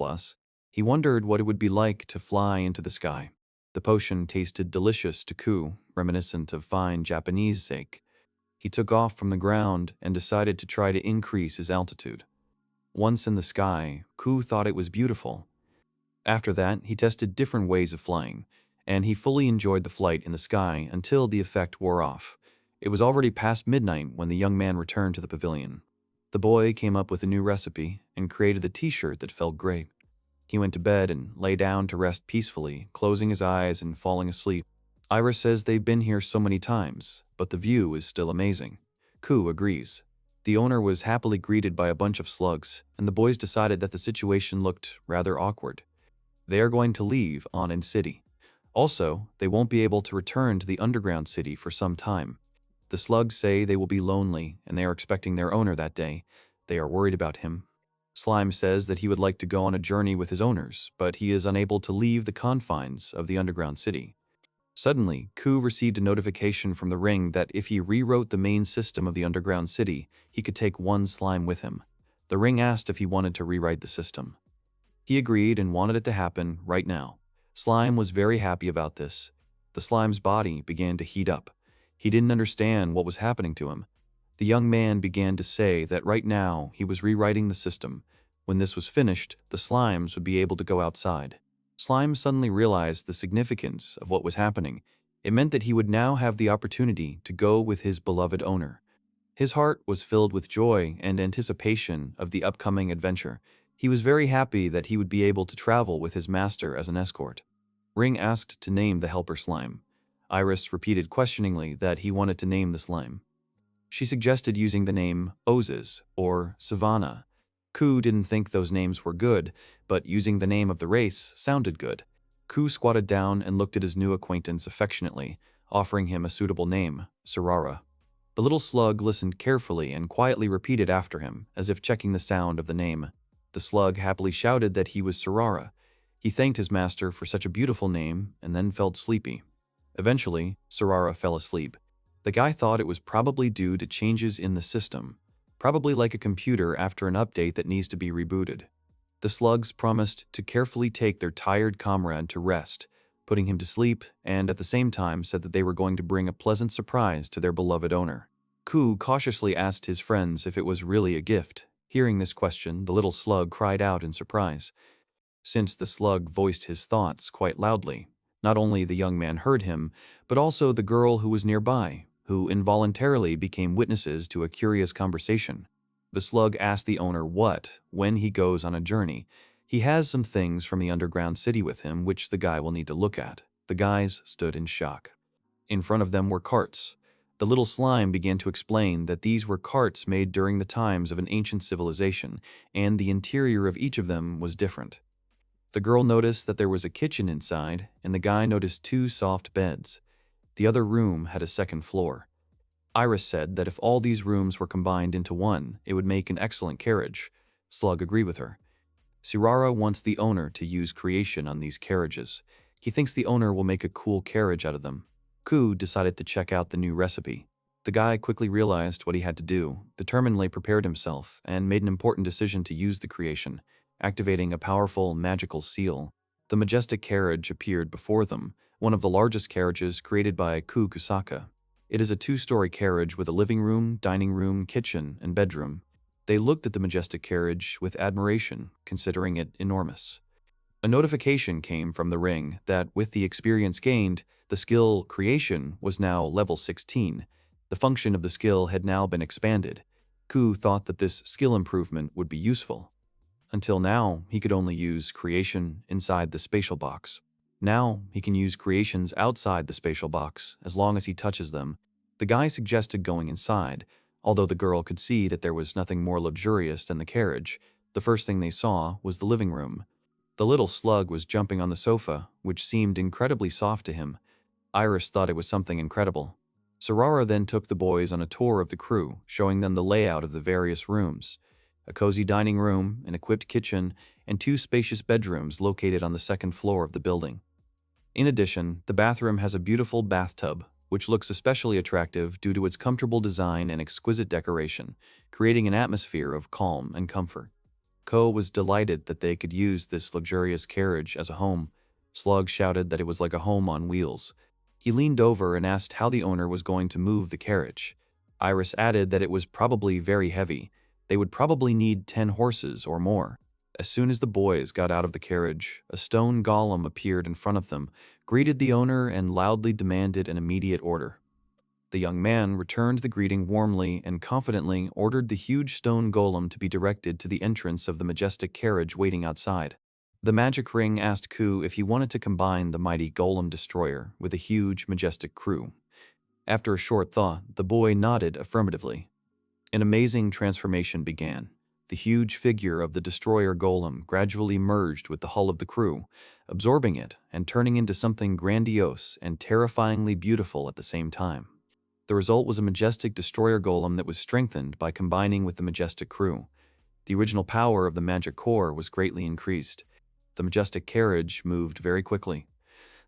He wondered what it would be like to fly into the sky. The potion tasted delicious to Ku, reminiscent of fine Japanese sake. He took off from the ground and decided to try to increase his altitude. Once in the sky, Ku thought it was beautiful. After that, he tested different ways of flying, and he fully enjoyed the flight in the sky until the effect wore off. It was already past midnight when the young man returned to the pavilion. The boy came up with a new recipe and created a t-shirt that felt great. He went to bed and lay down to rest peacefully, closing his eyes and falling asleep. Iris says they've been here so many times, but the view is still amazing. Ku agrees. The owner was happily greeted by a bunch of slugs, and the boys decided that the situation looked rather awkward. They are going to leave Onin City. Also, they won't be able to return to the underground city for some time. The slugs say they will be lonely, and they are expecting their owner that day. They are worried about him. Slime says that he would like to go on a journey with his owners, but he is unable to leave the confines of the underground city. Suddenly, Ku received a notification from the ring that if he rewrote the main system of the underground city, he could take one slime with him. The ring asked if he wanted to rewrite the system. He agreed and wanted it to happen right now. Slime was very happy about this. The slime's body began to heat up. He didn't understand what was happening to him. The young man began to say that right now he was rewriting the system. When this was finished, the slimes would be able to go outside. Slime suddenly realized the significance of what was happening. It meant that he would now have the opportunity to go with his beloved owner. His heart was filled with joy and anticipation of the upcoming adventure. He was very happy that he would be able to travel with his master as an escort. Ring asked to name the helper slime. Iris repeated questioningly that he wanted to name the slime. She suggested using the name Ozes or Savannah. Ku didn't think those names were good, but using the name of the race sounded good. Ku squatted down and looked at his new acquaintance affectionately, offering him a suitable name, Sarara. The little slug listened carefully and quietly repeated after him, as if checking the sound of the name. The slug happily shouted that he was Sarara. He thanked his master for such a beautiful name and then felt sleepy. Eventually, Sarara fell asleep. The guy thought it was probably due to changes in the system, probably like a computer after an update that needs to be rebooted. The slugs promised to carefully take their tired comrade to rest, putting him to sleep, and at the same time said that they were going to bring a pleasant surprise to their beloved owner. Ku cautiously asked his friends if it was really a gift. Hearing this question, the little slug cried out in surprise. Since the slug voiced his thoughts quite loudly, not only the young man heard him, but also the girl who was nearby, who involuntarily became witnesses to a curious conversation. The slug asked the owner when he goes on a journey. He has some things from the underground city with him which the guy will need to look at. The guys stood in shock. In front of them were carts. The little slime began to explain that these were carts made during the times of an ancient civilization, and the interior of each of them was different. The girl noticed that there was a kitchen inside, and the guy noticed two soft beds. The other room had a second floor. Iris said that if all these rooms were combined into one, it would make an excellent carriage. Slug agreed with her. Surara wants the owner to use creation on these carriages. He thinks the owner will make a cool carriage out of them. Kou decided to check out the new recipe. The guy quickly realized what he had to do, determinedly prepared himself, and made an important decision to use the creation, activating a powerful magical seal. The majestic carriage appeared before them, one of the largest carriages created by Kosaka. It is a two-story carriage with a living room, dining room, kitchen, and bedroom. They looked at the majestic carriage with admiration, considering it enormous. A notification came from the ring that, with the experience gained, the skill creation was now level 16. The function of the skill had now been expanded. Kou thought that this skill improvement would be useful. Until now, he could only use creation inside the spatial box. Now, he can use creations outside the spatial box, as long as he touches them. The guy suggested going inside. Although the girl could see that there was nothing more luxurious than the carriage, the first thing they saw was the living room. The little slug was jumping on the sofa, which seemed incredibly soft to him. Iris thought it was something incredible. Sarara then took the boys on a tour of the crew, showing them the layout of the various rooms. A cozy dining room, an equipped kitchen, and two spacious bedrooms located on the second floor of the building. In addition, the bathroom has a beautiful bathtub, which looks especially attractive due to its comfortable design and exquisite decoration, creating an atmosphere of calm and comfort. Ko was delighted that they could use this luxurious carriage as a home. Slug shouted that it was like a home on wheels. He leaned over and asked how the owner was going to move the carriage. Iris added that it was probably very heavy. They would probably need 10 horses or more. As soon as the boys got out of the carriage, a stone golem appeared in front of them, greeted the owner, and loudly demanded an immediate order. The young man returned the greeting warmly and confidently ordered the huge stone golem to be directed to the entrance of the majestic carriage waiting outside. The magic ring asked Kou if he wanted to combine the mighty golem destroyer with a huge, majestic crew. After a short thought, the boy nodded affirmatively. An amazing transformation began. The huge figure of the destroyer golem gradually merged with the hull of the crew, absorbing it and turning into something grandiose and terrifyingly beautiful at the same time. The result was a majestic destroyer golem that was strengthened by combining with the majestic crew. The original power of the magic core was greatly increased. The majestic carriage moved very quickly.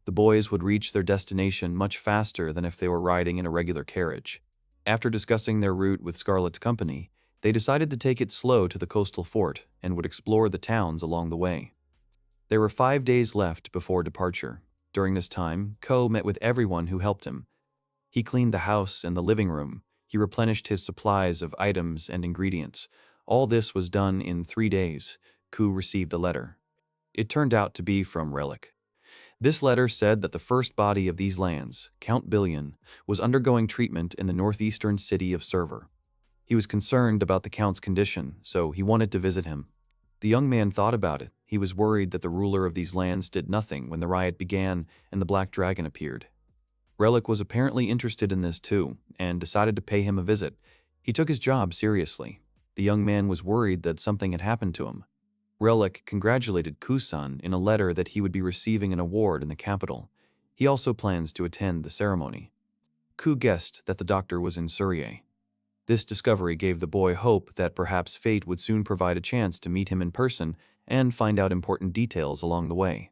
The boys would reach their destination much faster than if they were riding in a regular carriage. After discussing their route with Scarlet's company, they decided to take it slow to the coastal fort and would explore the towns along the way. There were 5 days left before departure. During this time, Ko met with everyone who helped him. He cleaned the house and the living room. He replenished his supplies of items and ingredients. All this was done in 3 days. Ko received a letter. It turned out to be from Relic. This letter said that the first body of these lands, Count Billion, was undergoing treatment in the northeastern city of Server. He was concerned about the Count's condition, so he wanted to visit him. The young man thought about it. He was worried that the ruler of these lands did nothing when the riot began and the Black Dragon appeared. Relic was apparently interested in this too, and decided to pay him a visit. He took his job seriously. The young man was worried that something had happened to him. Relic congratulated Kusan in a letter that he would be receiving an award in the capital. He also plans to attend the ceremony. Ku guessed that the doctor was in Surrey. This discovery gave the boy hope that perhaps fate would soon provide a chance to meet him in person and find out important details along the way.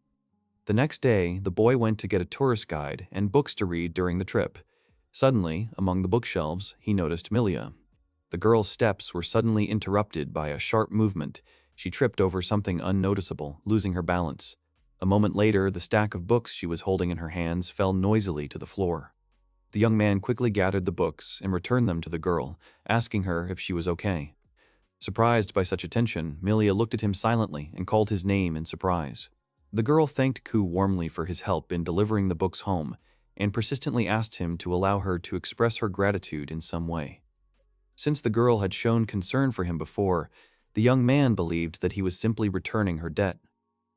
The next day, the boy went to get a tourist guide and books to read during the trip. Suddenly, among the bookshelves, he noticed Milia. The girl's steps were suddenly interrupted by a sharp movement. She tripped over something unnoticeable, losing her balance. A moment later, the stack of books she was holding in her hands fell noisily to the floor. The young man quickly gathered the books and returned them to the girl, asking her if she was okay. Surprised by such attention, Milia looked at him silently and called his name in surprise. The girl thanked Ku warmly for his help in delivering the books home, and persistently asked him to allow her to express her gratitude in some way. Since the girl had shown concern for him before, the young man believed that he was simply returning her debt.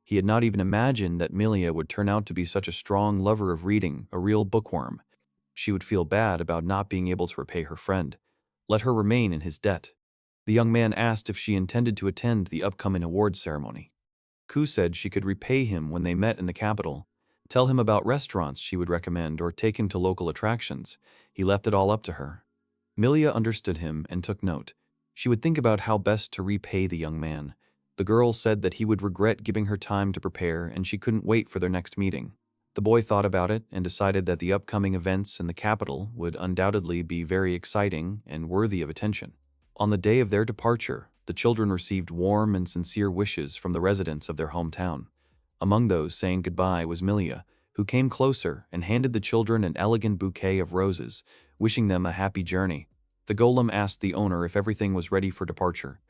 He had not even imagined that Milia would turn out to be such a strong lover of reading, a real bookworm. She would feel bad about not being able to repay her friend. Let her remain in his debt. The young man asked if she intended to attend the upcoming awards ceremony. Ku said she could repay him when they met in the capital, tell him about restaurants she would recommend or take him to local attractions. He left it all up to her. Milia understood him and took note. She would think about how best to repay the young man. The girl said that he would regret giving her time to prepare and she couldn't wait for their next meeting. The boy thought about it and decided that the upcoming events in the capital would undoubtedly be very exciting and worthy of attention. On the day of their departure, the children received warm and sincere wishes from the residents of their hometown. Among those saying goodbye was Milia, who came closer and handed the children an elegant bouquet of roses, wishing them a happy journey. The golem asked the owner if everything was ready for departure.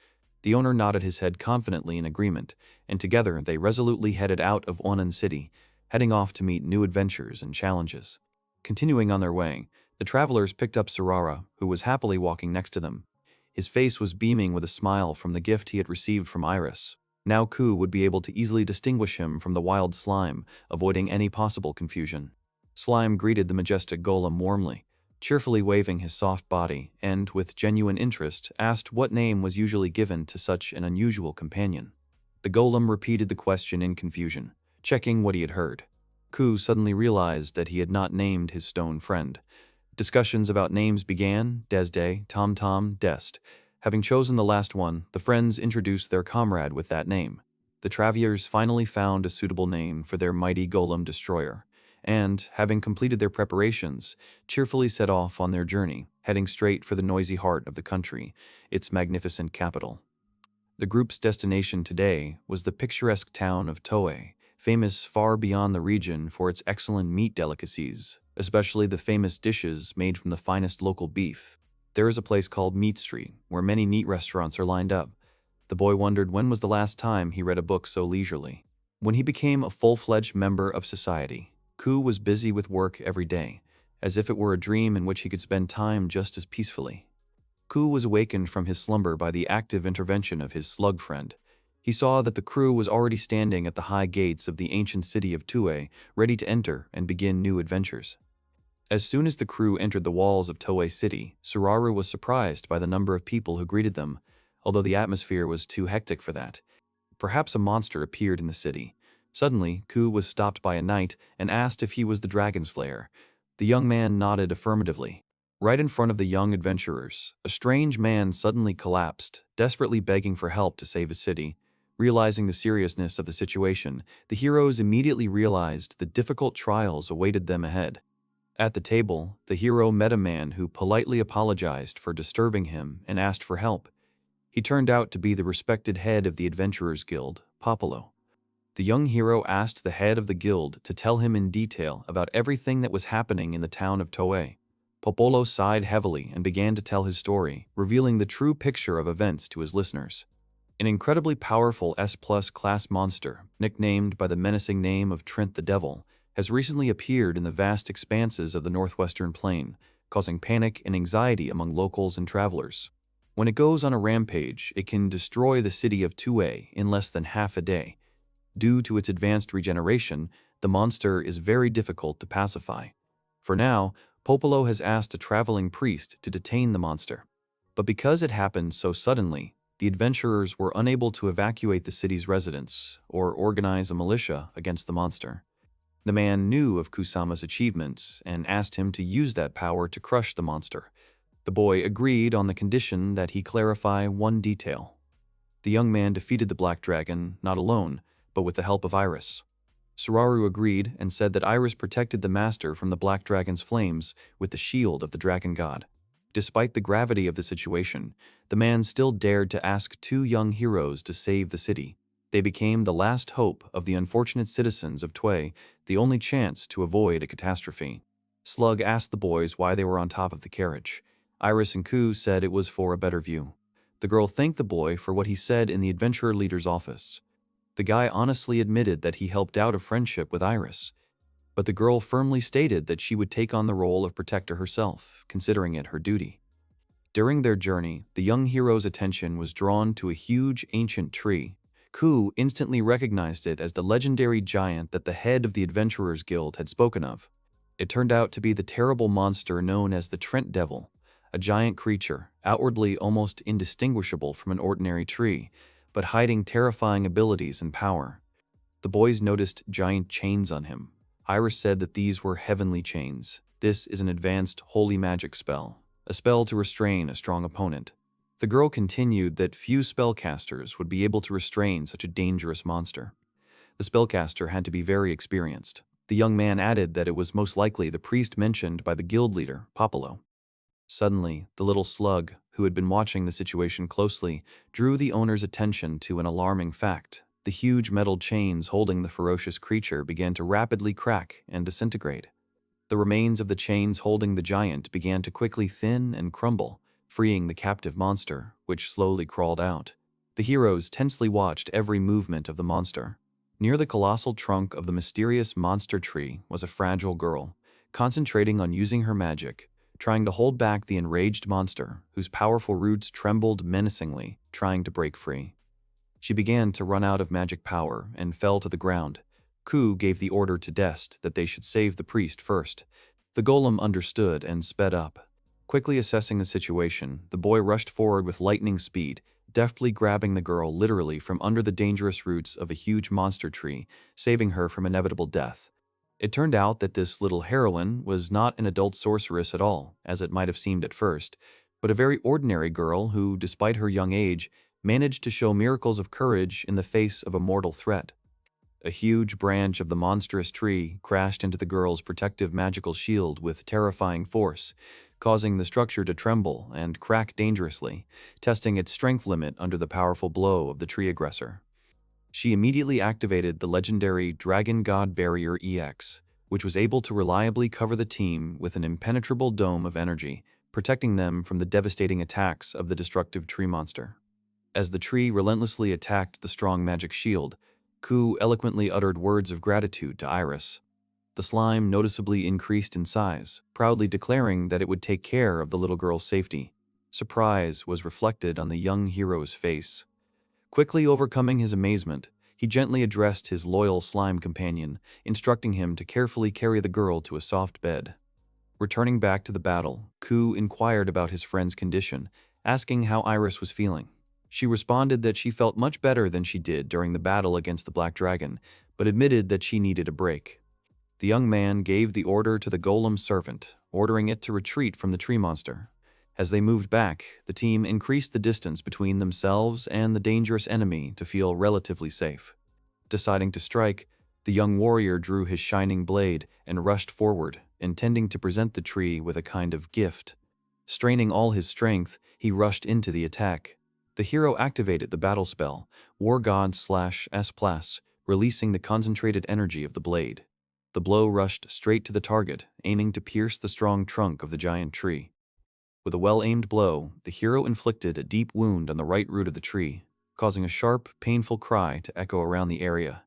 The owner nodded his head confidently in agreement, and together they resolutely headed out of Onan City, heading off to meet new adventures and challenges. Continuing on their way, the travelers picked up Sarara, who was happily walking next to them. His face was beaming with a smile from the gift he had received from Iris. Now Ku would be able to easily distinguish him from the wild slime, avoiding any possible confusion. Slime greeted the majestic golem warmly, cheerfully waving his soft body, and, with genuine interest, asked what name was usually given to such an unusual companion. The golem repeated the question in confusion, checking what he had heard. Ku suddenly realized that he had not named his stone friend. Discussions about names began, Desde, Tom, Dest. Having chosen the last one, the friends introduced their comrade with that name. The travelers finally found a suitable name for their mighty golem destroyer, and, having completed their preparations, cheerfully set off on their journey, heading straight for the noisy heart of the country, its magnificent capital. The group's destination today was the picturesque town of Toei, famous far beyond the region for its excellent meat delicacies, especially the famous dishes made from the finest local beef. There is a place called Meat Street, where many neat restaurants are lined up. The boy wondered when was the last time he read a book so leisurely. When he became a full-fledged member of society, Ku was busy with work every day, as if it were a dream in which he could spend time just as peacefully. Ku was awakened from his slumber by the active intervention of his slug friend. He saw that the crew was already standing at the high gates of the ancient city of Toei, ready to enter and begin new adventures. As soon as the crew entered the walls of Toei City, Suraru was surprised by the number of people who greeted them, although the atmosphere was too hectic for that. Perhaps a monster appeared in the city. Suddenly, Ku was stopped by a knight and asked if he was the dragon slayer. The young man nodded affirmatively. Right in front of the young adventurers, a strange man suddenly collapsed, desperately begging for help to save his city. Realizing the seriousness of the situation, the heroes immediately realized the difficult trials awaited them ahead. At the table, the hero met a man who politely apologized for disturbing him and asked for help. He turned out to be the respected head of the Adventurers Guild, Popolo. The young hero asked the head of the guild to tell him in detail about everything that was happening in the town of Toei. Popolo sighed heavily and began to tell his story, revealing the true picture of events to his listeners. An incredibly powerful S+ class monster, nicknamed by the menacing name of Trent the Devil, has recently appeared in the vast expanses of the northwestern plain, causing panic and anxiety among locals and travelers. When it goes on a rampage, it can destroy the city of Toei in less than half a day. Due to its advanced regeneration, the monster is very difficult to pacify. For now, Popolo has asked a traveling priest to detain the monster. But because it happened so suddenly, the adventurers were unable to evacuate the city's residents or organize a militia against the monster. The man knew of Kusama's achievements and asked him to use that power to crush the monster. The boy agreed on the condition that he clarify one detail. The young man defeated the Black Dragon, not alone, but with the help of Iris. Suraru agreed and said that Iris protected the master from the Black Dragon's flames with the shield of the Dragon God. Despite the gravity of the situation, the man still dared to ask two young heroes to save the city. They became the last hope of the unfortunate citizens of Toei, the only chance to avoid a catastrophe. Slug asked the boys why they were on top of the carriage. Iris and Ku said it was for a better view. The girl thanked the boy for what he said in the adventurer leader's office. The guy honestly admitted that he helped out a friendship with Iris, but the girl firmly stated that she would take on the role of protector herself, considering it her duty. During their journey, the young hero's attention was drawn to a huge ancient tree. Ku instantly recognized it as the legendary giant that the head of the Adventurers Guild had spoken of. It turned out to be the terrible monster known as the Trent Devil, a giant creature, outwardly almost indistinguishable from an ordinary tree, but hiding terrifying abilities and power. The boys noticed giant chains on him. Iris said that these were heavenly chains. This is an advanced holy magic spell, a spell to restrain a strong opponent. The girl continued that few spellcasters would be able to restrain such a dangerous monster. The spellcaster had to be very experienced. The young man added that it was most likely the priest mentioned by the guild leader, Popolo. Suddenly, the little slug, who had been watching the situation closely, drew the owner's attention to an alarming fact. The huge metal chains holding the ferocious creature began to rapidly crack and disintegrate. The remains of the chains holding the giant began to quickly thin and crumble, freeing the captive monster, which slowly crawled out. The heroes tensely watched every movement of the monster. Near the colossal trunk of the mysterious monster tree was a fragile girl, concentrating on using her magic, trying to hold back the enraged monster, whose powerful roots trembled menacingly, trying to break free. She began to run out of magic power and fell to the ground. Kou gave the order to Dest that they should save the priest first. The golem understood and sped up. Quickly assessing the situation, the boy rushed forward with lightning speed, deftly grabbing the girl literally from under the dangerous roots of a huge monster tree, saving her from inevitable death. It turned out that this little heroine was not an adult sorceress at all, as it might have seemed at first, but a very ordinary girl who, despite her young age, managed to show miracles of courage in the face of a mortal threat. A huge branch of the monstrous tree crashed into the girl's protective magical shield with terrifying force, causing the structure to tremble and crack dangerously, testing its strength limit under the powerful blow of the tree aggressor. She immediately activated the legendary Dragon God Barrier EX, which was able to reliably cover the team with an impenetrable dome of energy, protecting them from the devastating attacks of the destructive tree monster. As the tree relentlessly attacked the strong magic shield, Kou eloquently uttered words of gratitude to Iris. The slime noticeably increased in size, proudly declaring that it would take care of the little girl's safety. Surprise was reflected on the young hero's face. Quickly overcoming his amazement, he gently addressed his loyal slime companion, instructing him to carefully carry the girl to a soft bed. Returning back to the battle, Kou inquired about his friend's condition, asking how Iris was feeling. She responded that she felt much better than she did during the battle against the Black Dragon, but admitted that she needed a break. The young man gave the order to the golem's servant, ordering it to retreat from the tree monster. As they moved back, the team increased the distance between themselves and the dangerous enemy to feel relatively safe. Deciding to strike, the young warrior drew his shining blade and rushed forward, intending to present the tree with a kind of gift. Straining all his strength, he rushed into the attack. The hero activated the battle spell, War God/S+, releasing the concentrated energy of the blade. The blow rushed straight to the target, aiming to pierce the strong trunk of the giant tree. With a well-aimed blow, the hero inflicted a deep wound on the right root of the tree, causing a sharp, painful cry to echo around the area.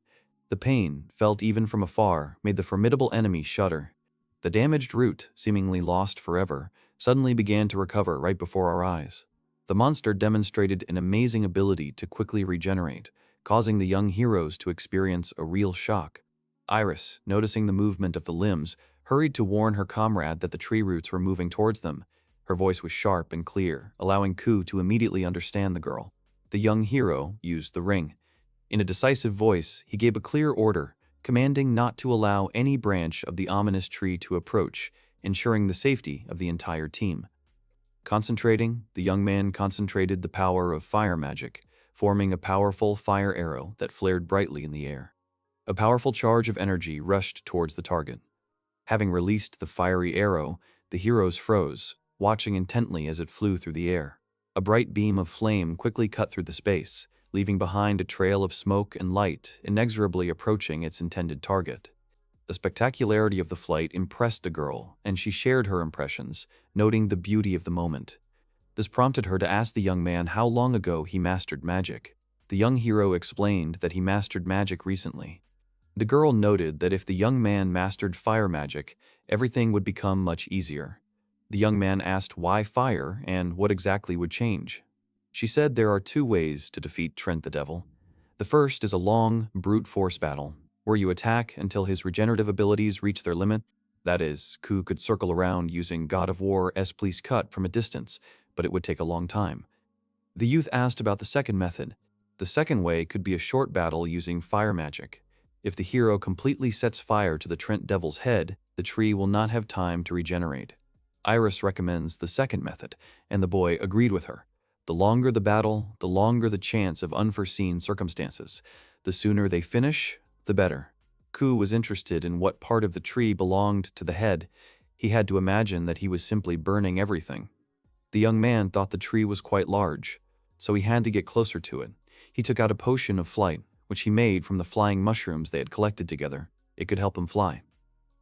The pain, felt even from afar, made the formidable enemy shudder. The damaged root, seemingly lost forever, suddenly began to recover right before our eyes. The monster demonstrated an amazing ability to quickly regenerate, causing the young heroes to experience a real shock. Iris, noticing the movement of the limbs, hurried to warn her comrade that the tree roots were moving towards them. Her voice was sharp and clear, allowing Kou to immediately understand the girl. The young hero used the ring. In a decisive voice, he gave a clear order, commanding not to allow any branch of the ominous tree to approach, ensuring the safety of the entire team. Concentrating, the young man concentrated the power of fire magic, forming a powerful fire arrow that flared brightly in the air. A powerful charge of energy rushed towards the target. Having released the fiery arrow, the heroes froze, watching intently as it flew through the air. A bright beam of flame quickly cut through the space, leaving behind a trail of smoke and light, inexorably approaching its intended target. The spectacularity of the flight impressed the girl, and she shared her impressions, noting the beauty of the moment. This prompted her to ask the young man how long ago he mastered magic. The young hero explained that he mastered magic recently. The girl noted that if the young man mastered fire magic, everything would become much easier. The young man asked why fire and what exactly would change. She said there are two ways to defeat Trent the Devil. The first is a long, brute force battle, where you attack until his regenerative abilities reach their limit. That is, Kou could circle around using God of War S+ cut from a distance, but it would take a long time. The youth asked about the second method. The second way could be a short battle using fire magic. If the hero completely sets fire to the Trent Devil's head, the tree will not have time to regenerate. Iris recommends the second method, and the boy agreed with her. The longer the battle, the longer the chance of unforeseen circumstances. The sooner they finish, the better. Kou was interested in what part of the tree belonged to the head. He had to imagine that he was simply burning everything. The young man thought the tree was quite large, so he had to get closer to it. He took out a potion of flight, which he made from the flying mushrooms they had collected together. It could help him fly.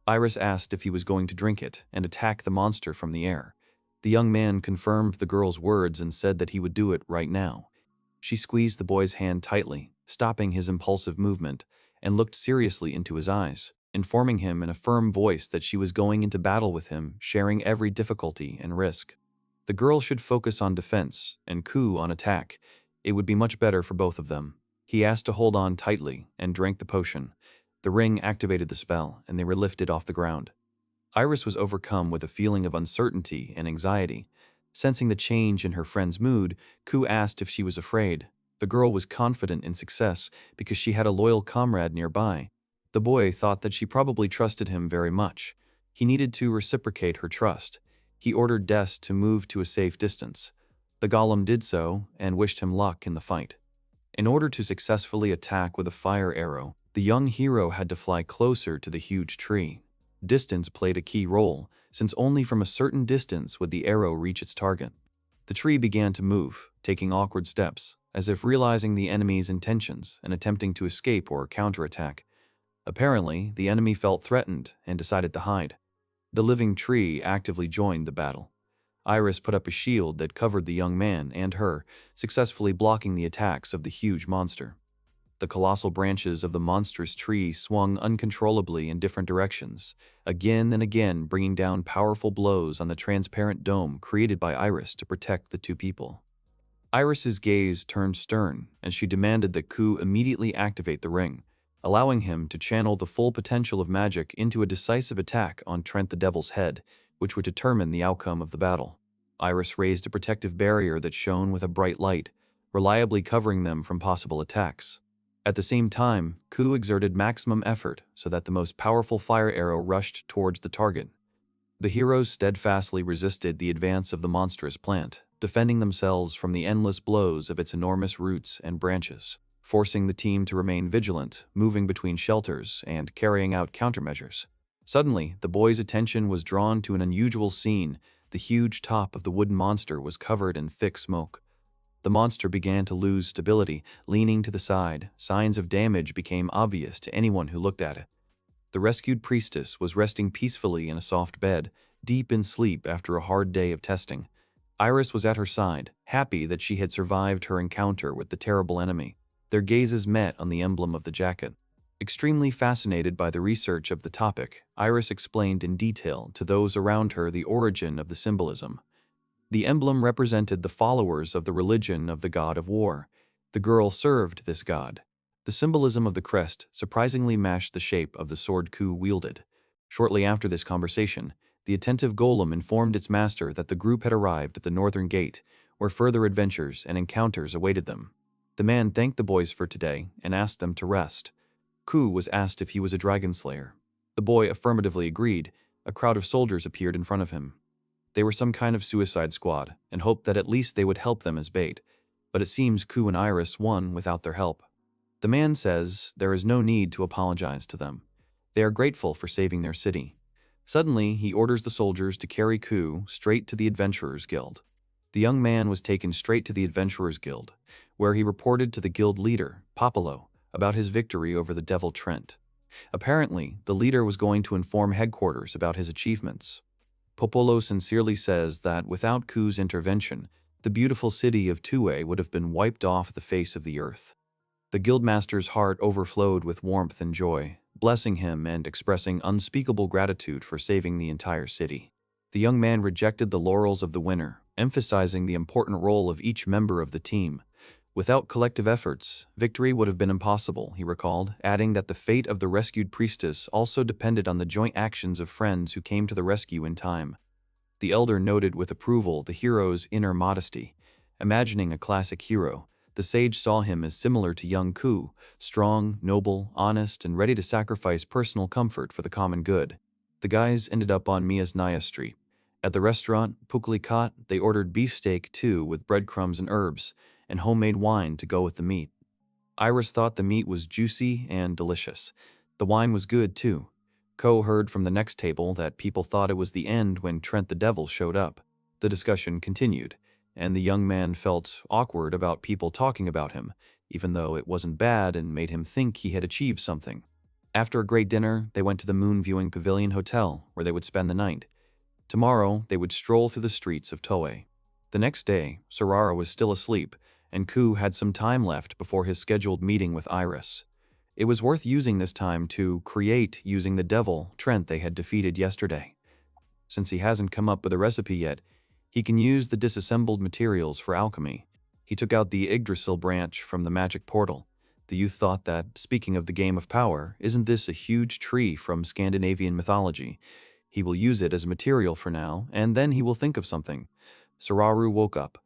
Iris asked if he was going to drink it and attack the monster from the air. The young man confirmed the girl's words and said that he would do it right now. She squeezed the boy's hand tightly, stopping his impulsive movement, and looked seriously into his eyes, informing him in a firm voice that she was going into battle with him, sharing every difficulty and risk. The girl should focus on defense, and Kou on attack. It would be much better for both of them. He asked to hold on tightly and drank the potion. The ring activated the spell, and they were lifted off the ground. Iris was overcome with a feeling of uncertainty and anxiety. Sensing the change in her friend's mood, Kou asked if she was afraid. The girl was confident in success because she had a loyal comrade nearby. The boy thought that she probably trusted him very much. He needed to reciprocate her trust. He ordered Des to move to a safe distance. The golem did so and wished him luck in the fight. In order to successfully attack with a fire arrow, the young hero had to fly closer to the huge tree. Distance played a key role, since only from a certain distance would the arrow reach its target. The tree began to move, taking awkward steps, as if realizing the enemy's intentions and attempting to escape or counterattack. Apparently, the enemy felt threatened and decided to hide. The living tree actively joined the battle. Iris put up a shield that covered the young man and her, successfully blocking the attacks of the huge monster. The colossal branches of the monstrous tree swung uncontrollably in different directions, again and again bringing down powerful blows on the transparent dome created by Iris to protect the two people. Iris's gaze turned stern as she demanded that Kou immediately activate the ring, allowing him to channel the full potential of magic into a decisive attack on Trent the Devil's head, which would determine the outcome of the battle. Iris raised a protective barrier that shone with a bright light, reliably covering them from possible attacks. At the same time, Kou exerted maximum effort so that the most powerful fire arrow rushed towards the target. The heroes steadfastly resisted the advance of the monstrous plant, defending themselves from the endless blows of its enormous roots and branches, forcing the team to remain vigilant, moving between shelters, and carrying out countermeasures. Suddenly, the boy's attention was drawn to an unusual scene. The huge top of the wooden monster was covered in thick smoke. The monster began to lose stability, leaning to the side. Signs of damage became obvious to anyone who looked at it. The rescued priestess was resting peacefully in a soft bed, deep in sleep after a hard day of testing. Iris was at her side, happy that she had survived her encounter with the terrible enemy. Their gazes met on the emblem of the jacket. Extremely fascinated by the research of the topic, Iris explained in detail to those around her the origin of the symbolism. The emblem represented the followers of the religion of the god of war. The girl served this god. The symbolism of the crest surprisingly matched the shape of the sword Kou wielded. Shortly after this conversation, the attentive golem informed its master that the group had arrived at the northern gate, where further adventures and encounters awaited them. The man thanked the boys for today and asked them to rest. Kou was asked if he was a dragon slayer. The boy affirmatively agreed. A crowd of soldiers appeared in front of him. They were some kind of suicide squad and hoped that at least they would help them as bait, but it seems Kou and Iris won without their help. The man says there is no need to apologize to them. They are grateful for saving their city. Suddenly, he orders the soldiers to carry Kou straight to the Adventurers Guild. The young man was taken straight to the Adventurers Guild, where he reported to the guild leader, Popolo, about his victory over the Devil Trent. Apparently, the leader was going to inform headquarters about his achievements. Popolo sincerely says that without Kou's intervention, the beautiful city of Tue would have been wiped off the face of the earth. The guildmaster's heart overflowed with warmth and joy, blessing him and expressing unspeakable gratitude for saving the entire city. The young man rejected the laurels of the winner, emphasizing the important role of each member of the team. Without collective efforts, victory would have been impossible, he recalled, adding that the fate of the rescued priestess also depended on the joint actions of friends who came to the rescue in time. The elder noted with approval the hero's inner modesty. Imagining a classic hero, The sage saw him as similar to young Kou, strong, noble, honest, and ready to sacrifice personal comfort for the common good. The guys ended up on Mia's Naya Street. At the restaurant, Puklikat, they ordered beefsteak too with breadcrumbs and herbs, and homemade wine to go with the meat. Iris thought the meat was juicy and delicious. The wine was good too. Ko heard from the next table that people thought it was the end when Trent the Devil showed up. The discussion continued, and the young man felt awkward about people talking about him, even though it wasn't bad and made him think he had achieved something. After a great dinner, they went to the Moon Viewing Pavilion Hotel, where they would spend the night. Tomorrow, they would stroll through the streets of Toei. The next day, Sarara was still asleep, and Ku had some time left before his scheduled meeting with Iris. It was worth using this time to create using the devil Trent they had defeated yesterday. Since he hasn't come up with a recipe yet, he can use the disassembled materials for alchemy. He took out the Yggdrasil branch from the magic portal. The youth thought that, speaking of the game of power, isn't this a huge tree from Scandinavian mythology? He will use it as a material for now, and then he will think of something. Sararu woke up.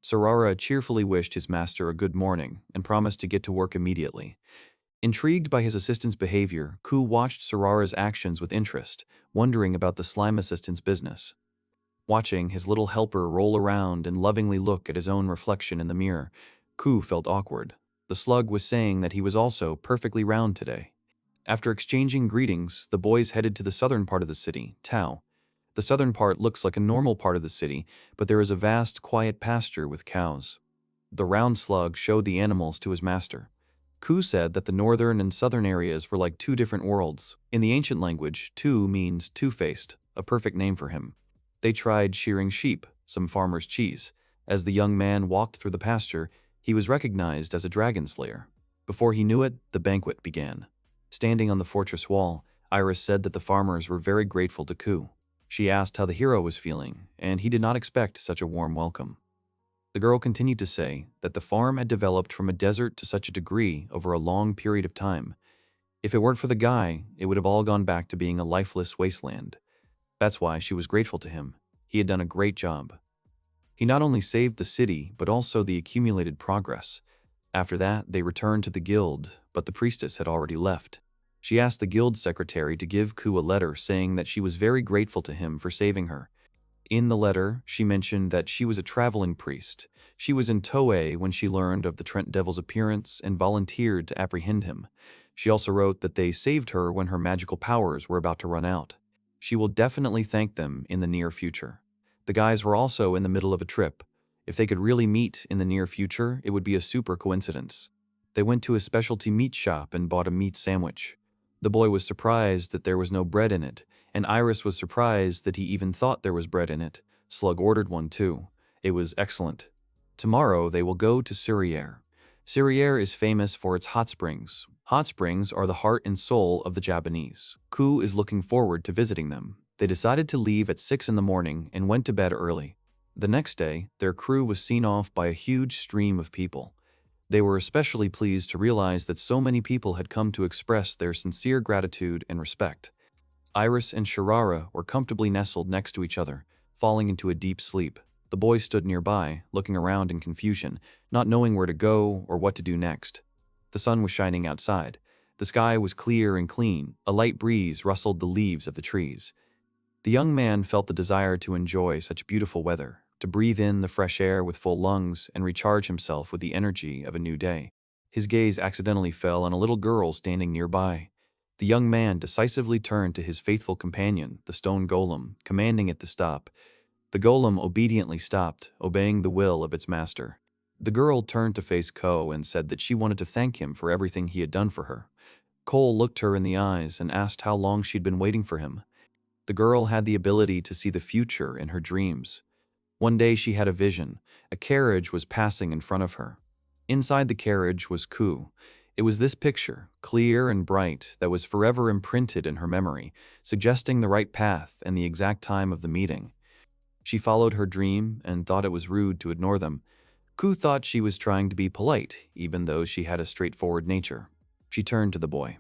Sarara cheerfully wished his master a good morning and promised to get to work immediately. Intrigued by his assistant's behavior, Ku watched Sarara's actions with interest, wondering about the slime assistant's business. Watching his little helper roll around and lovingly look at his own reflection in the mirror, Ku felt awkward. The slug was saying that he was also perfectly round today. After exchanging greetings, the boys headed to the southern part of the city, Tao. The southern part looks like a normal part of the city, but there is a vast, quiet pasture with cows. The round slug showed the animals to his master. Ku said that the northern and southern areas were like two different worlds. In the ancient language, Tu means two-faced, a perfect name for him. They tried shearing sheep, some farmer's cheese. As the young man walked through the pasture, he was recognized as a dragon slayer. Before he knew it, the banquet began. Standing on the fortress wall, Iris said that the farmers were very grateful to Ku. She asked how the hero was feeling, and he did not expect such a warm welcome. The girl continued to say that the farm had developed from a desert to such a degree over a long period of time. If it weren't for the guy, it would have all gone back to being a lifeless wasteland. That's why she was grateful to him. He had done a great job. He not only saved the city, but also the accumulated progress. After that, they returned to the guild, but the priestess had already left. She asked the guild secretary to give Ku a letter saying that she was very grateful to him for saving her. In the letter, she mentioned that she was a traveling priest. She was in Toei when she learned of the Trent Devil's appearance and volunteered to apprehend him. She also wrote that they saved her when her magical powers were about to run out. She will definitely thank them in the near future. The guys were also in the middle of a trip. If they could really meet in the near future, it would be a super coincidence. They went to a specialty meat shop and bought a meat sandwich. The boy was surprised that there was no bread in it, and Iris was surprised that he even thought there was bread in it. Slug ordered one too. It was excellent. Tomorrow they will go to Surriere. Surriere is famous for its hot springs. Hot springs are the heart and soul of the Japanese. Ku is looking forward to visiting them. They decided to leave at 6 in the morning and went to bed early. The next day, their crew was seen off by a huge stream of people. They were especially pleased to realize that so many people had come to express their sincere gratitude and respect. Iris and Sharara were comfortably nestled next to each other, falling into a deep sleep. The boy stood nearby, looking around in confusion, not knowing where to go or what to do next. The sun was shining outside. The sky was clear and clean. A light breeze rustled the leaves of the trees. The young man felt the desire to enjoy such beautiful weather, to breathe in the fresh air with full lungs and recharge himself with the energy of a new day. His gaze accidentally fell on a little girl standing nearby. The young man decisively turned to his faithful companion, the stone golem, commanding it to stop. The golem obediently stopped, obeying the will of its master. The girl turned to face Ko and said that she wanted to thank him for everything he had done for her. Cole looked her in the eyes and asked how long she'd been waiting for him. The girl had the ability to see the future in her dreams. One day she had a vision. A carriage was passing in front of her. Inside the carriage was Ku. It was this picture, clear and bright, that was forever imprinted in her memory, suggesting the right path and the exact time of the meeting. She followed her dream and thought it was rude to ignore them. Ku thought she was trying to be polite, even though she had a straightforward nature. She turned to the boy.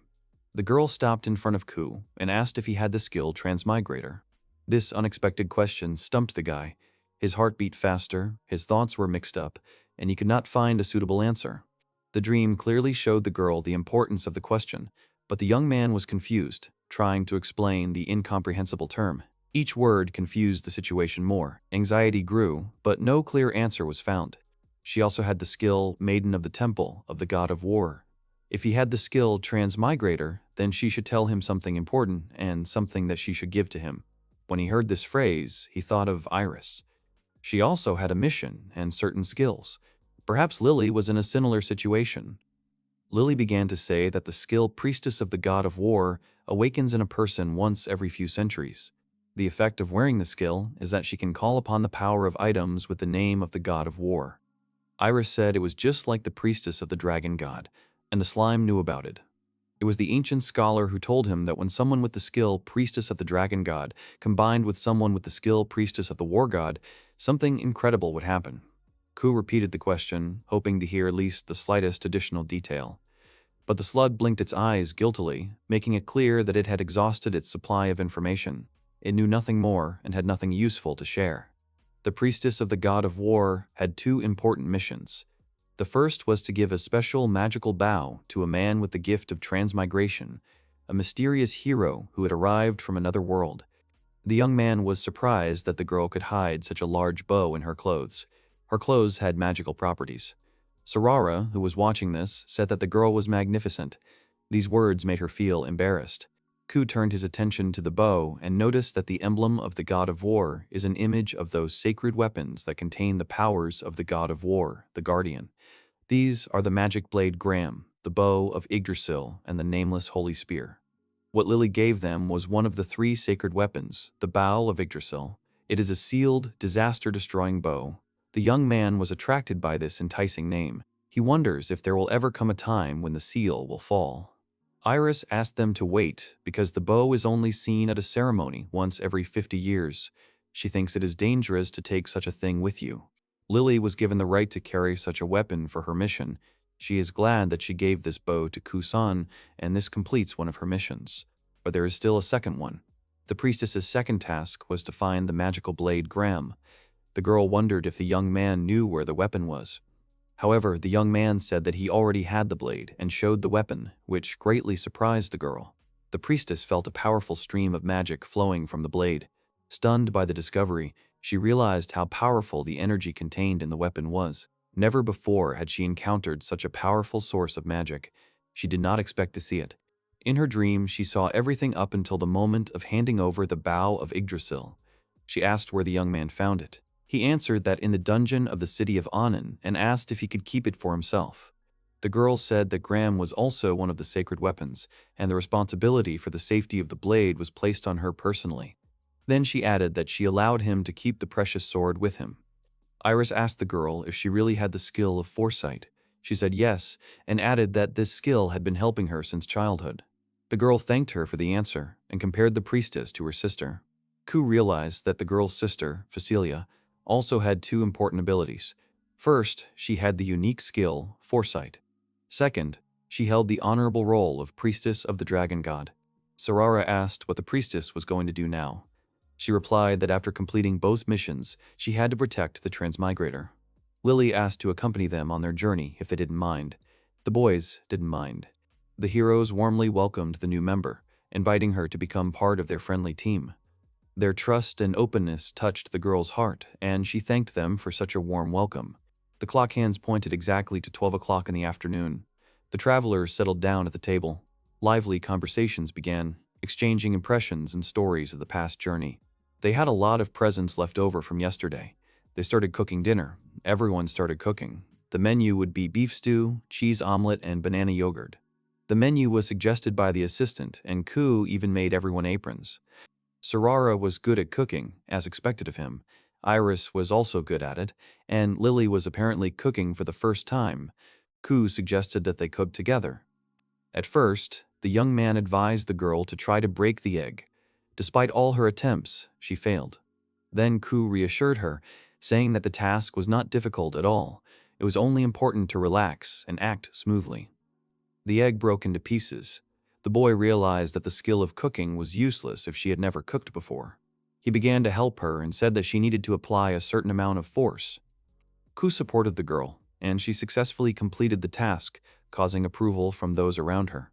The girl stopped in front of Ku and asked if he had the skill Transmigrator. This unexpected question stumped the guy. His heart beat faster, his thoughts were mixed up, and he could not find a suitable answer. The dream clearly showed the girl the importance of the question, but the young man was confused, trying to explain the incomprehensible term. Each word confused the situation more. Anxiety grew, but no clear answer was found. She also had the skill Maiden of the Temple of the God of War. If he had the skill Transmigrator, then she should tell him something important and something that she should give to him. When he heard this phrase, he thought of Iris. She also had a mission and certain skills. Perhaps Lily was in a similar situation. Lily began to say that the skill Priestess of the God of War awakens in a person once every few centuries. The effect of wearing the skill is that she can call upon the power of items with the name of the God of War. Iris said it was just like the Priestess of the Dragon God, and the slime knew about it. It was the ancient scholar who told him that when someone with the skill Priestess of the Dragon God combined with someone with the skill Priestess of the War God, something incredible would happen. Kou repeated the question, hoping to hear at least the slightest additional detail. But the slug blinked its eyes guiltily, making it clear that it had exhausted its supply of information. It knew nothing more and had nothing useful to share. The Priestess of the God of War had two important missions. The first was to give a special magical bow to a man with the gift of transmigration, a mysterious hero who had arrived from another world. The young man was surprised that the girl could hide such a large bow in her clothes. Her clothes had magical properties. Sarara, who was watching this, said that the girl was magnificent. These words made her feel embarrassed. Kou turned his attention to the bow and noticed that the emblem of the God of War is an image of those sacred weapons that contain the powers of the God of War, the Guardian. These are the magic blade Graham, the bow of Yggdrasil, and the nameless holy spear. What Lily gave them was one of the three sacred weapons, the bow of Yggdrasil. It is a sealed, disaster-destroying bow. The young man was attracted by this enticing name. He wonders if there will ever come a time when the seal will fall. Iris asked them to wait because the bow is only seen at a ceremony once every 50 years. She thinks it is dangerous to take such a thing with you. Lily was given the right to carry such a weapon for her mission. She is glad that she gave this bow to Kusan, and this completes one of her missions. But there is still a second one. The priestess's second task was to find the magical blade Graham. The girl wondered if the young man knew where the weapon was. However, the young man said that he already had the blade and showed the weapon, which greatly surprised the girl. The priestess felt a powerful stream of magic flowing from the blade. Stunned by the discovery, she realized how powerful the energy contained in the weapon was. Never before had she encountered such a powerful source of magic. She did not expect to see it. In her dream, she saw everything up until the moment of handing over the bow of Yggdrasil. She asked where the young man found it. He answered that in the dungeon of the city of Anan and asked if he could keep it for himself. The girl said that Graham was also one of the sacred weapons, and the responsibility for the safety of the blade was placed on her personally. Then she added that she allowed him to keep the precious sword with him. Iris asked the girl if she really had the skill of foresight. She said yes, and added that this skill had been helping her since childhood. The girl thanked her for the answer and compared the priestess to her sister. Kou realized that the girl's sister, Facilia, also had two important abilities. First, she had the unique skill, foresight. Second, she held the honorable role of priestess of the dragon god. Sarara asked what the priestess was going to do now. She replied that after completing both missions, she had to protect the transmigrator. Lily asked to accompany them on their journey if they didn't mind. The boys didn't mind. The heroes warmly welcomed the new member, inviting her to become part of their friendly team. Their trust and openness touched the girl's heart, and she thanked them for such a warm welcome. The clock hands pointed exactly to 12 o'clock in the afternoon. The travelers settled down at the table. Lively conversations began, exchanging impressions and stories of the past journey. They had a lot of presents left over from yesterday. They started cooking dinner. Everyone started cooking. The menu would be beef stew, cheese omelet, and banana yogurt. The menu was suggested by the assistant, and Kou even made everyone aprons. Sarara was good at cooking, as expected of him. Iris was also good at it, and Lily was apparently cooking for the first time. Kou suggested that they cook together. At first, the young man advised the girl to try to break the egg. Despite all her attempts, she failed. Then Kou reassured her, saying that the task was not difficult at all. It was only important to relax and act smoothly. The egg broke into pieces. The boy realized that the skill of cooking was useless if she had never cooked before. He began to help her and said that she needed to apply a certain amount of force. Kou supported the girl. and she successfully completed the task, causing approval from those around her.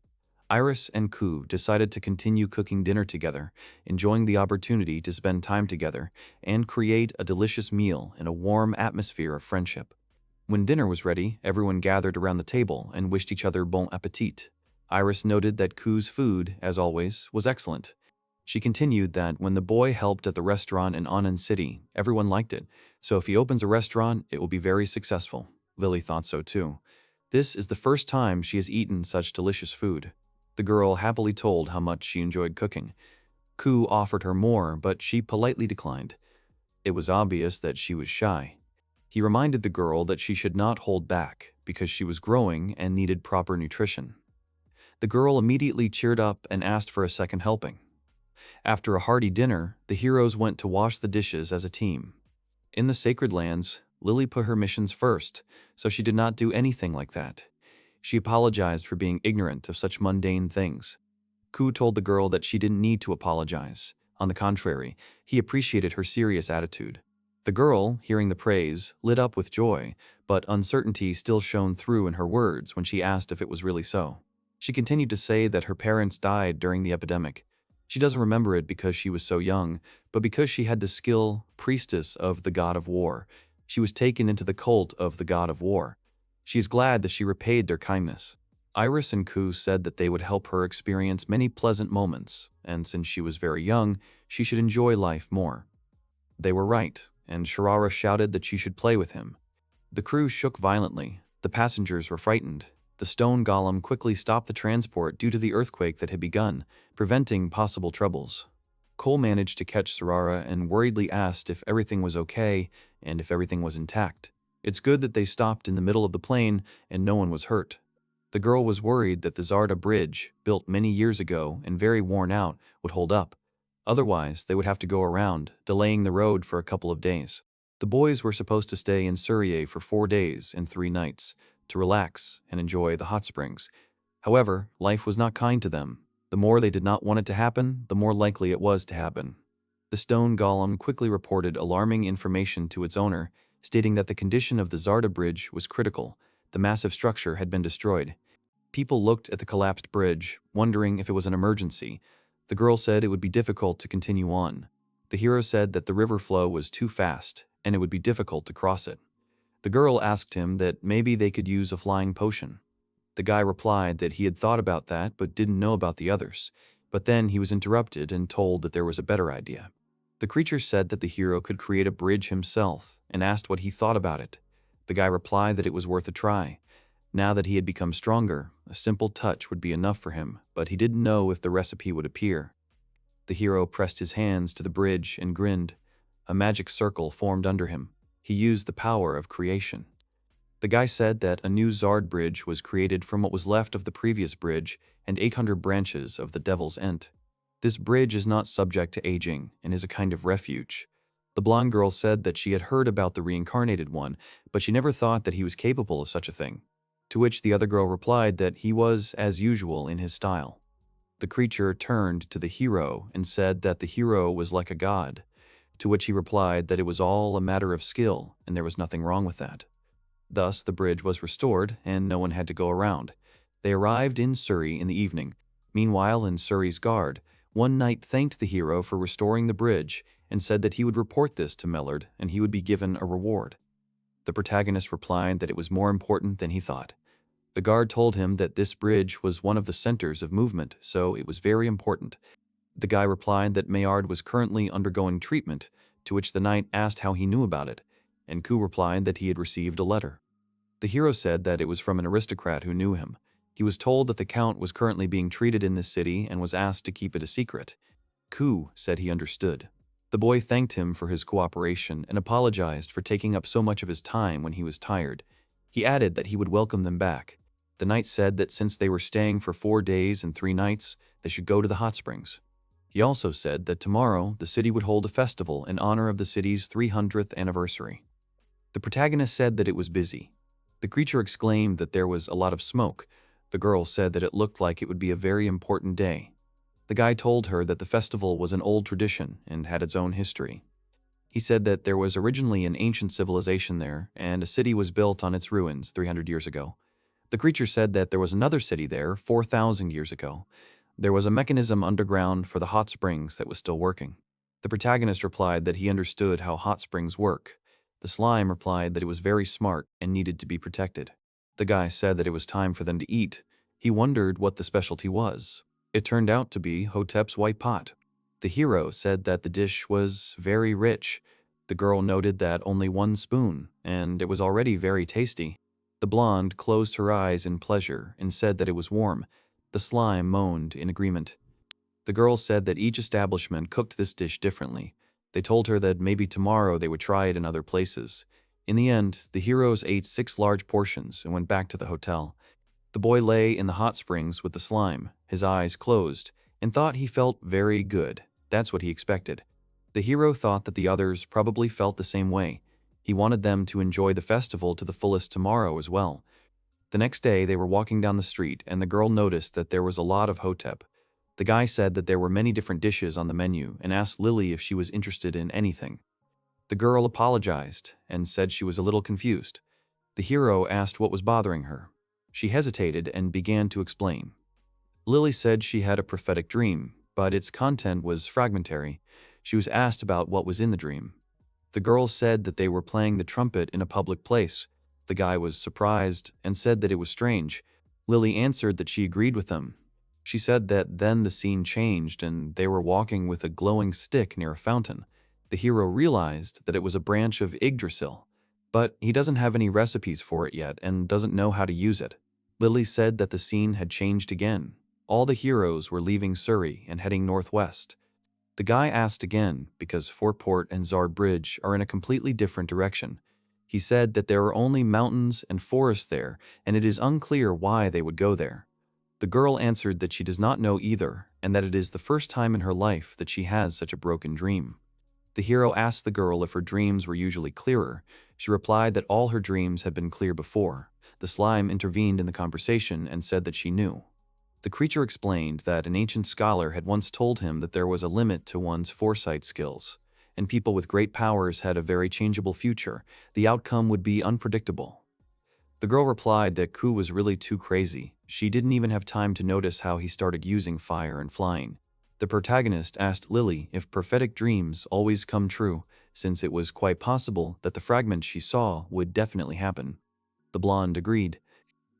Iris and Kou decided to continue cooking dinner together, enjoying the opportunity to spend time together and create a delicious meal in a warm atmosphere of friendship. When dinner was ready, everyone gathered around the table and wished each other bon appetit. Iris noted that Kou's food, as always, was excellent. She continued that when the boy helped at the restaurant in Onan City, everyone liked it, so if he opens a restaurant, it will be very successful. Lily thought so too. This is the first time she has eaten such delicious food. The girl happily told how much she enjoyed cooking. Kou offered her more, but she politely declined. It was obvious that she was shy. He reminded the girl that she should not hold back, because she was growing and needed proper nutrition. The girl immediately cheered up and asked for a second helping. After a hearty dinner, the heroes went to wash the dishes as a team. In the Sacred Lands, Lily put her missions first, so she did not do anything like that. She apologized for being ignorant of such mundane things. Kou told the girl that she didn't need to apologize. On the contrary, he appreciated her serious attitude. The girl, hearing the praise, lit up with joy, but uncertainty still shone through in her words when she asked if it was really so. She continued to say that her parents died during the epidemic. She doesn't remember it because she was so young, but because she had the skill priestess of the god of war. She was taken into the cult of the god of war. She is glad that she repaid their kindness. Iris and Kou said that they would help her experience many pleasant moments, and since she was very young, she should enjoy life more. They were right, and Shirara shouted that she should play with him. The crew shook violently. The passengers were frightened. The stone golem quickly stopped the transport due to the earthquake that had begun, preventing possible troubles. Cole managed to catch Shirara and worriedly asked if everything was okay and if everything was intact. It's good that they stopped in the middle of the plane and no one was hurt. The girl was worried that the Zarda Bridge, built many years ago and very worn out, would hold up. Otherwise, they would have to go around, delaying the road for a couple of days. The boys were supposed to stay in Surrey for 4 days and 3 nights, to relax and enjoy the hot springs. However, life was not kind to them. The more they did not want it to happen, the more likely it was to happen. The stone golem quickly reported alarming information to its owner, stating that the condition of the Zarda Bridge was critical. The massive structure had been destroyed. People looked at the collapsed bridge, wondering if it was an emergency. The girl said it would be difficult to continue on. The hero said that the river flow was too fast, and it would be difficult to cross it. The girl asked him that maybe they could use a flying potion. The guy replied that he had thought about that but didn't know about the others, but then he was interrupted and told that there was a better idea. The creature said that the hero could create a bridge himself and asked what he thought about it. The guy replied that it was worth a try. Now that he had become stronger, a simple touch would be enough for him, but he didn't know if the recipe would appear. The hero pressed his hands to the bridge and grinned. A magic circle formed under him. He used the power of creation. The guy said that a new Zard bridge was created from what was left of the previous bridge and 800 branches of the Devil's Ent. This bridge is not subject to aging and is a kind of refuge. The blonde girl said that she had heard about the reincarnated one, but she never thought that he was capable of such a thing. To which the other girl replied that he was, as usual, in his style. The creature turned to the hero and said that the hero was like a god, to which he replied that it was all a matter of skill and there was nothing wrong with that. Thus, the bridge was restored and no one had to go around. They arrived in Surrey in the evening. Meanwhile, in Surrey's guard, one knight thanked the hero for restoring the bridge and said that he would report this to Mellard and he would be given a reward. The protagonist replied that it was more important than he thought. The guard told him that this bridge was one of the centers of movement, so it was very important. The guy replied that Maillard was currently undergoing treatment, to which the knight asked how he knew about it, and Kou replied that he had received a letter. The hero said that it was from an aristocrat who knew him. He was told that the count was currently being treated in this city and was asked to keep it a secret. Kou said he understood. The boy thanked him for his cooperation and apologized for taking up so much of his time when he was tired. He added that he would welcome them back. The knight said that since they were staying for 4 days and 3 nights, they should go to the hot springs. He also said that tomorrow the city would hold a festival in honor of the city's 300th anniversary. The protagonist said that it was busy. The creature exclaimed that there was a lot of smoke. The girl said that it looked like it would be a very important day. The guy told her that the festival was an old tradition and had its own history. He said that there was originally an ancient civilization there, and a city was built on its ruins 300 years ago. The creature said that there was another city there 4,000 years ago. There was a mechanism underground for the hot springs that was still working. The protagonist replied that he understood how hot springs work. The slime replied that it was very smart and needed to be protected. The guy said that it was time for them to eat. He wondered what the specialty was. It turned out to be Hotep's white pot. The hero said that the dish was very rich. The girl noted that only 1 spoon, and it was already very tasty. The blonde closed her eyes in pleasure and said that it was warm. The slime moaned in agreement. The girl said that each establishment cooked this dish differently. They told her that maybe tomorrow they would try it in other places. In the end, the heroes ate 6 large portions and went back to the hotel. The boy lay in the hot springs with the slime, his eyes closed, and thought he felt very good. That's what he expected. The hero thought that the others probably felt the same way. He wanted them to enjoy the festival to the fullest tomorrow as well. The next day, they were walking down the street, and the girl noticed that there was a lot of Hotep. The guy said that there were many different dishes on the menu and asked Lily if she was interested in anything. The girl apologized and said she was a little confused. The hero asked what was bothering her. She hesitated and began to explain. Lily said she had a prophetic dream, but its content was fragmentary. She was asked about what was in the dream. The girl said that they were playing the trumpet in a public place. The guy was surprised and said that it was strange. Lily answered that she agreed with them. She said that then the scene changed and they were walking with a glowing stick near a fountain. The hero realized that it was a branch of Yggdrasil, but he doesn't have any recipes for it yet and doesn't know how to use it. Lily said that the scene had changed again. All the heroes were leaving Surrey and heading northwest. The guy asked again because Fortport and Zard Bridge are in a completely different direction. He said that there are only mountains and forests there, and it is unclear why they would go there. The girl answered that she does not know either, and that it is the first time in her life that she has such a broken dream. The hero asked the girl if her dreams were usually clearer. She replied that all her dreams had been clear before. The slime intervened in the conversation and said that she knew. The creature explained that an ancient scholar had once told him that there was a limit to one's foresight skills, and people with great powers had a very changeable future. The outcome would be unpredictable. The girl replied that Kou was really too crazy. She didn't even have time to notice how he started using fire and flying. The protagonist asked Lily if prophetic dreams always come true, since it was quite possible that the fragment she saw would definitely happen. The blonde agreed.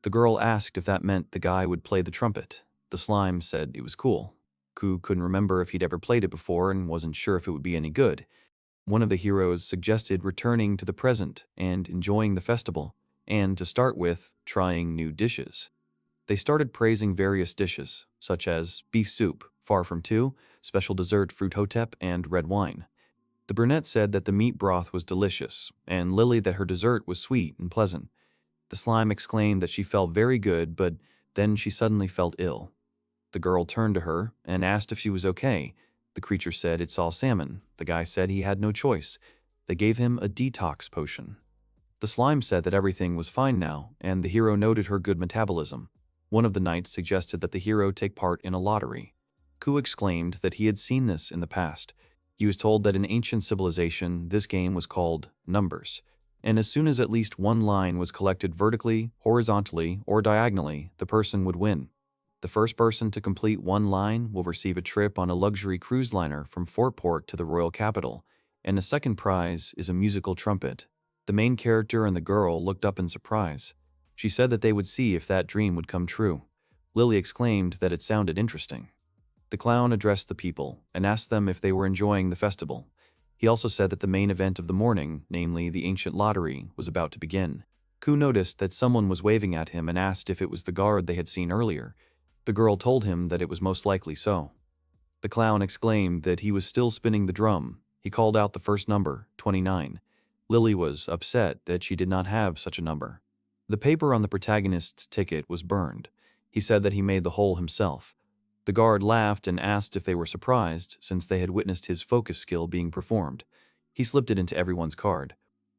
The girl asked if that meant the guy would play the trumpet. The slime said it was cool. Kou couldn't remember if he'd ever played it before and wasn't sure if it would be any good. One of the heroes suggested returning to the present and enjoying the festival, and to start with, trying new dishes. They started praising various dishes, such as beef soup, far from two, special dessert fruit hotep, and red wine. The brunette said that the meat broth was delicious, and Lily that her dessert was sweet and pleasant. The slime exclaimed that she felt very good, but then she suddenly felt ill. The girl turned to her and asked if she was okay. The creature said it saw salmon. The guy said he had no choice. They gave him a detox potion. The slime said that everything was fine now, and the hero noted her good metabolism. One of the knights suggested that the hero take part in a lottery. Kou exclaimed that he had seen this in the past. He was told that in ancient civilization, this game was called numbers, and as soon as at least one line was collected vertically, horizontally, or diagonally, the person would win. The first person to complete one line will receive a trip on a luxury cruise liner from Fortport to the royal capital, and the second prize is a musical trumpet. The main character and the girl looked up in surprise. She said that they would see if that dream would come true. Lily exclaimed that it sounded interesting. The clown addressed the people and asked them if they were enjoying the festival. He also said that the main event of the morning, namely the ancient lottery, was about to begin. Kou noticed that someone was waving at him and asked if it was the guard they had seen earlier. The girl told him that it was most likely so. The clown exclaimed that he was still spinning the drum. He called out the first number, 29. Lily was upset that she did not have such a number. The paper on the protagonist's ticket was burned. He said that he made the hole himself. The guard laughed and asked if they were surprised, since they had witnessed his focus skill being performed. He slipped it into everyone's card.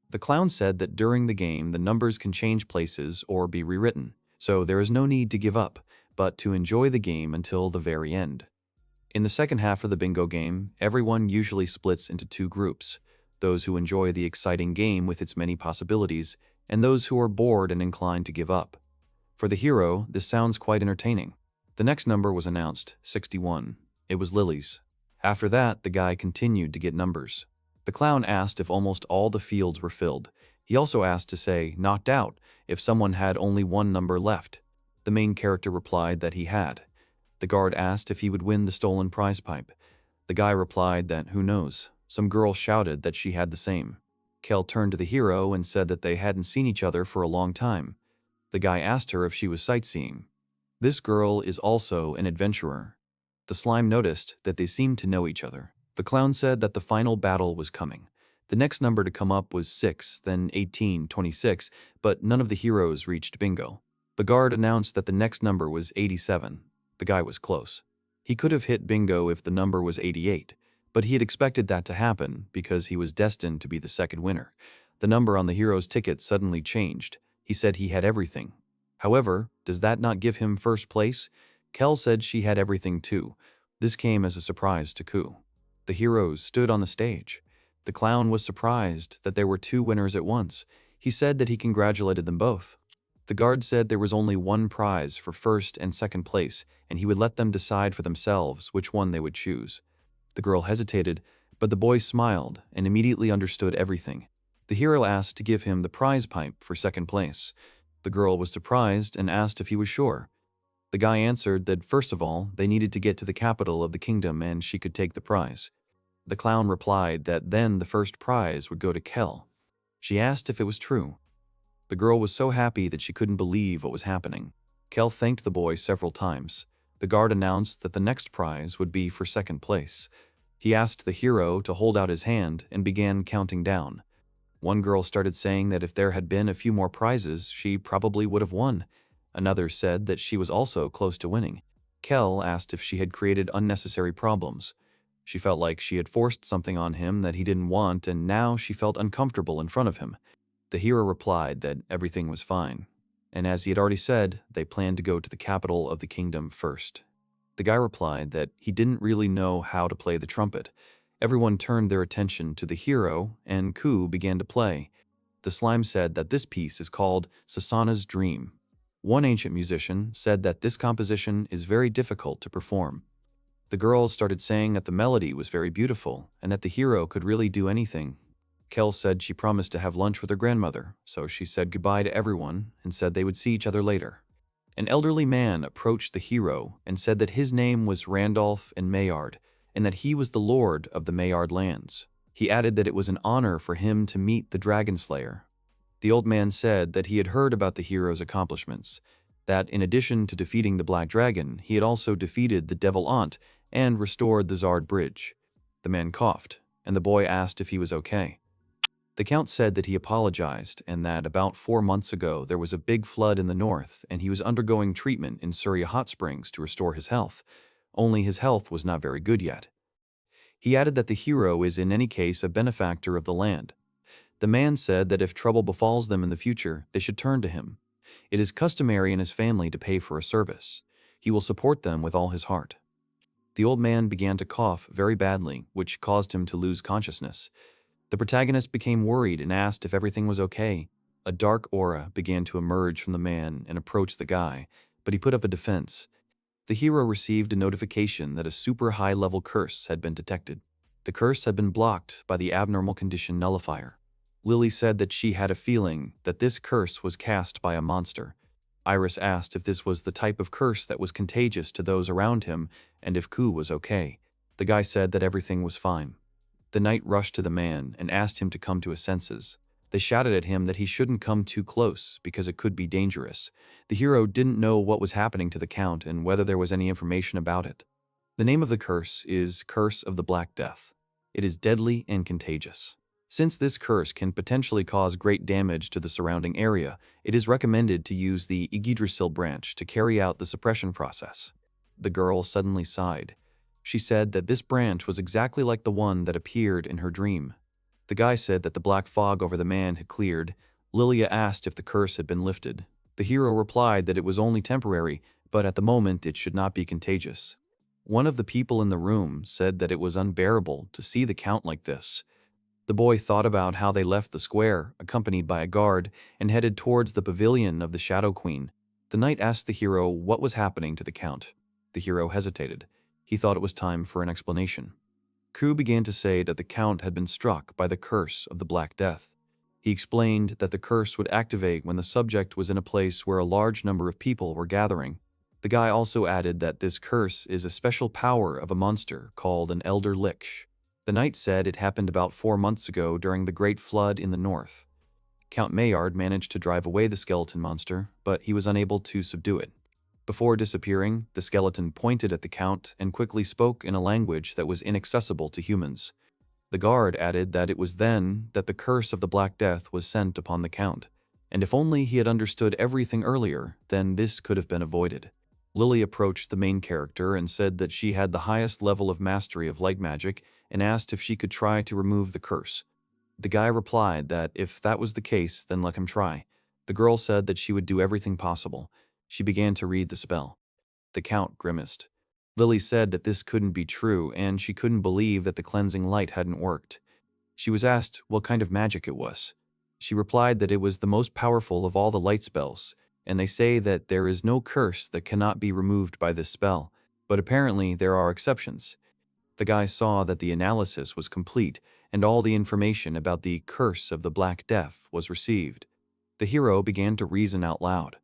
The clown said that during the game the numbers can change places or be rewritten, so there is no need to give up, but to enjoy the game until the very end. In the second half of the bingo game, everyone usually splits into two groups. those who enjoy the exciting game with its many possibilities, and those who are bored and inclined to give up. For the hero, this sounds quite entertaining. The next number was announced, 61. It was Lily's. After that, the guy continued to get numbers. The clown asked if almost all the fields were filled. He also asked to say, knocked out, if someone had only one number left. The main character replied that he had. The guard asked if he would win the stolen prize pipe. The guy replied that who knows. Some girl shouted that she had the same. Kel turned to the hero and said that they hadn't seen each other for a long time. The guy asked her if she was sightseeing. This girl is also an adventurer. The slime noticed that they seemed to know each other. The clown said that the final battle was coming. The next number to come up was 6, then 18, 26, but none of the heroes reached bingo. The guard announced that the next number was 87. The guy was close. He could have hit bingo if the number was 88, but he had expected that to happen because he was destined to be the second winner. The number on the hero's ticket suddenly changed. He said he had everything. However, does that not give him first place? Kel said she had everything too. This came as a surprise to Kou. The heroes stood on the stage. The clown was surprised that there were two winners at once. He said that he congratulated them both. The guard said there was only one prize for first and second place, and he would let them decide for themselves which one they would choose. The girl hesitated, but the boy smiled and immediately understood everything. The hero asked to give him the prize pipe for second place. The girl was surprised and asked if he was sure. The guy answered that first of all, they needed to get to the capital of the kingdom and she could take the prize. The clown replied that then the first prize would go to Kel. She asked if it was true. The girl was so happy that she couldn't believe what was happening. Kel thanked the boy several times. The guard announced that the next prize would be for second place. He asked the hero to hold out his hand and began counting down. One girl started saying that if there had been a few more prizes, she probably would have won. Another said that she was also close to winning. Kel asked if she had created unnecessary problems. She felt like she had forced something on him that he didn't want, and now she felt uncomfortable in front of him. The hero replied that everything was fine, and as he had already said, they planned to go to the capital of the kingdom first. The guy replied that he didn't really know how to play the trumpet. Everyone turned their attention to the hero, and Kou began to play. The slime said that this piece is called Sasana's Dream. One ancient musician said that this composition is very difficult to perform. The girls started saying that the melody was very beautiful and that the hero could really do anything. Kel said she promised to have lunch with her grandmother, so she said goodbye to everyone and said they would see each other later. An elderly man approached the hero and said that his name was Randolph and Maillard, and that he was the lord of the Maillard lands. He added that it was an honor for him to meet the Dragon Slayer. The old man said that he had heard about the hero's accomplishments, that in addition to defeating the Black Dragon, he had also defeated the Devil Aunt and restored the Zard Bridge. The man coughed, and the boy asked if he was okay. The count said that he apologized and that about 4 months ago there was a big flood in the north and he was undergoing treatment in Surya Hot Springs to restore his health. Only his health was not very good yet. He added that the hero is in any case a benefactor of the land. The man said that if trouble befalls them in the future, they should turn to him. It is customary in his family to pay for a service. He will support them with all his heart. The old man began to cough very badly, which caused him to lose consciousness. The protagonist became worried and asked if everything was okay. A dark aura began to emerge from the man and approach the guy, but he put up a defense. The hero received a notification that a super high-level curse had been detected. The curse had been blocked by the abnormal condition nullifier. Lily said that she had a feeling that this curse was cast by a monster. Iris asked if this was the type of curse that was contagious to those around him and if Kou was okay. The guy said that everything was fine. The knight rushed to the man and asked him to come to his senses. They shouted at him that he shouldn't come too close because it could be dangerous. The hero didn't know what was happening to the count and whether there was any information about it. The name of the curse is Curse of the Black Death. It is deadly and contagious. Since this curse can potentially cause great damage to the surrounding area, it is recommended to use the Yggdrasil branch to carry out the suppression process. The girl suddenly sighed. She said that this branch was exactly like the one that appeared in her dream. The guy said that the black fog over the man had cleared. Lilia asked if the curse had been lifted. The hero replied that it was only temporary, but at the moment it should not be contagious. One of the people in the room said that it was unbearable to see the count like this. The boy thought about how they left the square, accompanied by a guard, and headed towards the pavilion of the Shadow Queen. The knight asked the hero what was happening to the count. The hero hesitated. He thought it was time for an explanation. Kou began to say that the count had been struck by the curse of the Black Death. He explained that the curse would activate when the subject was in a place where a large number of people were gathering. The guy also added that this curse is a special power of a monster called an Elder Lich. The knight said it happened about 4 months ago during the Great Flood in the north. Count Maillard managed to drive away the skeleton monster, but he was unable to subdue it. Before disappearing, the skeleton pointed at the count and quickly spoke in a language that was inaccessible to humans. The guard added that it was then that the curse of the Black Death was sent upon the count, and if only he had understood everything earlier, then this could have been avoided. Lily approached the main character and said that she had the highest level of mastery of light magic and asked if she could try to remove the curse. The guy replied that if that was the case, then let him try. The girl said that she would do everything possible. She began to read the spell. The count grimaced. Lily said that this couldn't be true, and she couldn't believe that the cleansing light hadn't worked. She was asked what kind of magic it was. She replied that it was the most powerful of all the light spells, and they say that there is no curse that cannot be removed by this spell, but apparently there are exceptions. The guy saw that the analysis was complete, and all the information about the curse of the Black Death was received. The hero began to reason out loud.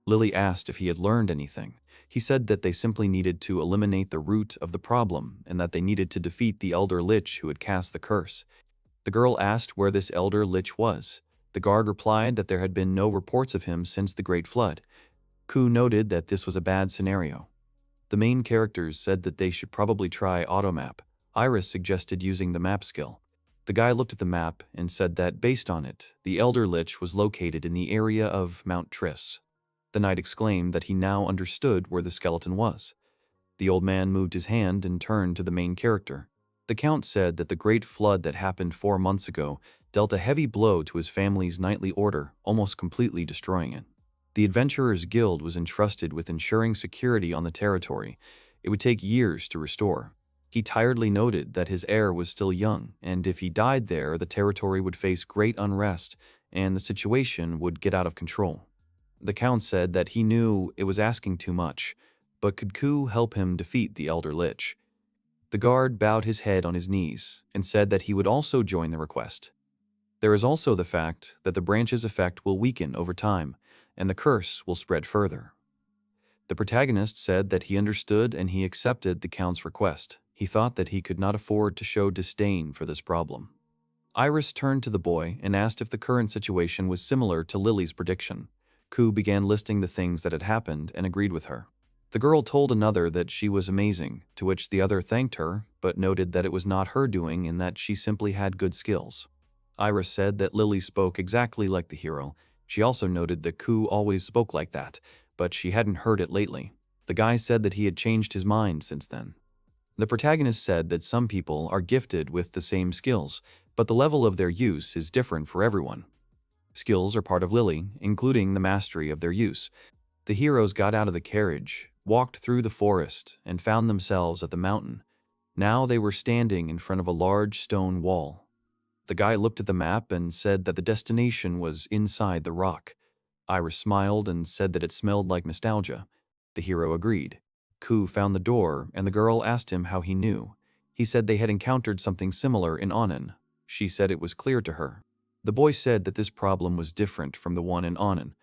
Lily asked if he had learned anything. He said that they simply needed to eliminate the root of the problem and that they needed to defeat the Elder Lich who had cast the curse. The girl asked where this Elder Lich was. The guard replied that there had been no reports of him since the Great Flood. Kou noted that this was a bad scenario. The main characters said that they should probably try automap. Iris suggested using the map skill. The guy looked at the map and said that, based on it, the Elder Lich was located in the area of Mount Triss. The knight exclaimed that he now understood where the skeleton was. The old man moved his hand and turned to the main character. The count said that the great flood that happened 4 months ago dealt a heavy blow to his family's knightly order, almost completely destroying it. The Adventurers Guild was entrusted with ensuring security on the territory. It would take years to restore. He tiredly noted that his heir was still young, and if he died there, the territory would face great unrest, and the situation would get out of control. The count said that he knew it was asking too much, but could Kou help him defeat the Elder Lich? The guard bowed his head on his knees and said that he would also join the request. There is also the fact that the branch's effect will weaken over time, and the curse will spread further. The protagonist said that he understood and he accepted the count's request. He thought that he could not afford to show disdain for this problem. Iris turned to the boy and asked if the current situation was similar to Lily's prediction. Kou began listing the things that had happened and agreed with her. The girl told another that she was amazing, to which the other thanked her, but noted that it was not her doing and that she simply had good skills. Iris said that Lily spoke exactly like the hero. She also noted that Kou always spoke like that, but she hadn't heard it lately. The guy said that he had changed his mind since then. The protagonist said that some people are gifted with the same skills, but the level of their use is different for everyone. Skills are part of Lily, including the mastery of their use. The heroes got out of the carriage, walked through the forest, and found themselves at the mountain. Now they were standing in front of a large stone wall. The guy looked at the map and said that the destination was inside the rock. Iris smiled and said that it smelled like nostalgia. The hero agreed. Kou found the door, and the girl asked him how he knew. He said they had encountered something similar in Onan. She said it was clear to her. The boy said that this problem was different from the one in Onan.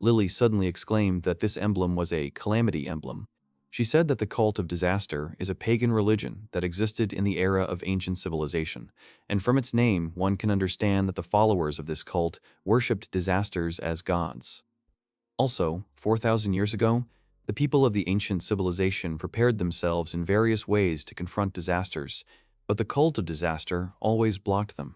Lily suddenly exclaimed that this emblem was a calamity emblem. She said that the cult of disaster is a pagan religion that existed in the era of ancient civilization, and from its name one can understand that the followers of this cult worshipped disasters as gods. Also, 4,000 years ago, the people of the ancient civilization prepared themselves in various ways to confront disasters, but the cult of disaster always blocked them.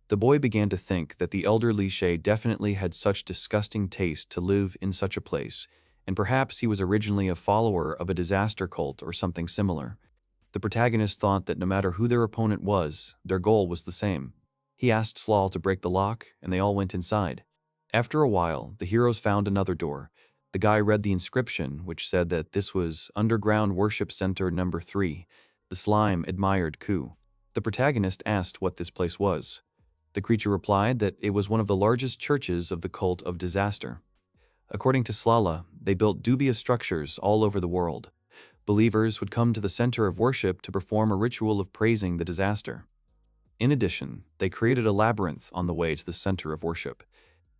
The boy began to think that the elder Lich definitely had such disgusting taste to live in such a place, and perhaps he was originally a follower of a disaster cult or something similar. The protagonist thought that no matter who their opponent was, their goal was the same. He asked Slaal to break the lock, and they all went inside. After a while, the heroes found another door. The guy read the inscription, which said that this was Underground Worship Center Number 3. The slime admired Kou. The protagonist asked what this place was. The creature replied that it was one of the largest churches of the cult of disaster. According to Slala, they built dubious structures all over the world. Believers would come to the center of worship to perform a ritual of praising the disaster. In addition, they created a labyrinth on the way to the center of worship.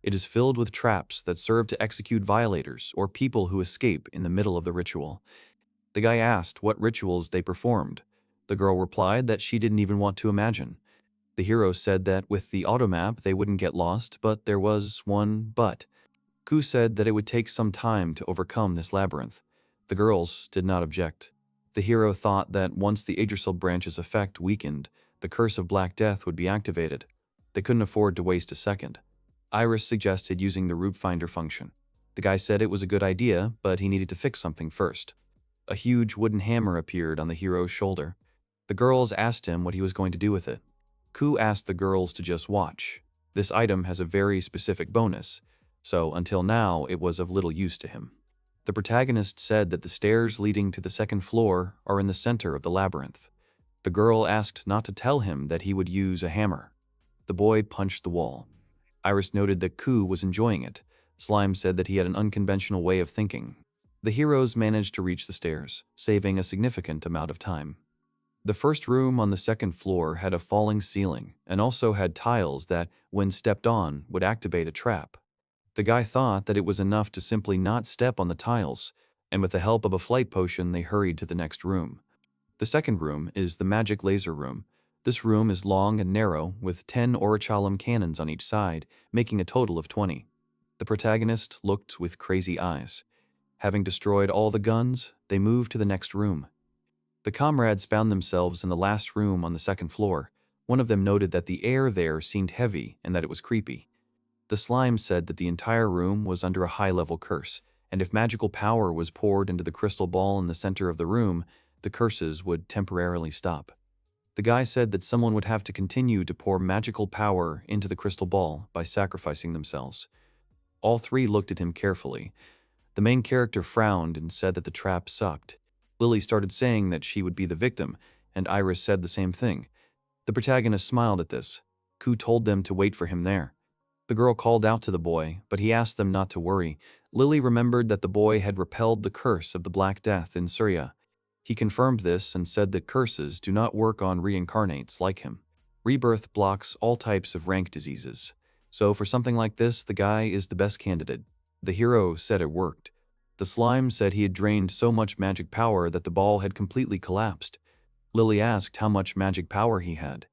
It is filled with traps that serve to execute violators or people who escape in the middle of the ritual. The guy asked what rituals they performed. The girl replied that she didn't even want to imagine. The hero said that with the automap they wouldn't get lost, but there was one but. Kou said that it would take some time to overcome this labyrinth. The girls did not object. The hero thought that once the Yggdrasil branch's effect weakened, the curse of Black Death would be activated. They couldn't afford to waste a second. Iris suggested using the root finder function. The guy said it was a good idea, but he needed to fix something first. A huge wooden hammer appeared on the hero's shoulder. The girls asked him what he was going to do with it. Kou asked the girls to just watch. This item has a very specific bonus, so until now it was of little use to him. The protagonist said that the stairs leading to the second floor are in the center of the labyrinth. The girl asked not to tell him that he would use a hammer. The boy punched the wall. Iris noted that Kou was enjoying it. Slime said that he had an unconventional way of thinking. The heroes managed to reach the stairs, saving a significant amount of time. The first room on the second floor had a falling ceiling and also had tiles that, when stepped on, would activate a trap. The guy thought that it was enough to simply not step on the tiles, and with the help of a flight potion they hurried to the next room. The second room is the magic laser room. This room is long and narrow, with 10 orichalum cannons on each side, making a total of 20. The protagonist looked with crazy eyes. Having destroyed all the guns, they moved to the next room. The comrades found themselves in the last room on the second floor. One of them noted that the air there seemed heavy and that it was creepy. The slime said that the entire room was under a high-level curse, and if magical power was poured into the crystal ball in the center of the room, the curses would temporarily stop. The guy said that someone would have to continue to pour magical power into the crystal ball by sacrificing themselves. All three looked at him carefully. The main character frowned and said that the trap sucked. Lily started saying that she would be the victim, and Iris said the same thing. The protagonist smiled at this. Kou told them to wait for him there. The girl called out to the boy, but he asked them not to worry. Lily remembered that the boy had repelled the curse of the Black Death in Surya. He confirmed this and said that curses do not work on reincarnates like him. Rebirth blocks all types of rank diseases. So for something like this, the guy is the best candidate. The hero said it worked. The slime said he had drained so much magic power that the ball had completely collapsed. Lily asked how much magic power he had.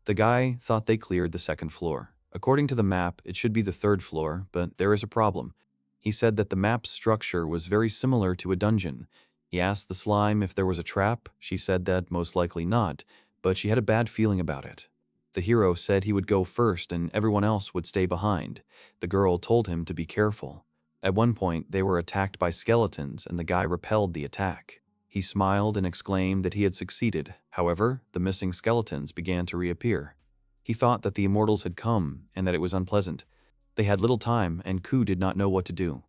The guy thought they cleared the second floor. According to the map, it should be the third floor, but there is a problem. He said that the map's structure was very similar to a dungeon. He asked the slime if there was a trap. She said that most likely not, but she had a bad feeling about it. The hero said he would go first and everyone else would stay behind. The girl told him to be careful. At one point, they were attacked by skeletons and the guy repelled the attack. He smiled and exclaimed that he had succeeded. However, the missing skeletons began to reappear. He thought that the immortals had come and that it was unpleasant. They had little time and Kou did not know what to do.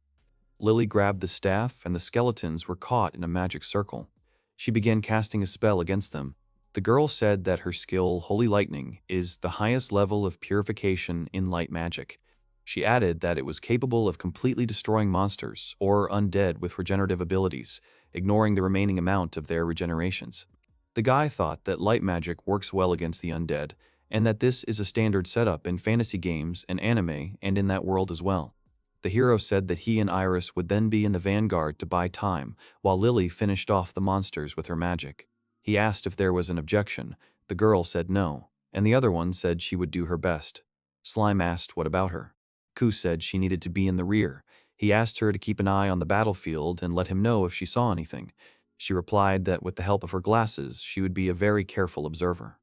Lily grabbed the staff and the skeletons were caught in a magic circle. She began casting a spell against them. The girl said that her skill, Holy Lightning, is the highest level of purification in light magic. She added that it was capable of completely destroying monsters or undead with regenerative abilities, ignoring the remaining amount of their regenerations. The guy thought that light magic works well against the undead, and that this is a standard setup in fantasy games and anime and in that world as well. The hero said that he and Iris would then be in the vanguard to buy time, while Lily finished off the monsters with her magic. He asked if there was an objection. The girl said no, and the other one said she would do her best. Slime asked what about her. Kou said she needed to be in the rear. He asked her to keep an eye on the battlefield and let him know if she saw anything. She replied that with the help of her glasses, she would be a very careful observer.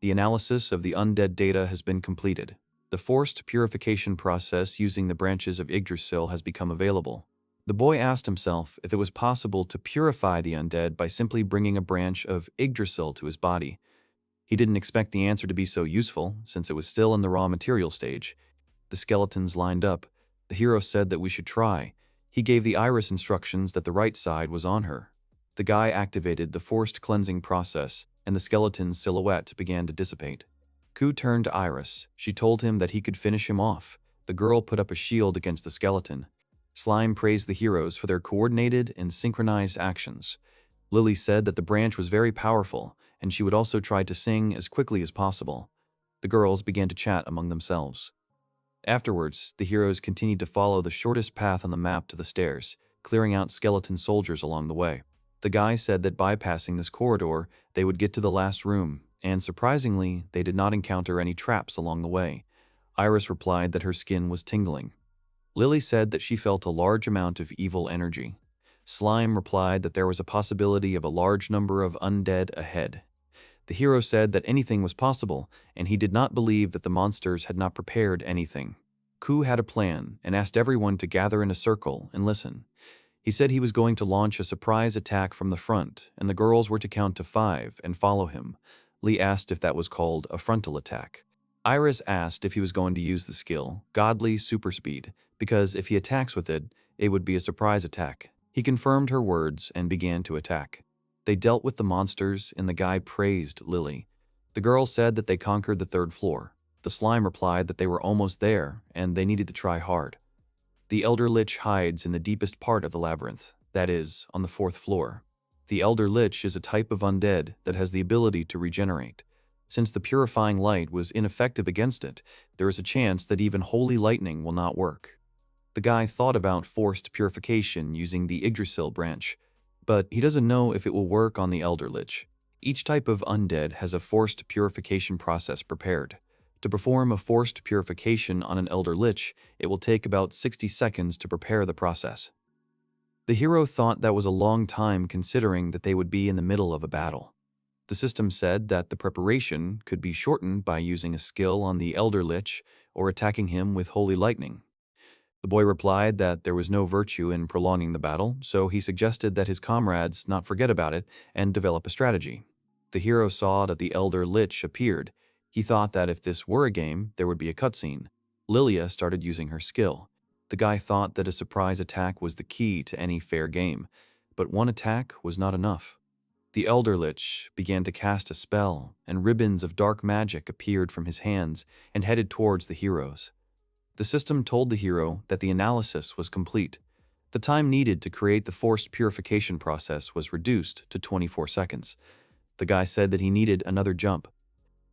The analysis of the undead data has been completed. The forced purification process using the branches of Yggdrasil has become available. The boy asked himself if it was possible to purify the undead by simply bringing a branch of Yggdrasil to his body. He didn't expect the answer to be so useful, since it was still in the raw material stage. The skeletons lined up. The hero said that we should try. He gave the Iris instructions that the right side was on her. The guy activated the forced cleansing process. and the skeleton's silhouette began to dissipate. Kou turned to Iris. She told him that he could finish him off. The girl put up a shield against the skeleton. Slime praised the heroes for their coordinated and synchronized actions. Lily said that the branch was very powerful, and she would also try to sing as quickly as possible. The girls began to chat among themselves. Afterwards, the heroes continued to follow the shortest path on the map to the stairs, clearing out skeleton soldiers along the way. The guy said that bypassing this corridor, they would get to the last room, and surprisingly, they did not encounter any traps along the way. Iris replied that her skin was tingling. Lily said that she felt a large amount of evil energy. Slime replied that there was a possibility of a large number of undead ahead. The hero said that anything was possible, and he did not believe that the monsters had not prepared anything. Kou had a plan and asked everyone to gather in a circle and listen. He said he was going to launch a surprise attack from the front, and the girls were to count to 5 and follow him. Lee asked if that was called a frontal attack. Iris asked if he was going to use the skill, Godly Super Speed, because if he attacks with it, it would be a surprise attack. He confirmed her words and began to attack. They dealt with the monsters, and the guy praised Lily. The girl said that they conquered the 3rd floor. The slime replied that they were almost there, and they needed to try hard. The Elder Lich hides in the deepest part of the labyrinth, that is, on the 4th floor. The Elder Lich is a type of undead that has the ability to regenerate. Since the purifying light was ineffective against it, there is a chance that even holy lightning will not work. The guy thought about forced purification using the Yggdrasil branch, but he doesn't know if it will work on the Elder Lich. Each type of undead has a forced purification process prepared. To perform a forced purification on an Elder Lich, it will take about 60 seconds to prepare the process. The hero thought that was a long time considering that they would be in the middle of a battle. The system said that the preparation could be shortened by using a skill on the Elder Lich or attacking him with Holy Lightning. The boy replied that there was no virtue in prolonging the battle, so he suggested that his comrades not forget about it and develop a strategy. The hero saw that the Elder Lich appeared. He thought that if this were a game, there would be a cutscene. Lilia started using her skill. The guy thought that a surprise attack was the key to any fair game, but one attack was not enough. The Elder Lich began to cast a spell, and ribbons of dark magic appeared from his hands and headed towards the heroes. The system told the hero that the analysis was complete. The time needed to create the forced purification process was reduced to 24 seconds. The guy said that he needed another jump.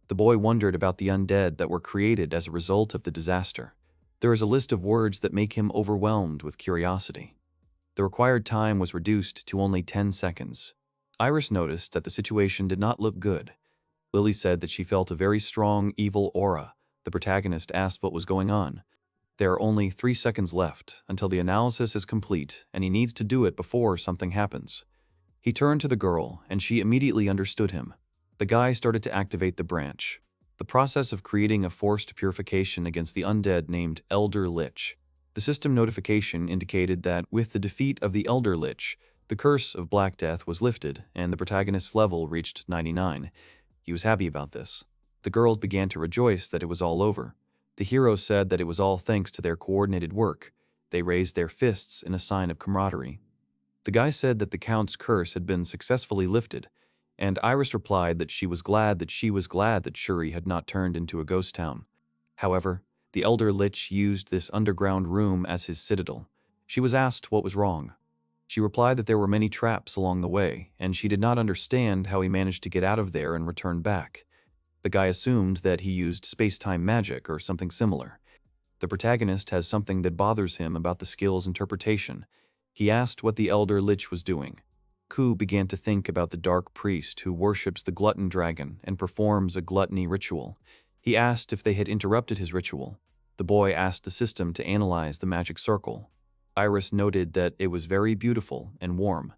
The boy wondered about the undead that were created as a result of the disaster. There is a list of words that make him overwhelmed with curiosity. The required time was reduced to only 10 seconds. Iris noticed that the situation did not look good. Lily said that she felt a very strong evil aura. The protagonist asked what was going on. There are only 3 seconds left until the analysis is complete, and he needs to do it before something happens. He turned to the girl, and she immediately understood him. The guy started to activate the branch. The process of creating a forced purification against the undead named Elder Lich. The system notification indicated that with the defeat of the Elder Lich, the curse of Black Death was lifted, and the protagonist's level reached 99. He was happy about this. The girls began to rejoice that it was all over. The hero said that it was all thanks to their coordinated work. They raised their fists in a sign of camaraderie. The guy said that the Count's curse had been successfully lifted, and Iris replied that she was glad that Shuri had not turned into a ghost town. However, the Elder Lich used this underground room as his citadel. She was asked what was wrong. She replied that there were many traps along the way, and she did not understand how he managed to get out of there and return back. The guy assumed that he used space-time magic or something similar. The protagonist has something that bothers him about the skill's interpretation. He asked what the Elder Lich was doing. Kou began to think about the dark priest who worships the glutton dragon and performs a gluttony ritual. He asked if they had interrupted his ritual. The boy asked the system to analyze the magic circle. Iris noted that it was very beautiful and warm.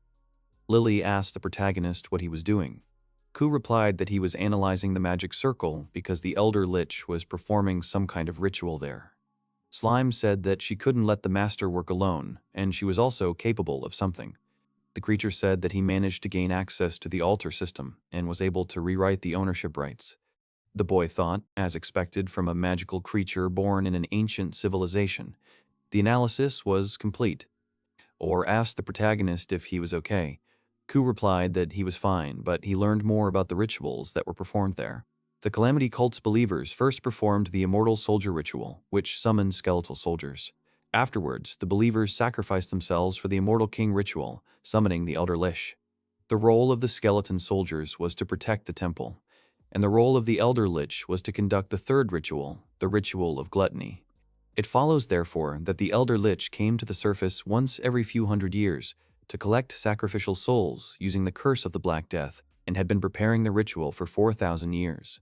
Lily asked the protagonist what he was doing. Kou replied that he was analyzing the magic circle because the Elder Lich was performing some kind of ritual there. Slime said that she couldn't let the master work alone, and she was also capable of something. The creature said that he managed to gain access to the altar system and was able to rewrite the ownership rights. The boy thought, as expected from a magical creature born in an ancient civilization. The analysis was complete. Or asked the protagonist if he was okay. Kou replied that he was fine, but he learned more about the rituals that were performed there. The Calamity cult's believers first performed the Immortal Soldier ritual, which summoned skeletal soldiers. Afterwards, the believers sacrificed themselves for the Immortal King ritual, summoning the Elder Lich. The role of the skeleton soldiers was to protect the temple, and the role of the Elder Lich was to conduct the third ritual, the ritual of gluttony. It follows, therefore, that the Elder Lich came to the surface once every few hundred years to collect sacrificial souls using the curse of the Black Death, and had been preparing the ritual for 4,000 years.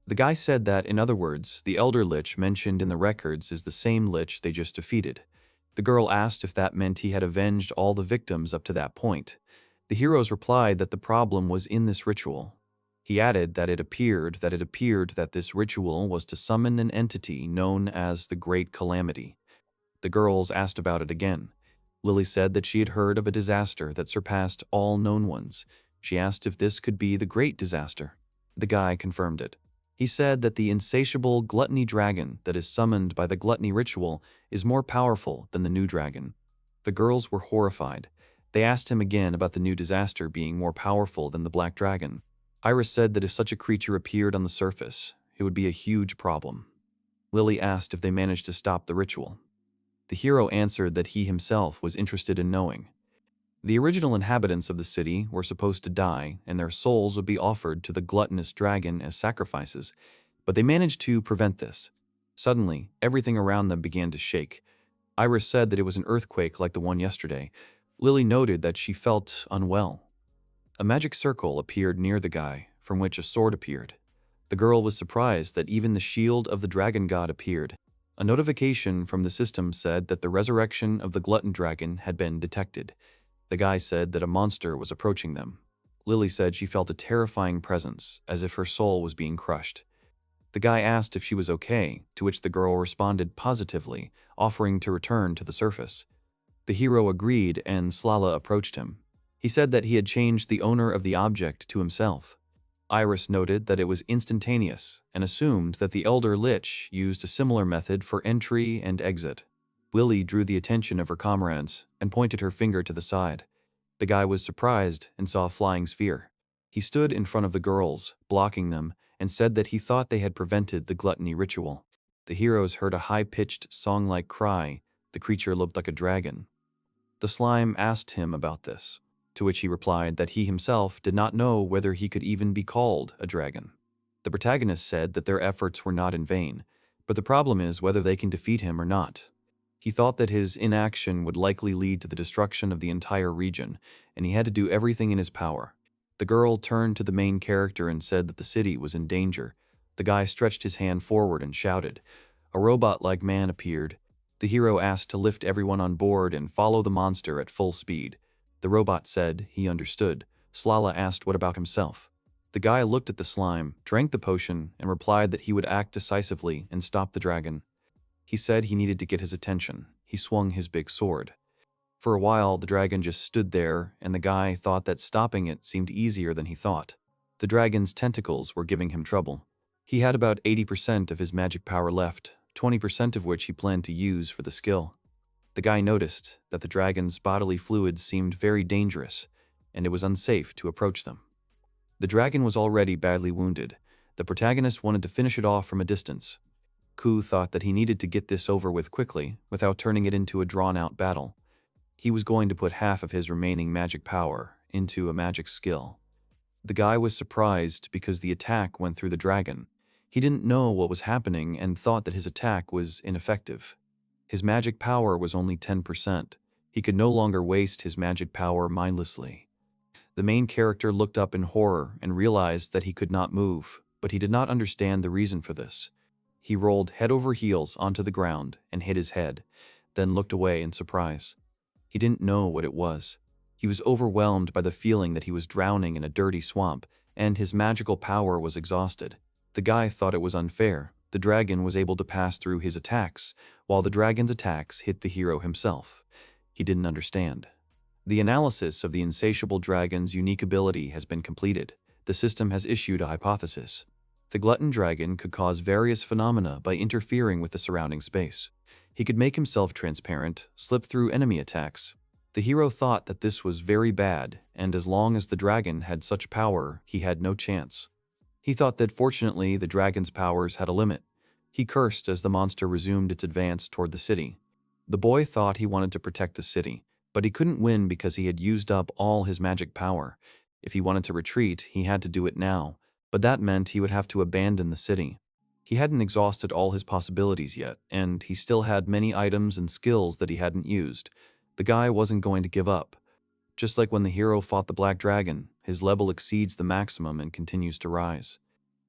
The guy said that, in other words, the Elder Lich mentioned in the records is the same Lich they just defeated. The girl asked if that meant he had avenged all the victims up to that point. The heroes replied that the problem was in this ritual. He added that it appeared that this ritual was to summon an entity known as the Great Calamity. The girls asked about it again. Lily said that she had heard of a disaster that surpassed all known ones. She asked if this could be the Great Disaster. The guy confirmed it. He said that the insatiable gluttony dragon that is summoned by the gluttony ritual is more powerful than the new dragon. The girls were horrified. They asked him again about the new disaster being more powerful than the black dragon. Iris said that if such a creature appeared on the surface, it would be a huge problem. Lily asked if they managed to stop the ritual. The hero answered that he himself was interested in knowing. The original inhabitants of the city were supposed to die, and their souls would be offered to the gluttonous dragon as sacrifices, but they managed to prevent this. Suddenly, everything around them began to shake. Iris said that it was an earthquake like the one yesterday. Lily noted that she felt unwell. A magic circle appeared near the guy, from which a sword appeared. The girl was surprised that even the shield of the dragon god appeared. A notification from the system said that the resurrection of the glutton dragon had been detected. The guy said that a monster was approaching them. Lily said she felt a terrifying presence, as if her soul was being crushed. The guy asked if she was okay, to which the girl responded positively, offering to return to the surface. The hero agreed, and Slala approached him. He said that he had changed the owner of the object to himself. Iris noted that it was instantaneous and assumed that the Elder Lich used a similar method for entry and exit. Lily drew the attention of her comrades and pointed her finger to the side. The guy was surprised and saw a flying sphere. He stood in front of the girls, blocking them, and said that he thought they had prevented the gluttony ritual. The heroes heard a high-pitched, song-like cry. The creature looked like a dragon. The slime asked him about this, to which he replied that he himself did not know whether he could even be called a dragon. The protagonist said that their efforts were not in vain, but the problem is whether they can defeat him or not. He thought that his inaction would likely lead to the destruction of the entire region, and he had to do everything in his power. The girl turned to the main character and said that the city was in danger. The guy stretched his hand forward and shouted. A robot-like man appeared. The hero asked to lift everyone on board and follow the monster at full speed. The robot said he understood. Slala asked what about himself. The guy looked at the slime, drank the potion, and replied that he would act decisively and stop the dragon. He said he needed to get his attention. He swung his big sword. For a while, the dragon just stood there, and the guy thought that stopping it seemed easier than he thought. The dragon's tentacles were giving him trouble. He had about 80% of his magic power left, 20% of which he planned to use for the skill. The guy noticed that the dragon's bodily fluids seemed very dangerous, and it was unsafe to approach them. The dragon was already badly wounded. The protagonist wanted to finish it off from a distance. Kou thought that he needed to get this over with quickly, without turning it into a drawn-out battle. He was going to put half of his remaining magic power into a magic skill. The guy was surprised because the attack went through the dragon. He didn't know what was happening and thought that his attack was ineffective. His magic power was only 10%. He could no longer waste his magic power mindlessly. The main character looked up in horror and realized that he could not move, but he did not understand the reason for this. He rolled head over heels onto the ground and hit his head, then looked away in surprise. He didn't know what it was. He was overwhelmed by the feeling that he was drowning in a dirty swamp, and his magical power was exhausted. The guy thought it was unfair. The dragon was able to pass through his attacks, while the dragon's attacks hit the hero himself. He didn't understand. The analysis of the insatiable dragon's unique ability has been completed. The system has issued a hypothesis. The glutton dragon could cause various phenomena by interfering with the surrounding space. He could make himself transparent, slip through enemy attacks. The hero thought that this was very bad, and as long as the dragon had such power, he had no chance. He thought that fortunately the dragon's powers had a limit. He cursed as the monster resumed its advance toward the city. The boy thought he wanted to protect the city, but he couldn't win because he had used up all his magic power. If he wanted to retreat, he had to do it now, but that meant he would have to abandon the city. He hadn't exhausted all his possibilities yet, and he still had many items and skills that he hadn't used. The guy wasn't going to give up. Just like when the hero fought the Black Dragon, his level exceeds the maximum and continues to rise.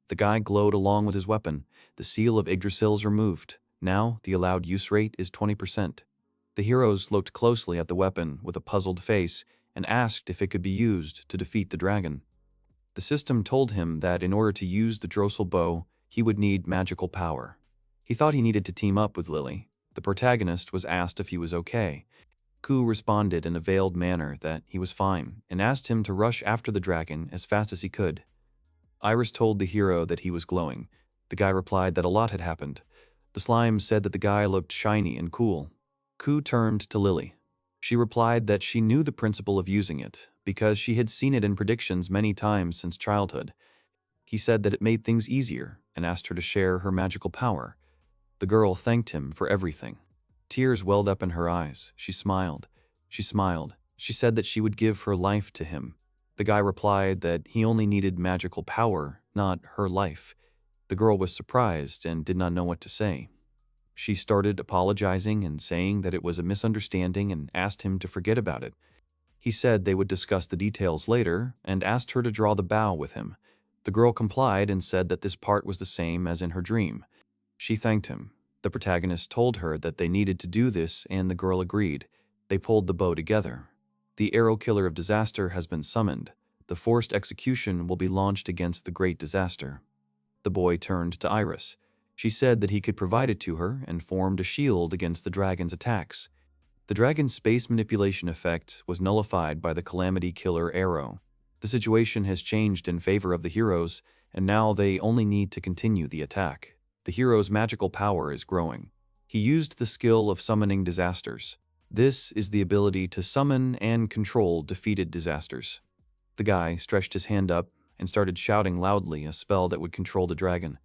The guy glowed along with his weapon. The seal of Yggdrasil is removed. Now, the allowed use rate is 20%. The heroes looked closely at the weapon with a puzzled face and asked if it could be used to defeat the dragon. The system told him that in order to use the Drossel bow, he would need magical power. He thought he needed to team up with Lily. The protagonist was asked if he was okay. Kou responded in a veiled manner that he was fine and asked him to rush after the dragon as fast as he could. Iris told the hero that he was glowing. The guy replied that a lot had happened. The slime said that the guy looked shiny and cool. Kou turned to Lily. She replied that she knew the principle of using it because she had seen it in predictions many times since childhood. He said that it made things easier and asked her to share her magical power. The girl thanked him for everything. Tears welled up in her eyes. She smiled. She said that she would give her life to him. The guy replied that he only needed magical power, not her life. The girl was surprised and did not know what to say. She started apologizing and saying that it was a misunderstanding and asked him to forget about it. He said they would discuss the details later and asked her to draw the bow with him. The girl complied and said that this part was the same as in her dream. She thanked him. The protagonist told her that they needed to do this and the girl agreed. They pulled the bow together. The arrow killer of disaster has been summoned. The forced execution will be launched against the great disaster. The boy turned to Iris. She said that he could provide it to her and formed a shield against the dragon's attacks. The dragon's space manipulation effect was nullified by the calamity killer arrow. The situation has changed in favor of the heroes, and now they only need to continue the attack. The hero's magical power is growing. He used the skill of summoning disasters. This is the ability to summon and control defeated disasters. The guy stretched his hand up and started shouting loudly a spell that would control the dragon.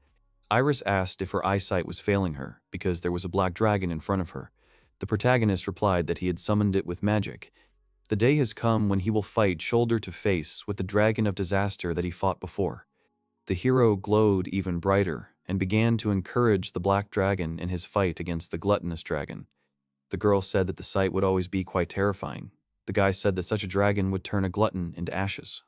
Iris asked if her eyesight was failing her because there was a black dragon in front of her. The protagonist replied that he had summoned it with magic. The day has come when he will fight shoulder to face with the dragon of disaster that he fought before. The hero glowed even brighter and began to encourage the black dragon in his fight against the gluttonous dragon. The girl said that the sight would always be quite terrifying. The guy said that such a dragon would turn a glutton into ashes.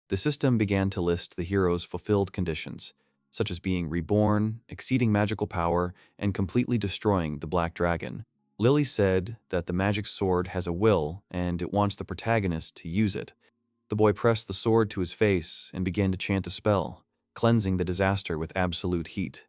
The system began to list the hero's fulfilled conditions, such as being reborn, exceeding magical power, and completely destroying the black dragon. Lily said that the magic sword has a will and it wants the protagonist to use it. The boy pressed the sword to his face and began to chant a spell, cleansing the disaster with absolute heat.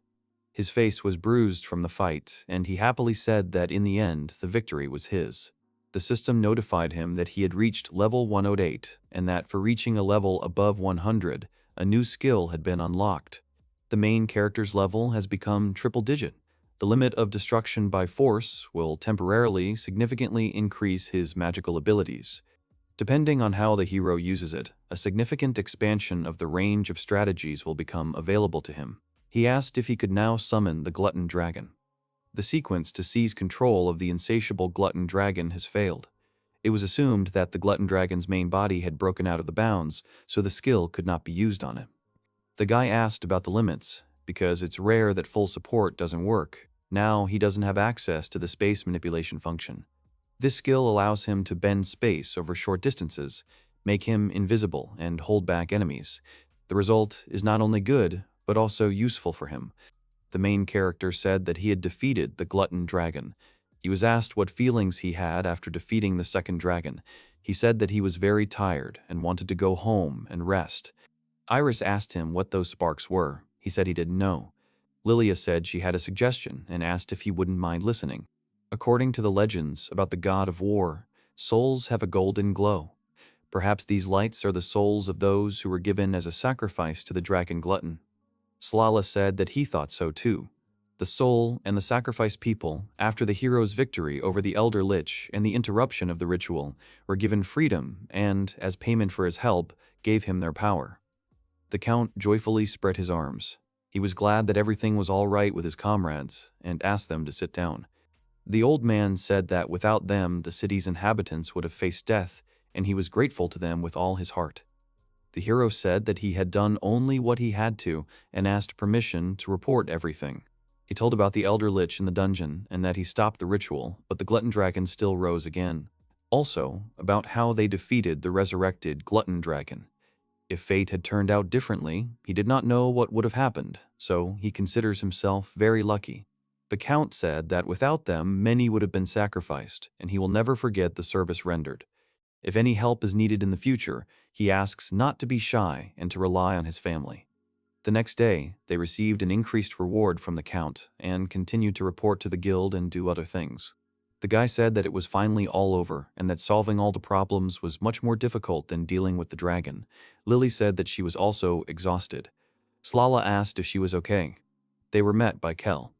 His face was bruised from the fight, and he happily said that in the end, the victory was his. The system notified him that he had reached level 108, and that for reaching a level above 100, a new skill had been unlocked. The main character's level has become triple-digit. The limit of destruction by force will temporarily significantly increase his magical abilities. Depending on how the hero uses it, a significant expansion of the range of strategies will become available to him. He asked if he could now summon the glutton dragon. The sequence to seize control of the insatiable glutton dragon has failed. It was assumed that the glutton dragon's main body had broken out of the bounds, so the skill could not be used on it. The guy asked about the limits, because it's rare that full support doesn't work. Now he doesn't have access to the space manipulation function. This skill allows him to bend space over short distances, make him invisible, and hold back enemies. The result is not only good, but also useful for him. The main character said that he had defeated the glutton dragon. He was asked what feelings he had after defeating the second dragon. He said that he was very tired and wanted to go home and rest. Iris asked him what those sparks were. He said he didn't know. Lilia said she had a suggestion and asked if he wouldn't mind listening. According to the legends about the god of war, souls have a golden glow. Perhaps these lights are the souls of those who were given as a sacrifice to the dragon glutton. Slala said that he thought so too. The soul and the sacrificed people, after the hero's victory over the Elder Lich and the interruption of the ritual, were given freedom and, as payment for his help, gave him their power. The Count joyfully spread his arms. He was glad that everything was all right with his comrades and asked them to sit down. The old man said that without them, the city's inhabitants would have faced death, and he was grateful to them with all his heart. The hero said that he had done only what he had to and asked permission to report everything. He told about the Elder Lich in the dungeon and that he stopped the ritual, but the Glutton Dragon still rose again. Also, about how they defeated the resurrected Glutton Dragon. If fate had turned out differently, he did not know what would have happened, so he considers himself very lucky. The Count said that without them, many would have been sacrificed, and he will never forget the service rendered. If any help is needed in the future, he asks not to be shy and to rely on his family. The next day, they received an increased reward from the Count and continued to report to the guild and do other things. The guy said that it was finally all over and that solving all the problems was much more difficult than dealing with the dragon. Lily said that she was also exhausted. Slala asked if she was okay. They were met by Kel.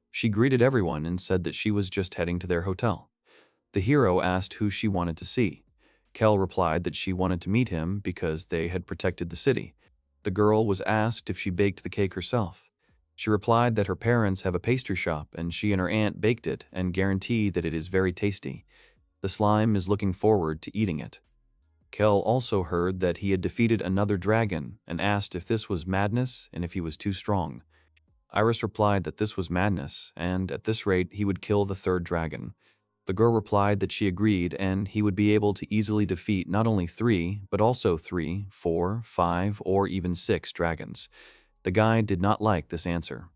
She greeted everyone and said that she was just heading to their hotel. The hero asked who she wanted to see. Kel replied that she wanted to meet him because they had protected the city. The girl was asked if she baked the cake herself. She replied that her parents have a pastry shop and she and her aunt baked it and guarantee that it is very tasty. The slime is looking forward to eating it. Kel also heard that he had defeated another dragon and asked if this was madness and if he was too strong. Iris replied that this was madness and at this rate he would kill the third dragon. The girl replied that she agreed and he would be able to easily defeat not only 3, but also 3, 4, 5, or even 6 dragons. The guy did not like this answer.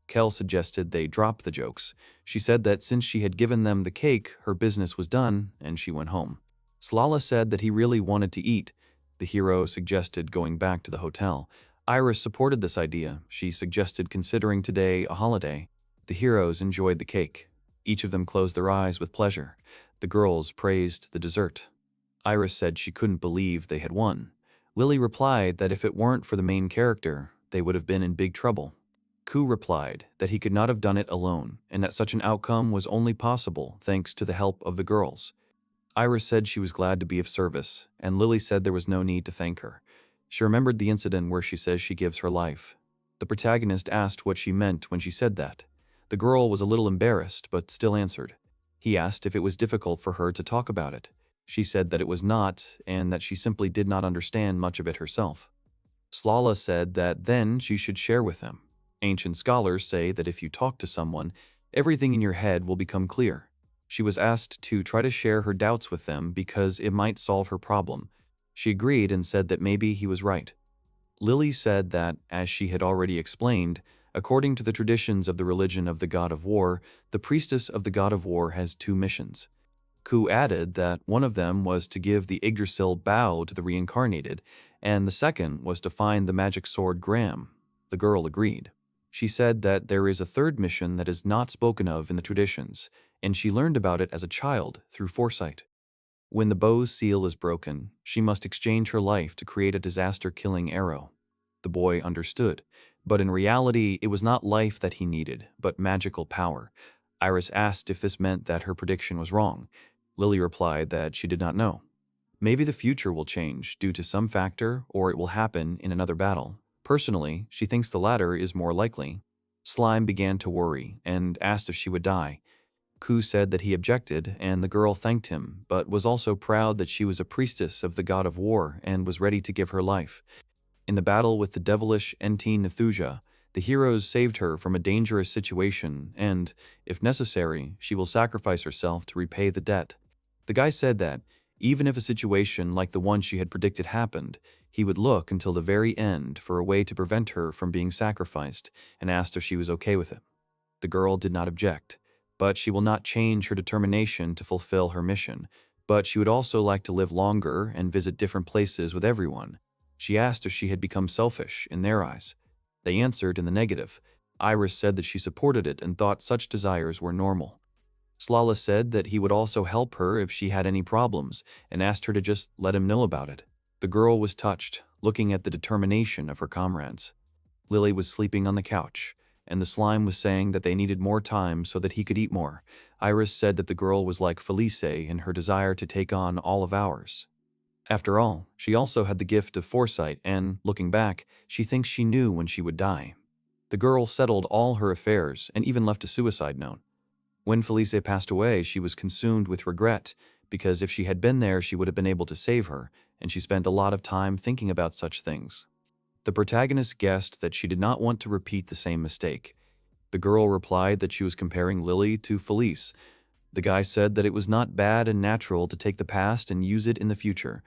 Kel suggested they drop the jokes. She said that since she had given them the cake, her business was done, and she went home. Slala said that he really wanted to eat. The hero suggested going back to the hotel. Iris supported this idea. She suggested considering today a holiday. The heroes enjoyed the cake. Each of them closed their eyes with pleasure. The girls praised the dessert. Iris said she couldn't believe they had won. Lily replied that if it weren't for the main character, they would have been in big trouble. Kou replied that he could not have done it alone, and that such an outcome was only possible thanks to the help of the girls. Iris said she was glad to be of service, and Lily said there was no need to thank her. She remembered the incident where she says she gives her life. The protagonist asked what she meant when she said that. The girl was a little embarrassed, but still answered. He asked if it was difficult for her to talk about it. She said that it was not, and that she simply did not understand much of it herself. Slala said that then she should share with them. Ancient scholars say that if you talk to someone, everything in your head will become clear. She was asked to try to share her doubts with them because it might solve her problem. She agreed and said that maybe he was right. Lily said that, as she had already explained, according to the traditions of the religion of the god of war, the priestess of the god of war has 2 missions. Kou added that one of them was to give the Yggdrasil bow to the reincarnated, and the second was to find the magic sword Gram. The girl agreed. She said that there is a third mission that is not spoken of in the traditions, and she learned about it as a child through foresight. When the bow's seal is broken, she must exchange her life to create a disaster-killing arrow. The boy understood, but in reality it was not life that he needed, but magical power. Iris asked if this meant that her prediction was wrong. Lily replied that she did not know. Maybe the future will change due to some factor, or it will happen in another battle. Personally, she thinks the latter is more likely. Slime began to worry and asked if she would die. Kou said that he objected, and the girl thanked him, but was also proud that she was a priestess of the god of war and was ready to give her life. In the battle with the devilish Entine Nethuja, the heroes saved her from a dangerous situation and, if necessary, she will sacrifice herself to repay the debt. The guy said that, even if a situation like the one she had predicted happened, he would look until the very end for a way to prevent her from being sacrificed and asked if she was okay with it. The girl did not object, but she will not change her determination to fulfill her mission, but she would also like to live longer and visit different places with everyone. She asked if she had become selfish in their eyes. They answered in the negative. Iris said that she supported it and thought such desires were normal. Slala said that he would also help her if she had any problems and asked her to just let him know about it. The girl was touched, looking at the determination of her comrades. Lily was sleeping on the couch, and the slime was saying that they needed more time so that he could eat more. Iris said that the girl was like Felice in her desire to take on all of ours. After all, she also had the gift of foresight and, looking back, she thinks she knew when she would die. The girl settled all her affairs and even left a suicide note. When Felice passed away, she was consumed with regret, because if she had been there, she would have been able to save her, and she spent a lot of time thinking about such things. The protagonist guessed that she did not want to repeat the same mistake. The girl replied that she was comparing Lily to Felice. The guy said that it was not bad and natural to take the past and use it in the future.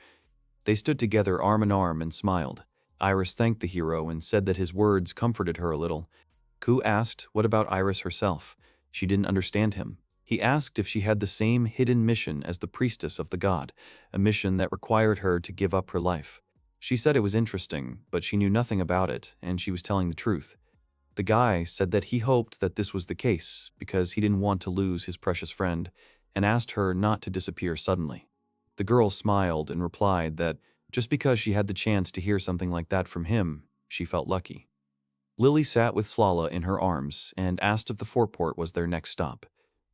They stood together arm in arm and smiled. Iris thanked the hero and said that his words comforted her a little. Kou asked what about Iris herself. She didn't understand him. He asked if she had the same hidden mission as the priestess of the god, a mission that required her to give up her life. She said it was interesting, but she knew nothing about it, and she was telling the truth. The guy said that he hoped that this was the case, because he didn't want to lose his precious friend, and asked her not to disappear suddenly. The girl smiled and replied that just because she had the chance to hear something like that from him, she felt lucky. Lily sat with Slala in her arms and asked if the foreport was their next stop.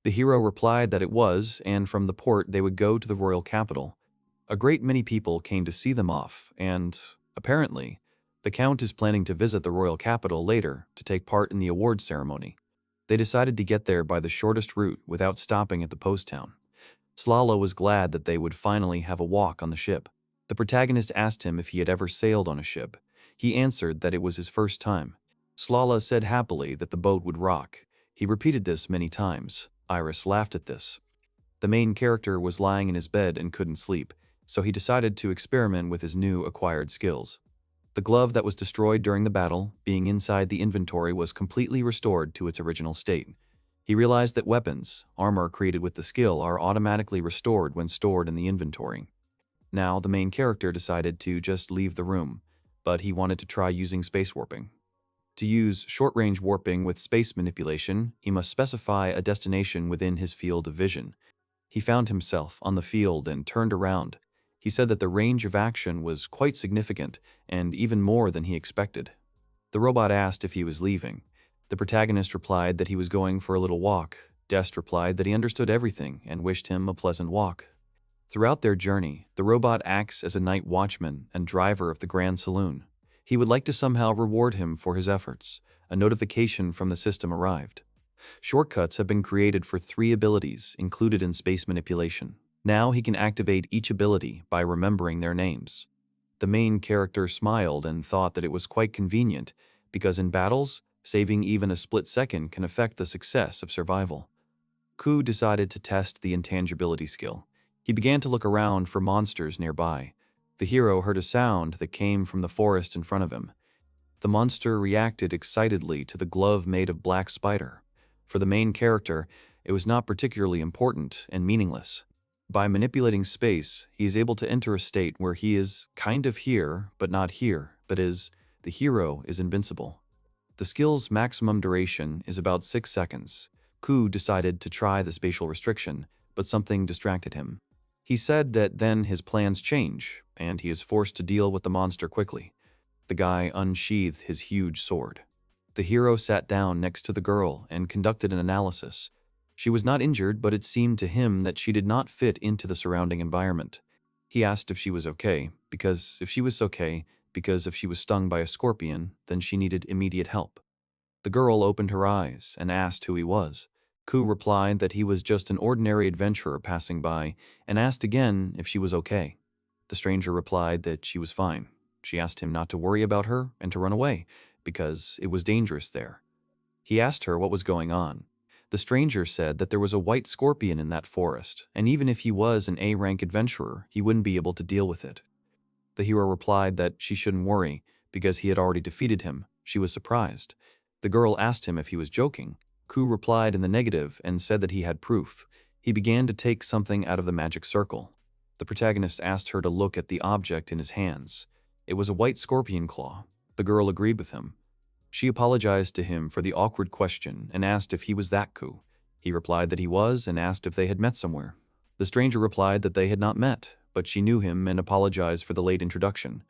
The hero replied that it was, and from the port they would go to the royal capital. A great many people came to see them off, and, apparently, the Count is planning to visit the royal capital later to take part in the award ceremony. They decided to get there by the shortest route without stopping at the post town. Slala was glad that they would finally have a walk on the ship. The protagonist asked him if he had ever sailed on a ship. He answered that it was his first time. Slala said happily that the boat would rock. He repeated this many times. Iris laughed at this. The main character was lying in his bed and couldn't sleep, so he decided to experiment with his new acquired skills. The glove that was destroyed during the battle, being inside the inventory, was completely restored to its original state. He realized that weapons, armor created with the skill, are automatically restored when stored in the inventory. Now, the main character decided to just leave the room, but he wanted to try using space warping. To use short-range warping with space manipulation, he must specify a destination within his field of vision. He found himself on the field and turned around. He said that the range of action was quite significant, and even more than he expected. The robot asked if he was leaving. The protagonist replied that he was going for a little walk. Dest replied that he understood everything and wished him a pleasant walk. Throughout their journey, the robot acts as a night watchman and driver of the Grand Saloon. He would like to somehow reward him for his efforts. A notification from the system arrived. Shortcuts have been created for 3 abilities included in space manipulation. Now he can activate each ability by remembering their names. The main character smiled and thought that it was quite convenient, because in battles, saving even a split second can affect the success of survival. Kou decided to test the intangibility skill. He began to look around for monsters nearby. The hero heard a sound that came from the forest in front of him. The monster reacted excitedly to the glove made of black spider. For the main character, it was not particularly important and meaningless. By manipulating space, he is able to enter a state where he is kind of here, but not here, that is, the hero is invincible. The skill's maximum duration is about 6 seconds. Kou decided to try the spatial restriction, but something distracted him. He said that then his plans change, and he is forced to deal with the monster quickly. The guy unsheathed his huge sword. The hero sat down next to the girl and conducted an analysis. She was not injured, but it seemed to him that she did not fit into the surrounding environment. He asked if she was okay, because if she was stung by a scorpion, then she needed immediate help. The girl opened her eyes and asked who he was. Kou replied that he was just an ordinary adventurer passing by, and asked again if she was okay. The stranger replied that she was fine. She asked him not to worry about her and to run away, because it was dangerous there. He asked her what was going on. The stranger said that there was a white scorpion in that forest, and even if he was an A-rank adventurer, he wouldn't be able to deal with it. The hero replied that she shouldn't worry, because he had already defeated him. She was surprised. The girl asked him if he was joking. Kou replied in the negative and said that he had proof. He began to take something out of the magic circle. The protagonist asked her to look at the object in his hands. It was a white scorpion claw. The girl agreed with him. She apologized to him for the awkward question and asked if he was that Kou. He replied that he was and asked if they had met somewhere. The stranger replied that they had not met, but she knew him and apologized for the late introduction.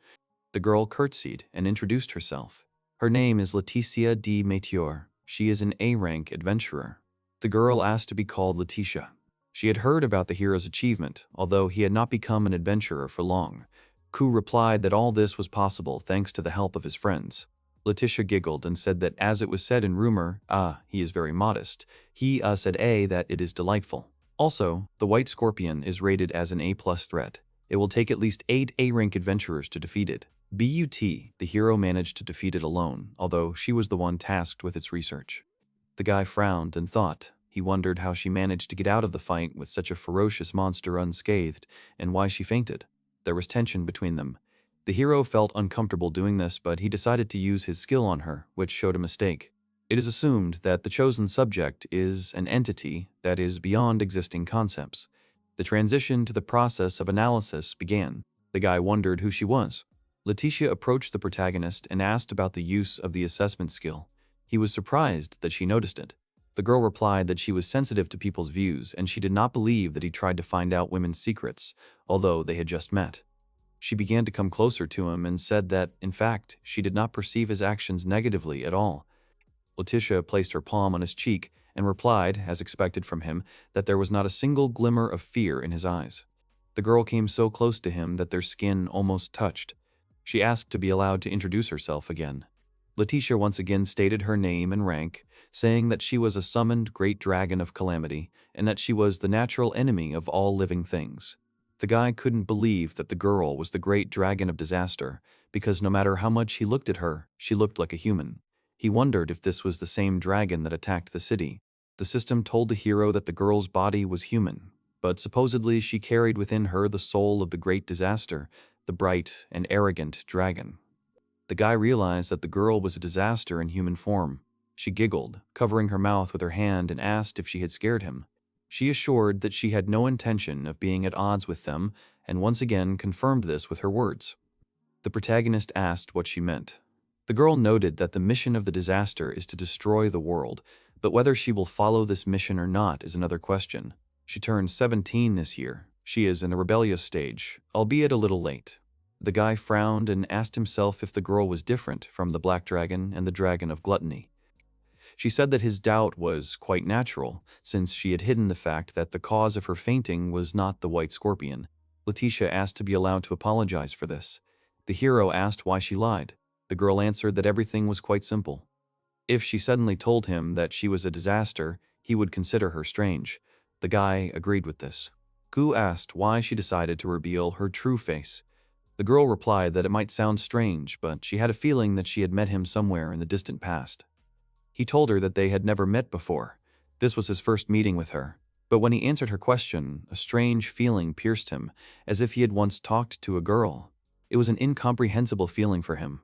The girl curtsied and introduced herself. Her name is Laetitia de Métier. she is an A-rank adventurer. The girl asked to be called Letitia. She had heard about the hero's achievement, although he had not become an adventurer for long. Kou replied that all this was possible thanks to the help of his friends. Letitia giggled and said that as it was said in rumor, he is very modest. He said that it is delightful. Also, the White Scorpion is rated as an A+ threat. It will take at least 8 A-rank adventurers to defeat it. But the hero managed to defeat it alone, although she was the one tasked with its research. The guy frowned and thought. He wondered how she managed to get out of the fight with such a ferocious monster unscathed, and why she fainted. There was tension between them. The hero felt uncomfortable doing this, but he decided to use his skill on her, which showed a mistake. It is assumed that the chosen subject is an entity that is beyond existing concepts. The transition to the process of analysis began. The guy wondered who she was. Letitia approached the protagonist and asked about the use of the assessment skill. He was surprised that she noticed it. The girl replied that she was sensitive to people's views and she did not believe that he tried to find out women's secrets, although they had just met. She began to come closer to him and said that, in fact, she did not perceive his actions negatively at all. Letitia placed her palm on his cheek and replied, as expected from him, that there was not a single glimmer of fear in his eyes. The girl came so close to him that their skin almost touched. She asked to be allowed to introduce herself again. Letitia once again stated her name and rank, saying that she was a summoned great dragon of calamity and that she was the natural enemy of all living things. The guy couldn't believe that the girl was the great dragon of disaster, because no matter how much he looked at her, she looked like a human. He wondered if this was the same dragon that attacked the city. The system told the hero that the girl's body was human, but supposedly she carried within her the soul of the great disaster, the bright and arrogant dragon. The guy realized that the girl was a disaster in human form. She giggled, covering her mouth with her hand, and asked if she had scared him. She assured that she had no intention of being at odds with them, and once again confirmed this with her words. The protagonist asked what she meant. The girl noted that the mission of the disaster is to destroy the world, but whether she will follow this mission or not is another question. She turned 17 this year. She is in the rebellious stage, albeit a little late. The guy frowned and asked himself if the girl was different from the Black Dragon and the Dragon of Gluttony. She said that his doubt was quite natural, since she had hidden the fact that the cause of her fainting was not the White Scorpion. Letitia asked to be allowed to apologize for this. The hero asked why she lied. The girl answered that everything was quite simple. If she suddenly told him that she was a disaster, he would consider her strange. The guy agreed with this. Kou asked why she decided to reveal her true face. The girl replied that it might sound strange, but she had a feeling that she had met him somewhere in the distant past. He told her that they had never met before. This was his first meeting with her. But when he answered her question, a strange feeling pierced him, as if he had once talked to a girl. It was an incomprehensible feeling for him.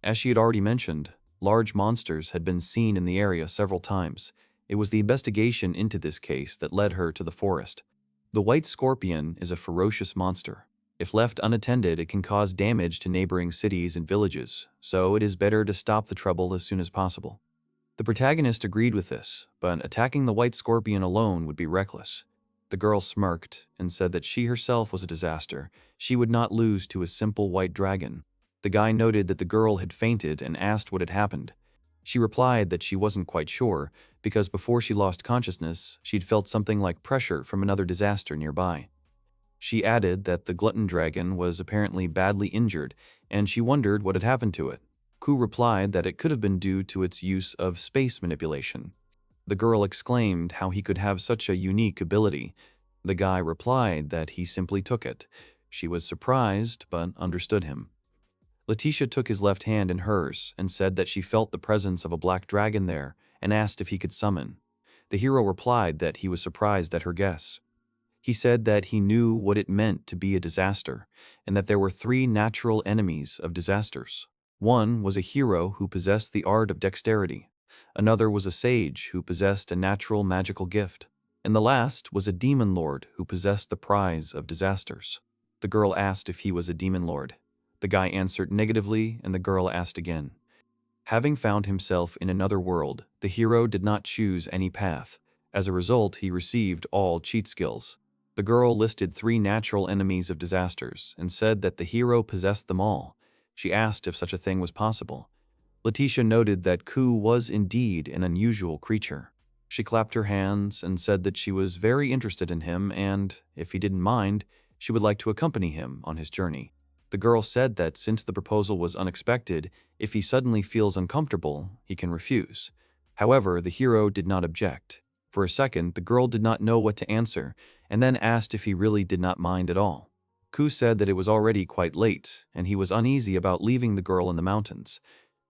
As she had already mentioned, large monsters had been seen in the area several times. It was the investigation into this case that led her to the forest. The White Scorpion is a ferocious monster. If left unattended, it can cause damage to neighboring cities and villages, so it is better to stop the trouble as soon as possible. The protagonist agreed with this, but attacking the White Scorpion alone would be reckless. The girl smirked and said that she herself was a disaster. She would not lose to a simple white dragon. The guy noted that the girl had fainted and asked what had happened. She replied that she wasn't quite sure, because before she lost consciousness, she'd felt something like pressure from another disaster nearby. She added that the glutton dragon was apparently badly injured, and she wondered what had happened to it. Kou replied that it could have been due to its use of space manipulation. The girl exclaimed how he could have such a unique ability. The guy replied that he simply took it. She was surprised, but understood him. Letitia took his left hand in hers and said that she felt the presence of a black dragon there and asked if he could summon. The hero replied that he was surprised at her guess. He said that he knew what it meant to be a disaster and that there were 3 natural enemies of disasters. One was a hero who possessed the art of dexterity. Another was a sage who possessed a natural magical gift. And the last was a demon lord who possessed the prize of disasters. The girl asked if he was a demon lord. The guy answered negatively, and the girl asked again. Having found himself in another world, the hero did not choose any path. As a result, he received all cheat skills. The girl listed 3 natural enemies of disasters and said that the hero possessed them all. She asked if such a thing was possible. Letitia noted that Kou was indeed an unusual creature. She clapped her hands and said that she was very interested in him and, if he didn't mind, she would like to accompany him on his journey. The girl said that since the proposal was unexpected, if he suddenly feels uncomfortable, he can refuse. However, the hero did not object. For a second, the girl did not know what to answer, and then asked if he really did not mind at all. Kou said that it was already quite late, and he was uneasy about leaving the girl in the mountains.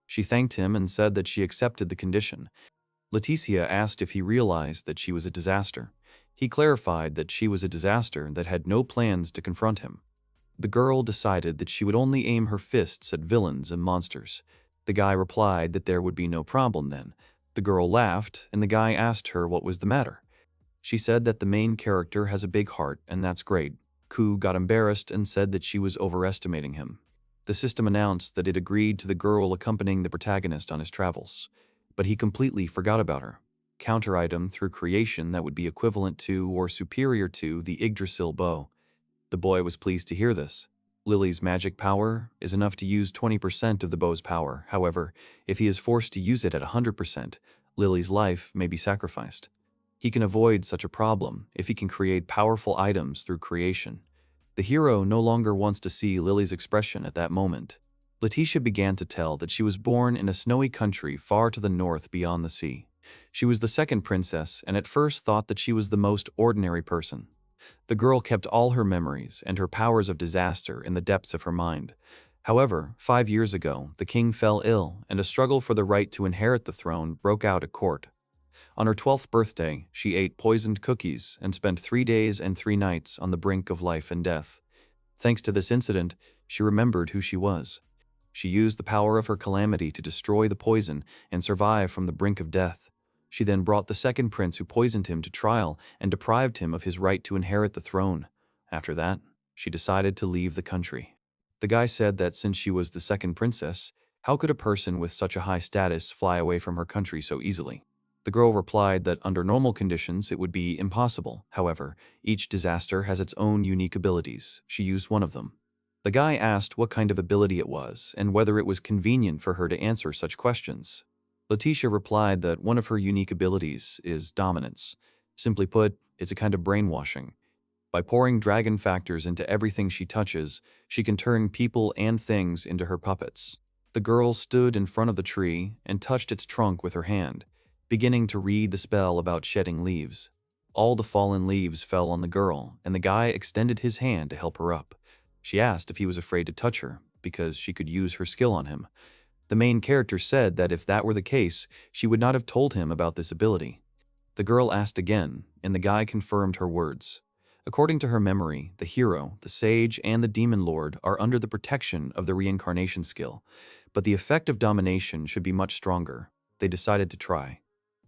She thanked him and said that she accepted the condition. Letitia asked if he realized that she was a disaster. He clarified that she was a disaster that had no plans to confront him. The girl decided that she would only aim her fists at villains and monsters. The guy replied that there would be no problem then. The girl laughed, and the guy asked her what was the matter. She said that the main character has a big heart, and that's great. Kou got embarrassed and said that she was overestimating him. The system announced that it agreed to the girl accompanying the protagonist on his travels. But he completely forgot about her. Counter item through creation that would be equivalent to or superior to the Yggdrasil bow. The boy was pleased to hear this. Lily's magic power is enough to use 20% of the bow's power. However, if he is forced to use it at 100%, Lily's life may be sacrificed. He can avoid such a problem if he can create powerful items through creation. The hero no longer wants to see Lily's expression at that moment. Letitia began to tell that she was born in a snowy country far to the north beyond the sea. She was the second princess and at first thought that she was the most ordinary person. The girl kept all her memories and her powers of disaster in the depths of her mind. However, 5 years ago, the king fell ill and a struggle for the right to inherit the throne broke out at court. On her 12th birthday, she ate poisoned cookies and spent 3 days and 3 nights on the brink of life and death. Thanks to this incident, she remembered who she was. She used the power of her calamity to destroy the poison and survive from the brink of death. She then brought the second prince who poisoned him to trial and deprived him of his right to inherit the throne. After that, she decided to leave the country. The guy said that since she was the second princess, how could a person with such a high status fly away from her country so easily? The girl replied that under normal conditions it would be impossible. However, each disaster has its own unique abilities. She used one of them. The guy asked what kind of ability it was and whether it was convenient for her to answer such questions. Letitia replied that one of her unique abilities is dominance. Simply put, it's a kind of brainwashing. By pouring dragon factors into everything she touches, she can turn people and things into her puppets. The girl stood in front of the tree and touched its trunk with her hand, beginning to read the spell about shedding leaves. All the fallen leaves fell on the girl, and the guy extended his hand to help her up. She asked if he was afraid to touch her, because she could use her skill on him. The main character said that if that were the case, she would not have told him about this ability. The girl asked again, and the guy confirmed her words. According to her memory, the hero, the sage, and the demon lord are under the protection of the reincarnation skill, but the effect of domination should be much stronger. They decided to try.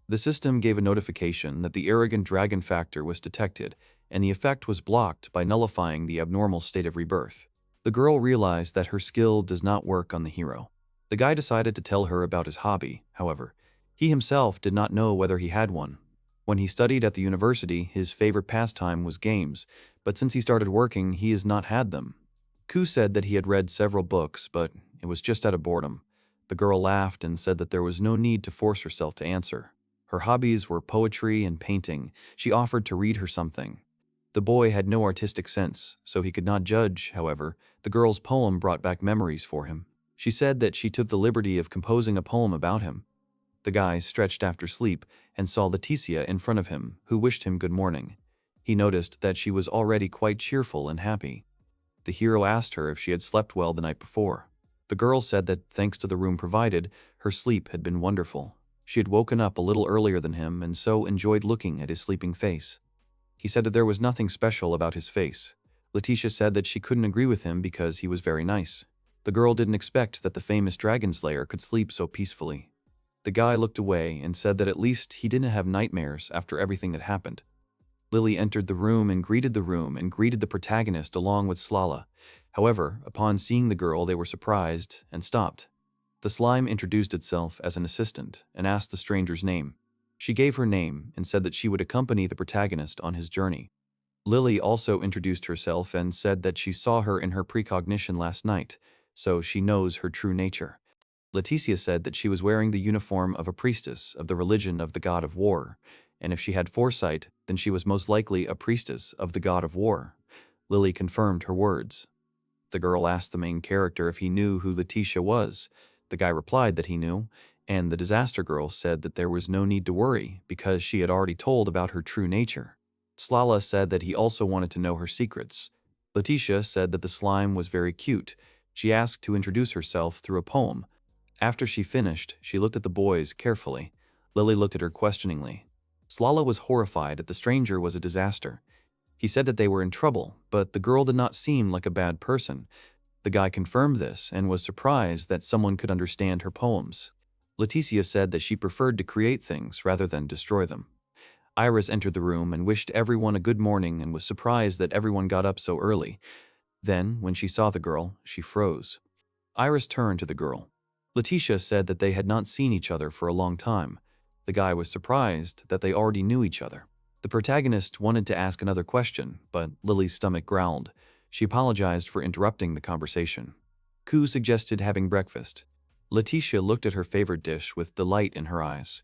The system gave a notification that the arrogant dragon factor was detected, and the effect was blocked by nullifying the abnormal state of rebirth. The girl realized that her skill does not work on the hero. The guy decided to tell her about his hobby. However, he himself did not know whether he had one. When he studied at the university, his favorite pastime was games, but since he started working, he has not had them. Kou said that he had read several books, but it was just out of boredom. The girl laughed and said that there was no need to force herself to answer. Her hobbies were poetry and painting. She offered to read her something. The boy had no artistic sense, so he could not judge. However, the girl's poem brought back memories for him. She said that she took the liberty of composing a poem about him. The guy stretched after sleep and saw Letitia in front of him, who wished him good morning. He noticed that she was already quite cheerful and happy. The hero asked her if she had slept well the night before. The girl said that thanks to the room provided, her sleep had been wonderful. She had woken up a little earlier than him and so enjoyed looking at his sleeping face. He said that there was nothing special about his face. Letitia said that she couldn't agree with him because he was very nice. The girl didn't expect that the famous dragon slayer could sleep so peacefully. The guy looked away and said that at least he didn't have nightmares after everything that happened. Lily entered the room and greeted the protagonist along with Slala. However, upon seeing the girl, they were surprised and stopped. The slime introduced itself as an assistant and asked the stranger's name. She gave her name and said that she would accompany the protagonist on his journey. Lily also introduced herself and said that she saw her in her precognition last night, so she knows her true nature. Leticia said that she was wearing the uniform of a priestess of the religion of the god of war, and if she had foresight, then she was most likely a priestess of the god of war. Lily confirmed her words. The girl asked the main character if he knew who Leticia was. The guy replied that he knew, and the disaster girl said that there was no need to worry because she had already told about her true nature. Slala said that he also wanted to know her secrets. Leticia said that the slime was very cute. She asked to introduce herself through a poem. After she finished, she looked at the boys carefully. Lily looked at her questioningly. Slala was horrified that the stranger was a disaster. He said that they were in trouble, but the girl did not seem like a bad person. The guy confirmed this and was surprised that someone could understand her poems. Leticia said that she preferred to create things rather than destroy them. Iris entered the room and wished everyone a good morning and was surprised that everyone got up so early. Then, when she saw the girl, she froze. Iris turned to the girl. Leticia said that they had not seen each other for a long time. The guy was surprised that they already knew each other. The protagonist wanted to ask another question, but Lily's stomach growled. She apologized for interrupting the conversation. Kou suggested having breakfast. Leticia looked at her favorite dish with delight in her eyes.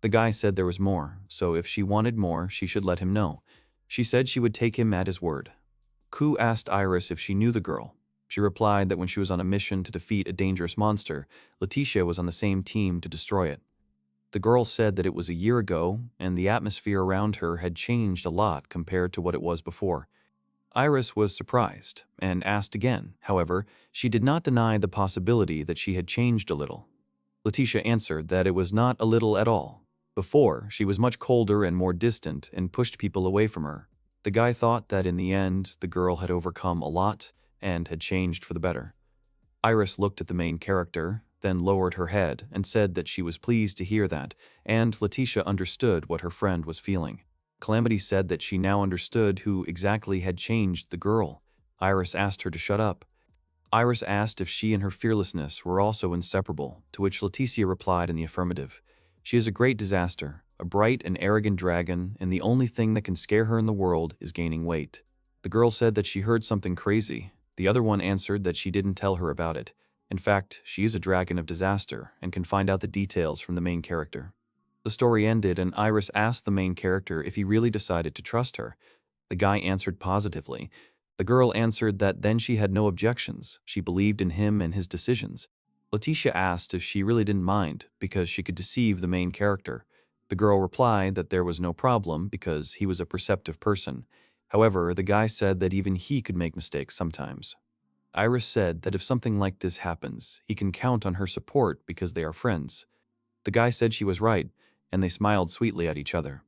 The guy said there was more, so if she wanted more, she should let him know. She said she would take him at his word. Kou asked Iris if she knew the girl. She replied that when she was on a mission to defeat a dangerous monster, Leticia was on the same team to destroy it. The girl said that it was a year ago, and the atmosphere around her had changed a lot compared to what it was before. Iris was surprised, and asked again. However, she did not deny the possibility that she had changed a little. Leticia answered that it was not a little at all. Before, she was much colder and more distant and pushed people away from her. The guy thought that in the end, the girl had overcome a lot and had changed for the better. Iris looked at the main character, then lowered her head and said that she was pleased to hear that, and Leticia understood what her friend was feeling. Calamity said that she now understood who exactly had changed the girl. Iris asked her to shut up. Iris asked if she and her fearlessness were also inseparable, to which Leticia replied in the affirmative. She is a great disaster, a bright and arrogant dragon, and the only thing that can scare her in the world is gaining weight. The girl said that she heard something crazy. The other one answered that she didn't tell her about it. In fact, she is a dragon of disaster and can find out the details from the main character. The story ended and Iris asked the main character if he really decided to trust her. The guy answered positively. The girl answered that then she had no objections. She believed in him and his decisions. Leticia asked if she really didn't mind because she could deceive the main character. The girl replied that there was no problem because he was a perceptive person. However, the guy said that even he could make mistakes sometimes. Iris said that if something like this happens, he can count on her support because they are friends. The guy said she was right, and they smiled sweetly at each other.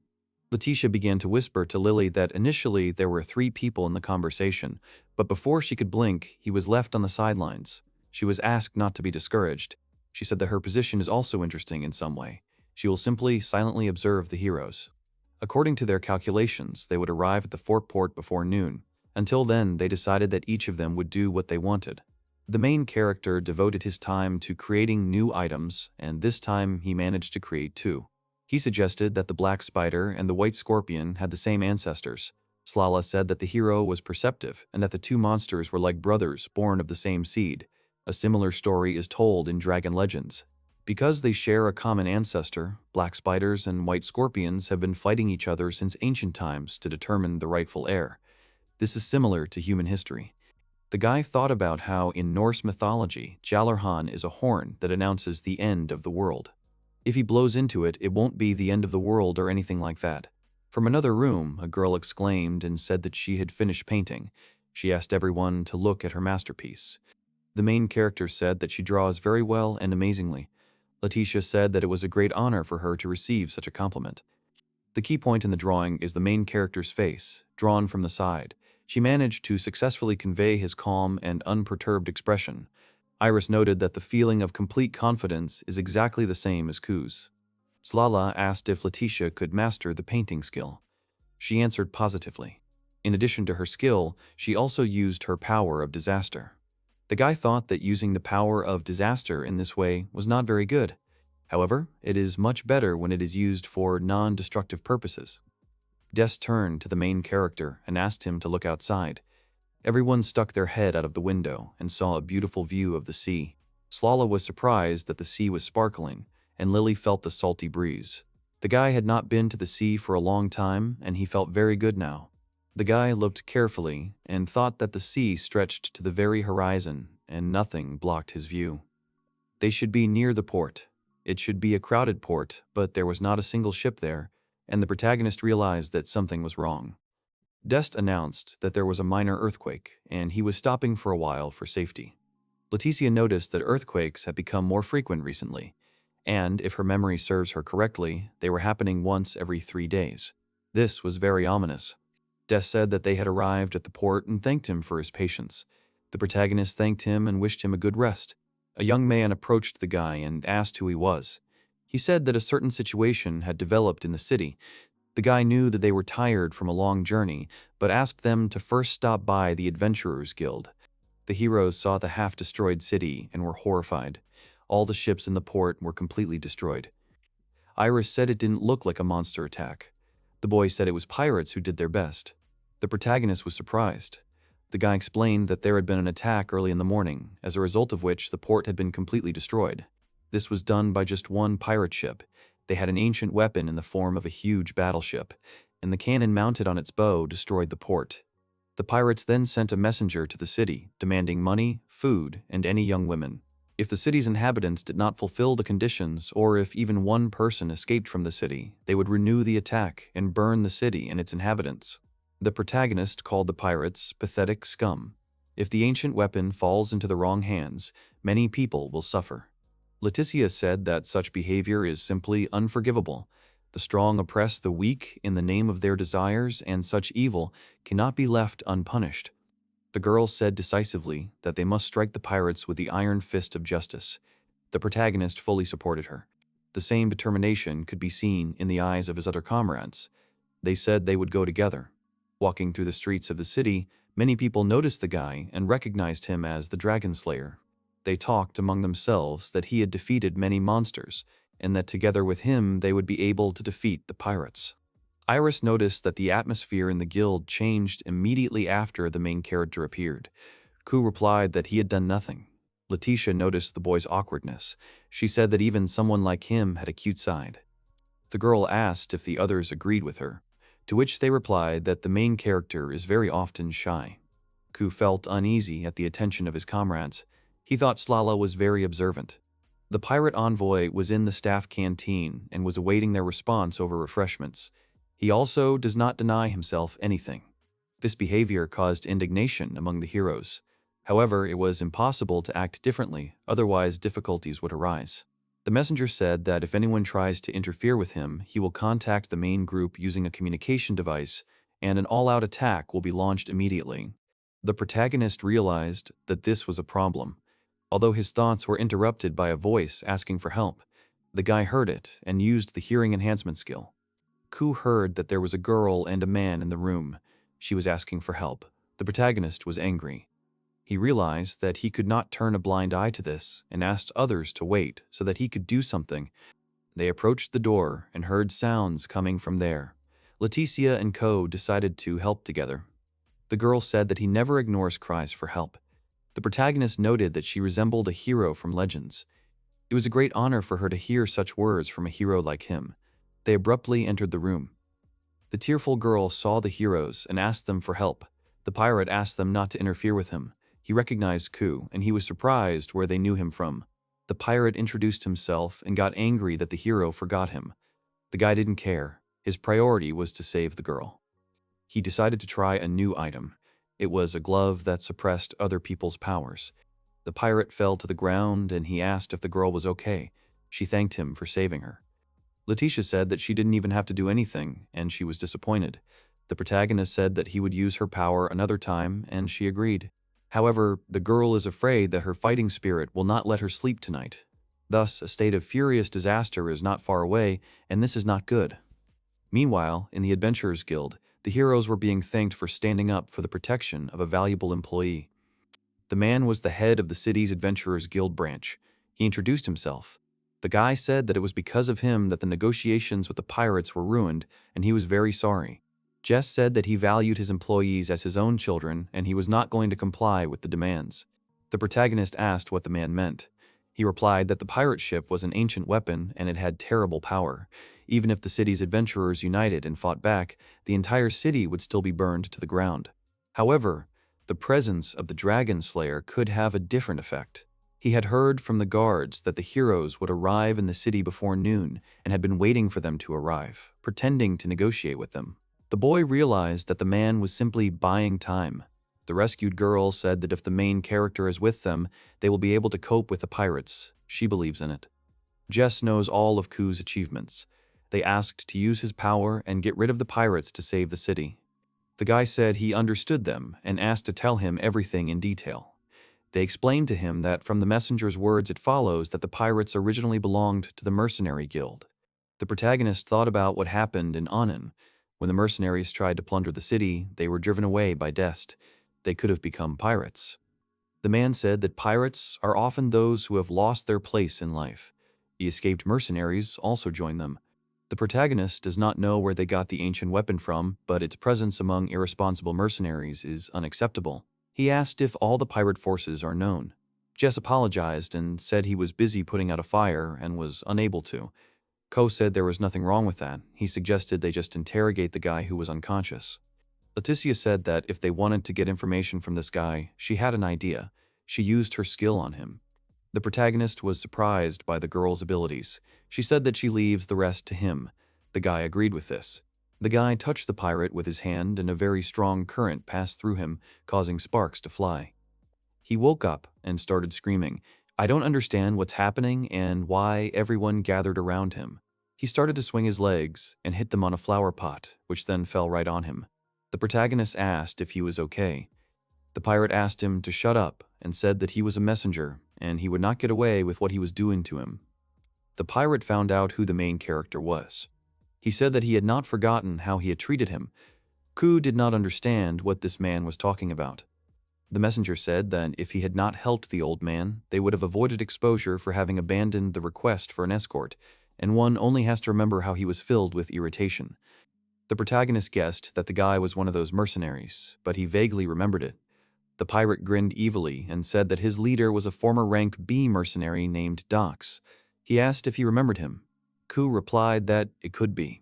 Leticia began to whisper to Lily that initially there were 3 people in the conversation, but before she could blink, he was left on the sidelines. She was asked not to be discouraged. She said that her position is also interesting in some way. She will simply silently observe the heroes. According to their calculations, they would arrive at the fort port before noon. Until then, they decided that each of them would do what they wanted. The main character devoted his time to creating new items, and this time he managed to create 2. He suggested that the black spider and the white scorpion had the same ancestors. Slala said that the hero was perceptive and that the 2 monsters were like brothers born of the same seed. A similar story is told in Dragon Legends. Because they share a common ancestor, black spiders and white scorpions have been fighting each other since ancient times to determine the rightful heir. This is similar to human history. The guy thought about how in Norse mythology, Jallarhorn is a horn that announces the end of the world. If he blows into it, it won't be the end of the world or anything like that. From another room, a girl exclaimed and said that she had finished painting. She asked everyone to look at her masterpiece. The main character said that she draws very well and amazingly. Leticia said that it was a great honor for her to receive such a compliment. The key point in the drawing is the main character's face, drawn from the side. She managed to successfully convey his calm and unperturbed expression. Iris noted that the feeling of complete confidence is exactly the same as Kou's. Slala asked if Leticia could master the painting skill. She answered positively. In addition to her skill, she also used her power of disaster. The guy thought that using the power of disaster in this way was not very good. However, it is much better when it is used for non-destructive purposes. Des turned to the main character and asked him to look outside. Everyone stuck their head out of the window and saw a beautiful view of the sea. Slala was surprised that the sea was sparkling, and Lily felt the salty breeze. The guy had not been to the sea for a long time, and he felt very good now. The guy looked carefully and thought that the sea stretched to the very horizon, and nothing blocked his view. They should be near the port. It should be a crowded port, but there was not a single ship there, and the protagonist realized that something was wrong. Dest announced that there was a minor earthquake, and he was stopping for a while for safety. Leticia noticed that earthquakes had become more frequent recently, and, if her memory serves her correctly, they were happening once every 3 days. This was very ominous. Des said that they had arrived at the port and thanked him for his patience. The protagonist thanked him and wished him a good rest. A young man approached the guy and asked who he was. He said that a certain situation had developed in the city. The guy knew that they were tired from a long journey, but asked them to first stop by the Adventurers Guild. The heroes saw the half-destroyed city and were horrified. All the ships in the port were completely destroyed. Iris said it didn't look like a monster attack. The boy said it was pirates who did their best. The protagonist was surprised. The guy explained that there had been an attack early in the morning, as a result of which the port had been completely destroyed. This was done by just one pirate ship. They had an ancient weapon in the form of a huge battleship, and the cannon mounted on its bow destroyed the port. The pirates then sent a messenger to the city, demanding money, food, and any young women. If the city's inhabitants did not fulfill the conditions, or if even one person escaped from the city, they would renew the attack and burn the city and its inhabitants. The protagonist called the pirates pathetic scum. If the ancient weapon falls into the wrong hands, many people will suffer. Leticia said that such behavior is simply unforgivable. The strong oppress the weak in the name of their desires, and such evil cannot be left unpunished. The girl said decisively that they must strike the pirates with the iron fist of justice. The protagonist fully supported her. The same determination could be seen in the eyes of his other comrades. They said they would go together. Walking through the streets of the city, many people noticed the guy and recognized him as the Dragon Slayer. They talked among themselves that he had defeated many monsters, and that together with him they would be able to defeat the pirates. Iris noticed that the atmosphere in the guild changed immediately after the main character appeared. Kou replied that he had done nothing. Leticia noticed the boy's awkwardness. She said that even someone like him had a cute side. The girl asked if the others agreed with her, to which they replied that the main character is very often shy. Kou felt uneasy at the attention of his comrades. He thought Slala was very observant. The pirate envoy was in the staff canteen and was awaiting their response over refreshments. He also does not deny himself anything. This behavior caused indignation among the heroes. However, it was impossible to act differently, otherwise difficulties would arise. The messenger said that if anyone tries to interfere with him, he will contact the main group using a communication device, and an all-out attack will be launched immediately. The protagonist realized that this was a problem. Although his thoughts were interrupted by a voice asking for help, the guy heard it and used the hearing enhancement skill. Kou heard that there was a girl and a man in the room. She was asking for help. The protagonist was angry. He realized that he could not turn a blind eye to this and asked others to wait so that he could do something. They approached the door and heard sounds coming from there. Leticia and Kou decided to help together. The girl said that he never ignores cries for help. The protagonist noted that she resembled a hero from legends. It was a great honor for her to hear such words from a hero like him. They abruptly entered the room. The tearful girl saw the heroes and asked them for help. The pirate asked them not to interfere with him. He recognized Kou, and he was surprised where they knew him from. The pirate introduced himself and got angry that the hero forgot him. The guy didn't care. His priority was to save the girl. He decided to try a new item. It was a glove that suppressed other people's powers. The pirate fell to the ground and he asked if the girl was okay. She thanked him for saving her. Leticia said that she didn't even have to do anything, and she was disappointed. The protagonist said that he would use her power another time, and she agreed. However, the girl is afraid that her fighting spirit will not let her sleep tonight. Thus, a state of furious disaster is not far away, and this is not good. Meanwhile, in the Adventurers Guild, the heroes were being thanked for standing up for the protection of a valuable employee. The man was the head of the city's Adventurers Guild branch. He introduced himself. The guy said that it was because of him that the negotiations with the pirates were ruined, and he was very sorry. Jess said that he valued his employees as his own children, and he was not going to comply with the demands. The protagonist asked what the man meant. He replied that the pirate ship was an ancient weapon and it had terrible power. Even if the city's adventurers united and fought back, the entire city would still be burned to the ground. However, the presence of the Dragon Slayer could have a different effect. He had heard from the guards that the heroes would arrive in the city before noon and had been waiting for them to arrive, pretending to negotiate with them. The boy realized that the man was simply buying time. The rescued girl said that if the main character is with them, they will be able to cope with the pirates. She believes in it. Jess knows all of Kou's achievements. They asked to use his power and get rid of the pirates to save the city. The guy said he understood them and asked to tell him everything in detail. They explained to him that from the messenger's words it follows that the pirates originally belonged to the mercenary guild. The protagonist thought about what happened in Annen. When the mercenaries tried to plunder the city, they were driven away by Dest. They could have become pirates. The man said that pirates are often those who have lost their place in life. The escaped mercenaries also join them. The protagonist does not know where they got the ancient weapon from, but its presence among irresponsible mercenaries is unacceptable. He asked if all the pirate forces are known. Jess apologized and said he was busy putting out a fire and was unable to. Kou said there was nothing wrong with that. He suggested they just interrogate the guy who was unconscious. Leticia said that if they wanted to get information from this guy, she had an idea. She used her skill on him. The protagonist was surprised by the girl's abilities. She said that she leaves the rest to him. The guy agreed with this. The guy touched the pirate with his hand and a very strong current passed through him, causing sparks to fly. He woke up and started screaming, "I don't understand what's happening and why everyone gathered around him." He started to swing his legs and hit them on a flower pot, which then fell right on him. The protagonist asked if he was okay. The pirate asked him to shut up and said that he was a messenger and he would not get away with what he was doing to him. The pirate found out who the main character was. He said that he had not forgotten how he had treated him. Kou did not understand what this man was talking about. The messenger said that if he had not helped the old man, they would have avoided exposure for having abandoned the request for an escort, and one only has to remember how he was filled with irritation. The protagonist guessed that the guy was one of those mercenaries, but he vaguely remembered it. The pirate grinned evilly and said that his leader was a former rank B mercenary named Dox. He asked if he remembered him. Kou replied that it could be.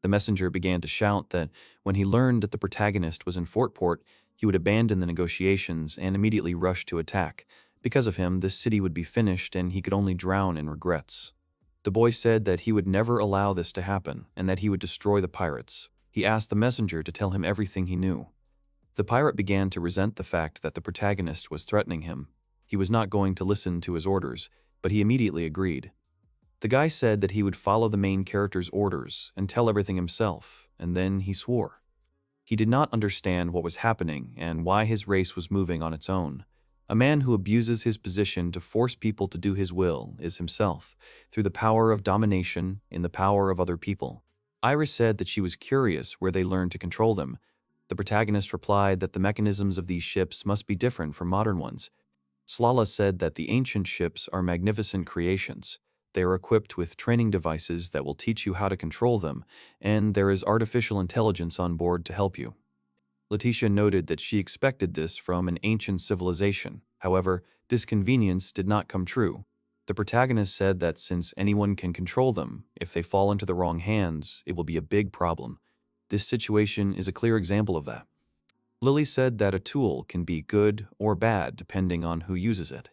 The messenger began to shout that when he learned that the protagonist was in Fortport, he would abandon the negotiations and immediately rush to attack. Because of him, this city would be finished and he could only drown in regrets. The boy said that he would never allow this to happen and that he would destroy the pirates. He asked the messenger to tell him everything he knew. The pirate began to resent the fact that the protagonist was threatening him. He was not going to listen to his orders, but he immediately agreed. The guy said that he would follow the main character's orders and tell everything himself, and then he swore. He did not understand what was happening and why his race was moving on its own. A man who abuses his position to force people to do his will is himself, through the power of domination in the power of other people. Iris said that she was curious where they learned to control them. The protagonist replied that the mechanisms of these ships must be different from modern ones. Slala said that the ancient ships are magnificent creations. They are equipped with training devices that will teach you how to control them, and there is artificial intelligence on board to help you. Leticia noted that she expected this from an ancient civilization. However, this convenience did not come true. The protagonist said that since anyone can control them, if they fall into the wrong hands, it will be a big problem. This situation is a clear example of that. Lily said that a tool can be good or bad depending on who uses it.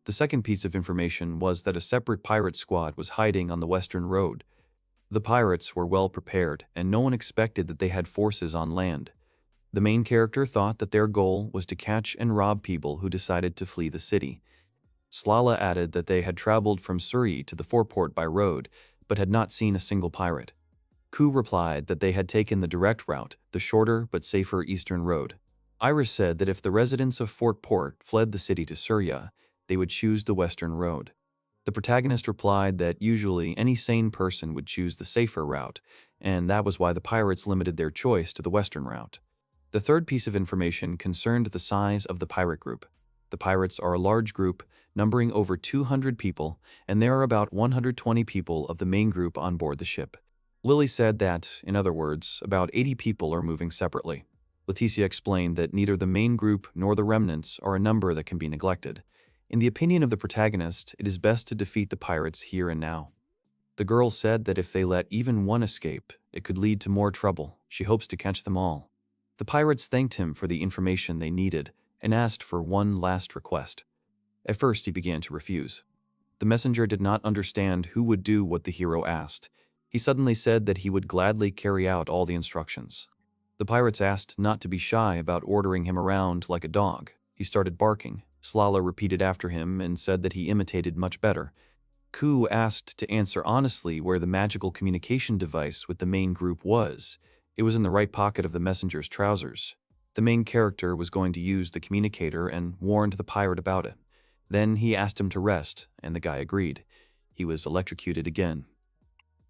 The second piece of information was that a separate pirate squad was hiding on the Western Road. The pirates were well prepared, and no one expected that they had forces on land. The main character thought that their goal was to catch and rob people who decided to flee the city. Slala added that they had traveled from Surrey to the foreport by road, but had not seen a single pirate. Kou replied that they had taken the direct route, the shorter but safer eastern road. Iris said that if the residents of Fort Port fled the city to Surya, they would choose the western road. The protagonist replied that usually any sane person would choose the safer route, and that was why the pirates limited their choice to the western route. The third piece of information concerned the size of the pirate group. The pirates are a large group, numbering over 200 people, and there are about 120 people of the main group on board the ship. Lily said that, in other words, about 80 people are moving separately. Leticia explained that neither the main group nor the remnants are a number that can be neglected. In the opinion of the protagonist, it is best to defeat the pirates here and now. The girl said that if they let even one escape, it could lead to more trouble. She hopes to catch them all. The pirates thanked him for the information they needed and asked for one last request. At first, he began to refuse. The messenger did not understand who would do what the hero asked. He suddenly said that he would gladly carry out all the instructions. The pirates asked not to be shy about ordering him around like a dog. He started barking. Slala repeated after him and said that he imitated much better. Kou asked to answer honestly where the magical communication device with the main group was. It was in the right pocket of the messenger's trousers. The main character was going to use the communicator and warned the pirate about it. Then he asked him to rest, and the guy agreed. He was electrocuted again.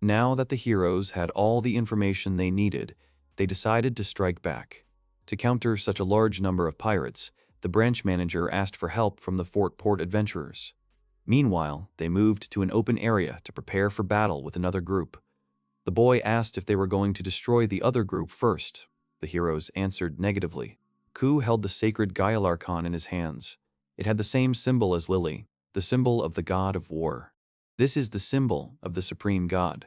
Now that the heroes had all the information they needed, they decided to strike back. To counter such a large number of pirates, the branch manager asked for help from the Fort Port adventurers. Meanwhile, they moved to an open area to prepare for battle with another group. The boy asked if they were going to destroy the other group first. The heroes answered negatively. Kou held the sacred Gaialarchon in his hands. It had the same symbol as Lily, the symbol of the god of war. This is the symbol of the supreme god.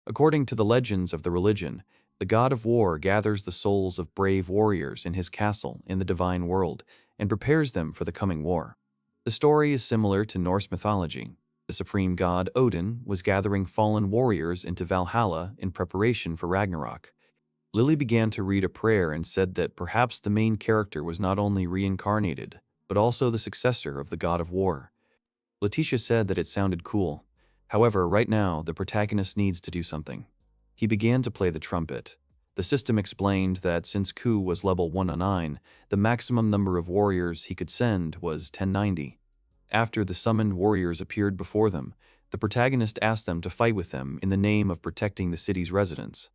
According to the legends of the religion, the god of war gathers the souls of brave warriors in his castle in the divine world and prepares them for the coming war. The story is similar to Norse mythology. The supreme god Odin was gathering fallen warriors into Valhalla in preparation for Ragnarok. Lily began to read a prayer and said that perhaps the main character was not only reincarnated, but also the successor of the god of war. Letitia said that it sounded cool. However, right now, the protagonist needs to do something. He began to play the trumpet. The system explained that since Kou was level 109, the maximum number of warriors he could send was 1090. After the summoned warriors appeared before them, the protagonist asked them to fight with them in the name of protecting the city's residents.